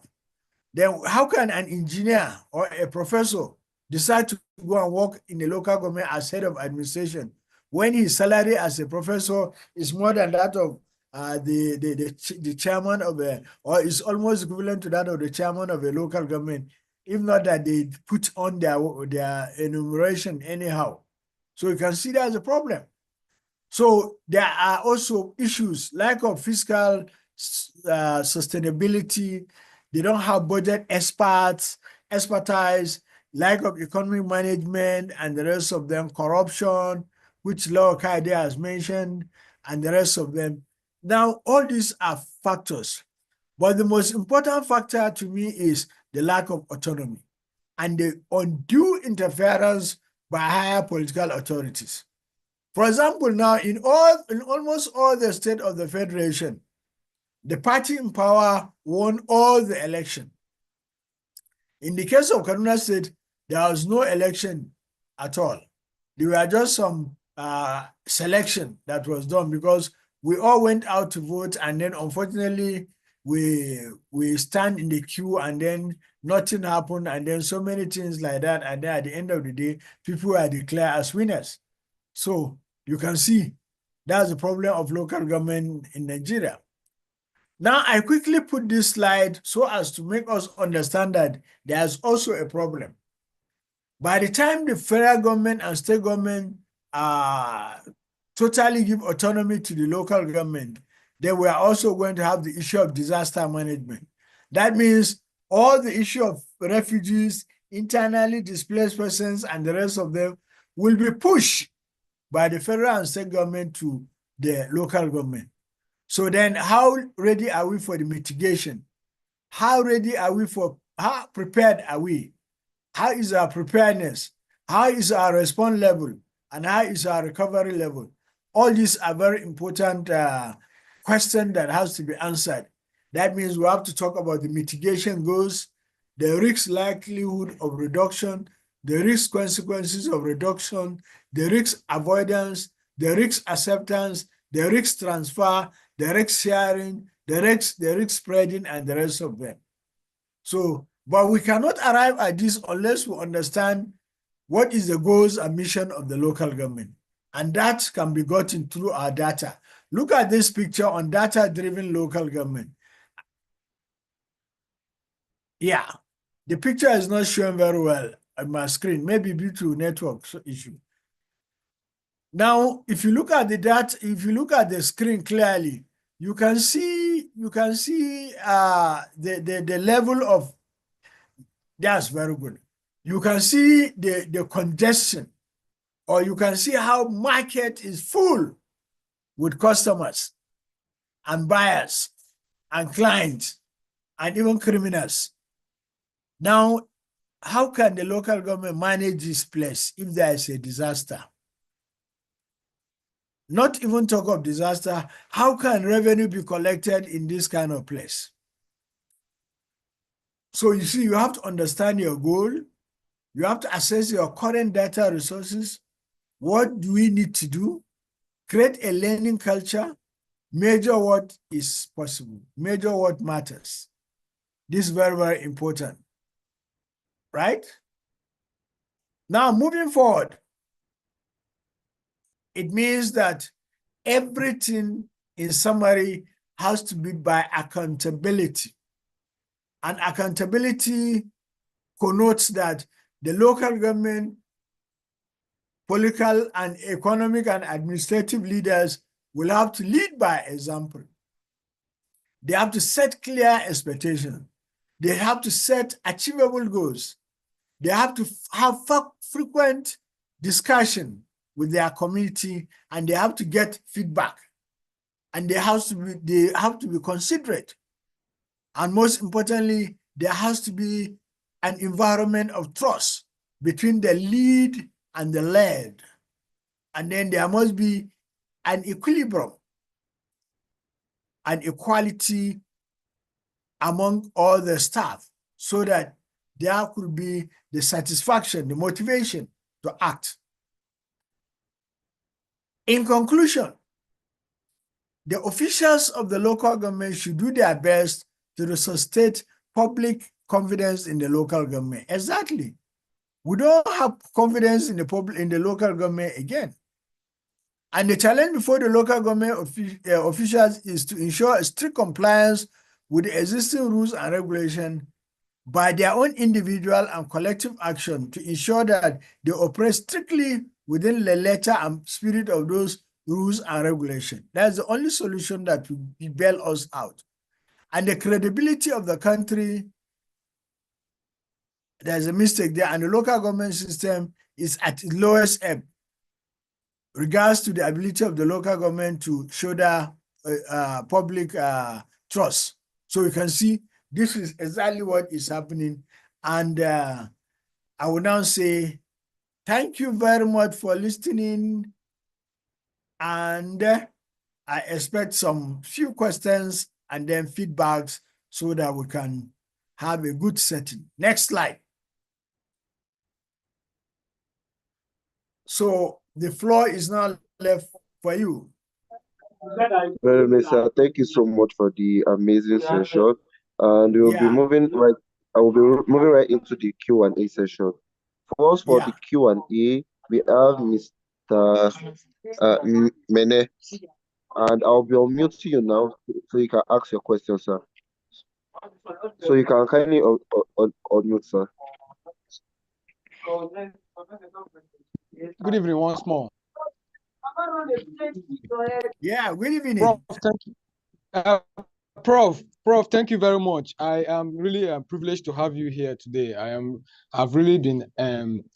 Then how can an engineer or a professor decide to go and work in the local government as head of administration when his salary as a professor is more than that of the chairman of or is almost equivalent to that of the chairman of a local government, if not that they put on their enumeration anyhow. So you can see there's a problem. So there are also issues, lack of fiscal sustainability. They don't have budget expertise. lack of economic management, and the rest of them, corruption, which Laura Kade has mentioned, and the rest of them. Now, all these are factors, but the most important factor to me is the lack of autonomy and the undue interference by higher political authorities. For example, now in almost all the states of the Federation, the party in power won all the election. In the case of Kaduna State, there was no election at all. There were just some selection that was done because we all went out to vote, and then unfortunately we stand in the queue, and then nothing happened, and then so many things like that, and then at the end of the day, people are declared as winners. So you can see that's the problem of local government in Nigeria. Now, I quickly put this slide so as to make us understand that there's also a problem. By the time the federal government and state government totally give autonomy to the local government, they were also going to have the issue of disaster management. That means all the issue of refugees, internally displaced persons, and the rest of them will be pushed by the federal and state government to the local government. So then how ready are we for the mitigation? How prepared are we? How is our preparedness? How is our response level? And how is our recovery level? All these are very important questions that has to be answered. That means we have to talk about the mitigation goals, the risk likelihood of reduction, the risk consequences of reduction, the risk avoidance, the risk acceptance, the risk transfer, the risk sharing, the risk spreading, and the rest of them. So, but we cannot arrive at this unless we understand what is the goals and mission of the local government. And that can be gotten through our data. Look at this picture on data-driven local government. Yeah, the picture is not showing very well on my screen, maybe due to network issue. Now, if you look at the data, if you look at the screen clearly, you can see the level of, that's very good. You can see the congestion, or you can see how market is full with customers and buyers and clients and even criminals. Now, how can the local government manage this place if there is a disaster? Not even talk of disaster, how can revenue be collected in this kind of place? So you see, you have to understand your goal. You have to assess your current data resources. What do we need to do? Create a learning culture. Measure what is possible. Measure what matters. This is very, very important. Right? Now, moving forward, it means that everything in summary has to be by accountability. And accountability connotes that the local government, political and economic and administrative leaders will have to lead by example. They have to set clear expectations. They have to set achievable goals. They have to have frequent discussion with their community, and they have to get feedback. And they have to be considerate. And most importantly, there has to be an environment of trust between the lead and the led. And then there must be an equilibrium, an equality among all the staff, so that there could be the satisfaction, the motivation to act. In conclusion, the officials of the local government should do their best to resuscitate public confidence in the local government. Exactly. We don't have confidence in the local government again. And the challenge before the local government officials is to ensure strict compliance with the existing rules and regulations by their own individual and collective action to ensure that they operate strictly within the letter and spirit of those rules and regulations. That's the only solution that will bail us out. And the credibility of the country there's a mistake there, and the local government system is at its lowest ebb regards to the ability of the local government to shoulder public trust. So you can see this is exactly what is happening. And I will now say thank you very much for listening. And I expect some few questions and then feedbacks so that we can have a good setting. Next slide. So the floor is now left for you. Very nice, sir. Thank you so much for the amazing session. And we'll be moving right. I will be moving right into the Q&A session. First, for the Q&A, we have Mr. Mene, and I'll be unmuting you now so you can ask your question, sir. So you can kindly unmute, sir. Good evening once more. Yeah, good evening. Prof, thank you. Prof, thank you very much. I am really privileged to have you here today. I've really been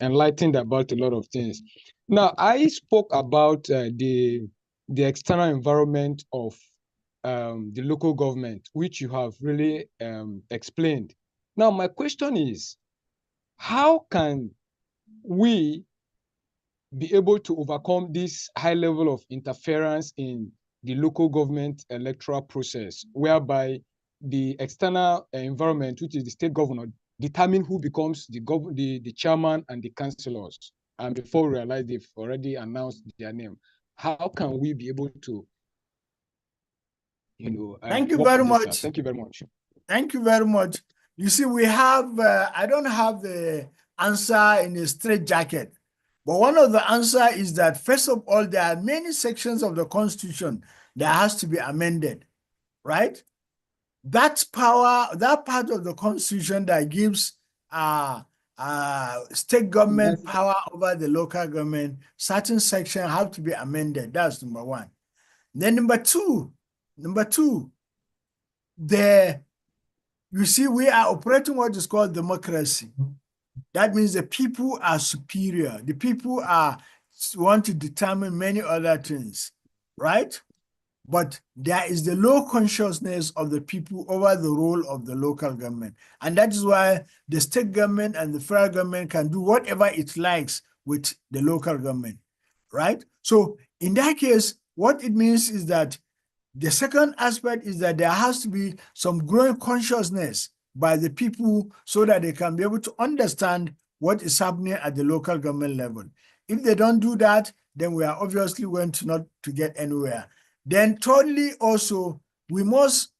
enlightened about a lot of things. Now, I spoke about the external environment of the local government, which you have really explained. Now, my question is, how can we be able to overcome this high level of interference in the local government electoral process, whereby the external environment, which is the state governor, determine who becomes the chairman and the councillors? And before we realize they've already announced their name, how can we be able to, thank you very much. Sir? Thank you very much. Thank you very much. You see, we have, I don't have the answer in a straight jacket. But one of the answer is that, first of all, there are many sections of the Constitution that has to be amended, right? That power, that part of the Constitution that gives state government power over the local government, certain sections have to be amended. That's number one. Then number two, you see, we are operating what is called democracy. That means the people are superior. The people want to determine many other things, right? But there is the low consciousness of the people over the role of the local government. And that is why the state government and the federal government can do whatever it likes with the local government, right? So in that case, what it means is that the second aspect is that there has to be some growing consciousness by the people so that they can be able to understand what is happening at the local government level. If they don't do that, then we are obviously going to not to get anywhere. Then thirdly, also, we must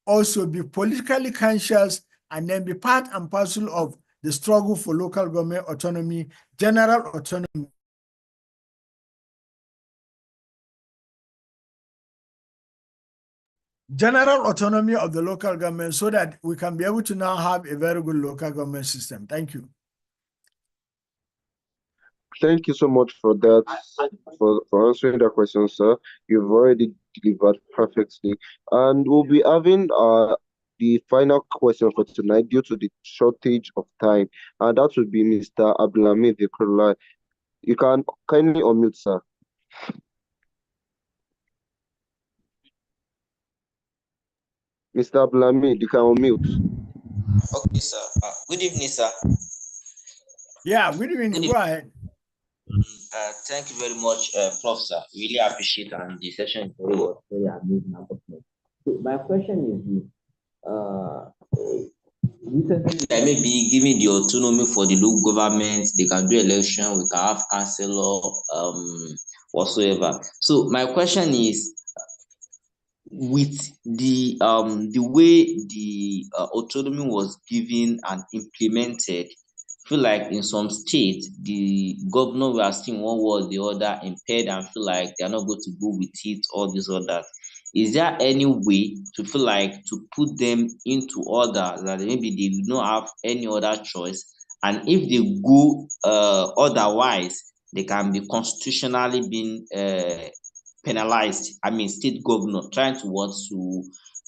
also be politically conscious and then be part and parcel of the struggle for local government autonomy, general autonomy. General autonomy of the local government so that we can be able to now have a very good local government system. Thank you. Thank you so much for that, for answering that question, sir. You've already delivered perfectly. And we'll be having the final question for tonight due to the shortage of time. And that would be Mr. Abdulhamid Ikrullah. You can kindly unmute, sir. Mr. Abdulhamid, you can unmute. Okay, sir. Good evening, sir. Yeah, good evening. Go ahead. Thank you very much, Prof. Sir. Really appreciate and the session is very amazing. So my question is recently I may be giving the autonomy for the local government. They can do election. We can have councillor, whatsoever. So my question is, with the way the autonomy was given and implemented, feel like in some states the governor we are seeing one way or the other impaired and feel like they are not going to go with it, all this or that. Is there any way to feel like to put them into order that maybe they do not have any other choice, and if they go otherwise, they can be constitutionally being penalized? I mean, state governor trying to want to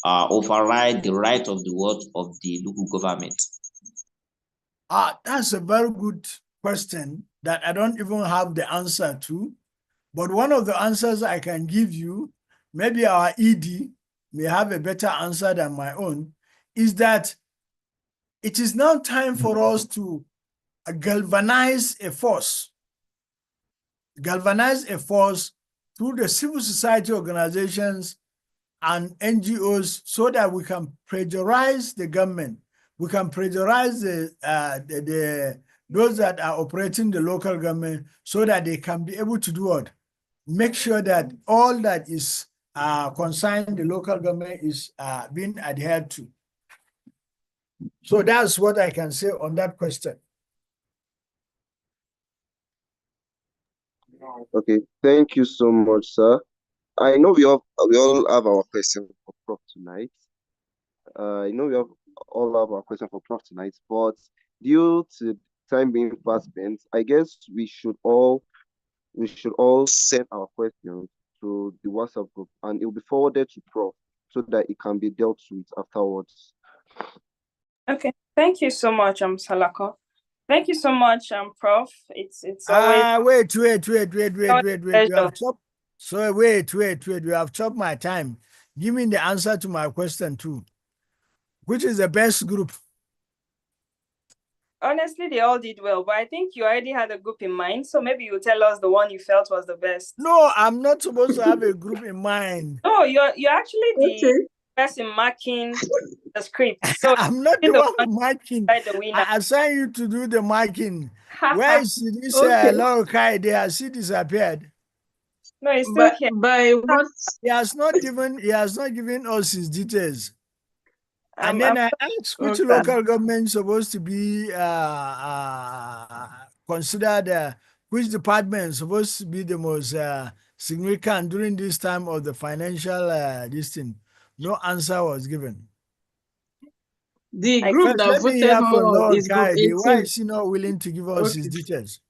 override the right of the word of the local government. That's a very good question that I don't even have the answer to. But one of the answers I can give you, maybe our ED may have a better answer than my own, is that it is now time for us to galvanize a force through the civil society organizations and NGOs so that we can pressurize the government. We can pressurize those that are operating the local government so that they can be able to do what? Make sure that all that is concerned the local government is being adhered to. So that's what I can say on that question. Okay, thank you so much, sir. I know we all have our question for Prof tonight. I know we all have our question for Prof tonight, but due to time being fast spent, I guess we should all send our questions to the WhatsApp group, and it will be forwarded to Prof so that it can be dealt with afterwards. Okay, thank you so much, Salako. Thank you so much, Prof. It's always wait. You have chopped. So wait. You have chopped my time. Give me the answer to my question too. Which is the best group? Honestly, they all did well, but I think you already had a group in mind, so maybe you tell us the one you felt was the best. No, I'm not supposed to have a group in mind. No, you're actually the person marking the script. So I'm not the one marking. I assign you to do the marking. Where is this Lorokai? They have disappeared. No, he's still here. By what? He has not given us his details. And then I asked which local government is supposed to be considered, which department is supposed to be the most significant during this time of the financial this thing. No answer was given. The group that voted more is group 18. Why is he not willing to give us his details?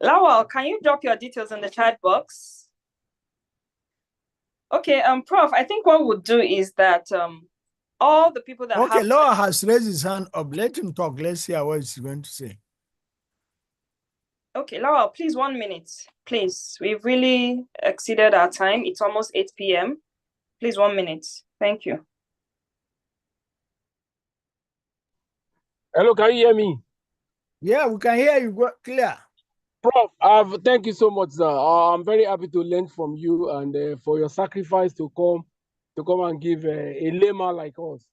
Lawal, can you drop your details in the chat box? Okay, Prof, I think what we'll do is that all the people that Okay, Lawal has raised his hand up. Let him talk. Let's hear what he's going to say. Okay, Lawal, please 1 minute. Please, we've really exceeded our time. It's almost 8 p.m. Please 1 minute. Thank you. Hello, can you hear me? Yeah, we can hear you clear. Prof, thank you so much, sir. I'm very happy to learn from you and for your sacrifice to come and give a layman like us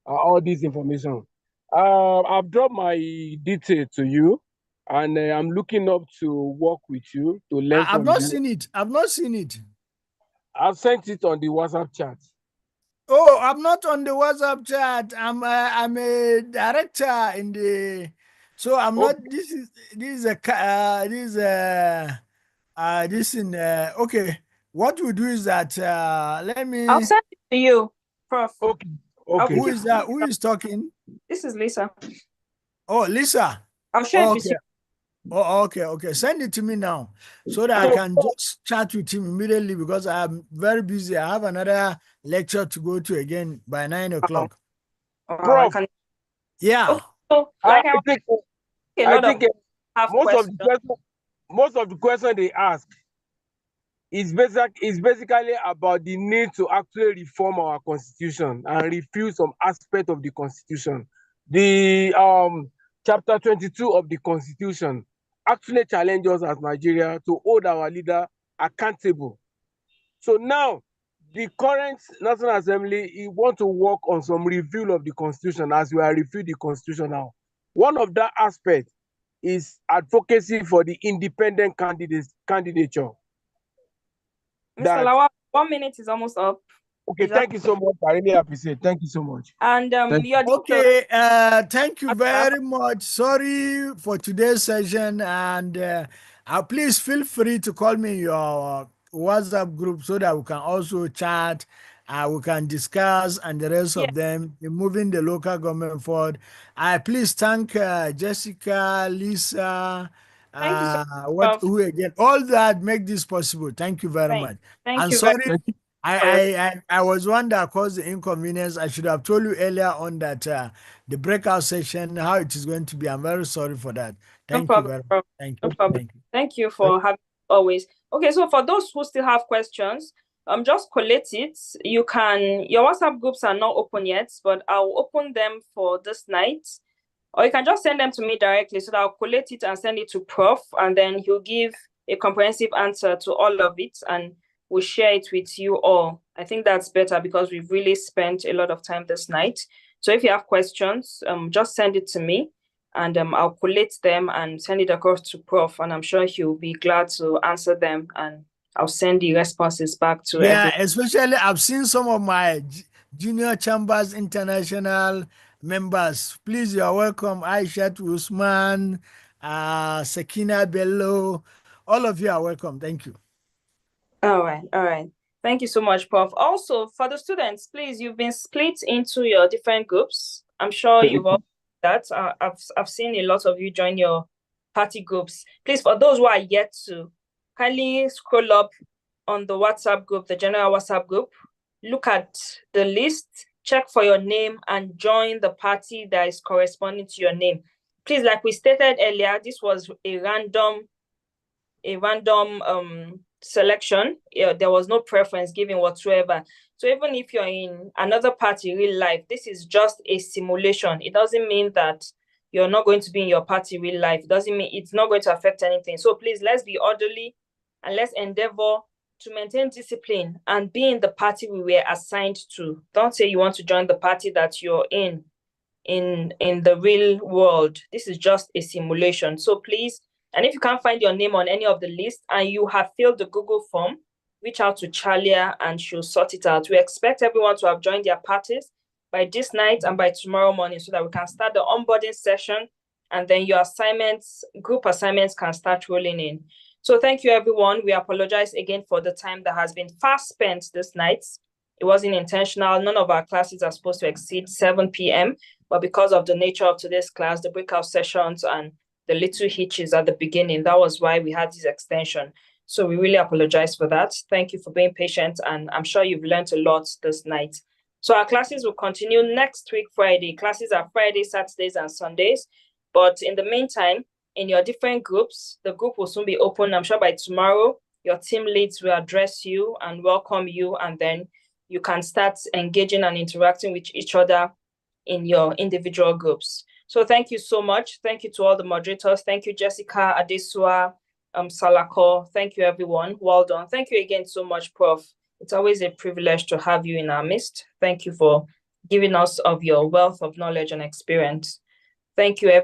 all this information. I've dropped my detail to you, and I'm looking up to work with you to learn from you. I've not seen it. I've sent it on the WhatsApp chat. Oh, I'm not on the WhatsApp chat. I'm a director in the. So I'm not. This in. Okay. What we do is that let me. I'll send it to you, Prof. Okay. Who is that? Who is talking? This is Lisa. Oh, Lisa. I'll share it with you. Oh, okay. Send it to me now so that I can just chat with him immediately because I'm very busy. I have another lecture to go to again by 9 o'clock. Prof. Yeah. So, I think most of the question they ask is basically about the need to actually reform our constitution and review some aspect of the constitution. The chapter 22 of the constitution actually challenges us as Nigeria to hold our leader accountable. So now the current National Assembly want to work on some review of the constitution as we are reviewing the constitution now. One of that aspect is advocacy for the independent candidature. Mr. Lawal, 1 minute is almost up. Okay, thank you so much. I really appreciate it. Thank you so much. And okay, thank you very much. Sorry for today's session, and please feel free to call me your WhatsApp group so that we can also chat, we can discuss, and the rest of them in moving the local government forward. I please thank Jessica, Lisa, thank you so much. who again? All that make this possible. Thank you very much. Thank and you. Sorry, I was one that caused the inconvenience. I should have told you earlier on that the breakout session, how it is going to be. I'm very sorry for that. Thank you very much. Thank you. No problem. Thank you for having always. Okay, so for those who still have questions, just collate it. You can, your WhatsApp groups are not open yet, but I'll open them for this night. Or you can just send them to me directly so that I'll collate it and send it to Prof. And then he'll give a comprehensive answer to all of it and we'll share it with you all. I think that's better because we've really spent a lot of time this night. So if you have questions, just send it to me and I'll collate them and send it across to Prof. And I'm sure he'll be glad to answer them and I'll send the responses back to everyone. Especially I've seen some of my Junior Chambers International members. Please, you're welcome. Aishat Usman, Sakina Bello, all of you are welcome. Thank you. All right. Thank you so much, Prof. Also, for the students, please, you've been split into your different groups. I'm sure you've all that. I've seen a lot of you join your party groups. Please, for those who are yet to, kindly scroll up on the WhatsApp group, the general WhatsApp group, look at the list, check for your name and join the party that is corresponding to your name. Please, like we stated earlier, this was a random selection. There was no preference given whatsoever. So even if you're in another party in real life, this is just a simulation. It doesn't mean that you're not going to be in your party in real life. It doesn't mean it's not going to affect anything. So please, let's be orderly and let's endeavor to maintain discipline and be in the party we were assigned to. Don't say you want to join the party that you're in the real world. This is just a simulation. So please, and if you can't find your name on any of the lists and you have filled the Google form, reach out to Chalia and she'll sort it out. We expect everyone to have joined their parties by this night and by tomorrow morning so that we can start the onboarding session and then your assignments, group assignments can start rolling in. So thank you, everyone. We apologize again for the time that has been fast spent this night. It wasn't intentional. None of our classes are supposed to exceed 7 p.m., but because of the nature of today's class, the breakout sessions and the little hitches at the beginning, that was why we had this extension. So we really apologize for that. Thank you for being patient, and I'm sure you've learned a lot this night. So our classes will continue next week, Friday. Classes are Fridays, Saturdays, and Sundays. But in the meantime, in your different groups, the group will soon be open. I'm sure by tomorrow, your team leads will address you and welcome you, and then you can start engaging and interacting with each other in your individual groups. So thank you so much. Thank you to all the moderators. Thank you, Jessica, Adesua, Salako. Thank you, everyone. Well done. Thank you again so much, Prof. It's always a privilege to have you in our midst. Thank you for giving us of your wealth of knowledge and experience. Thank you, everyone.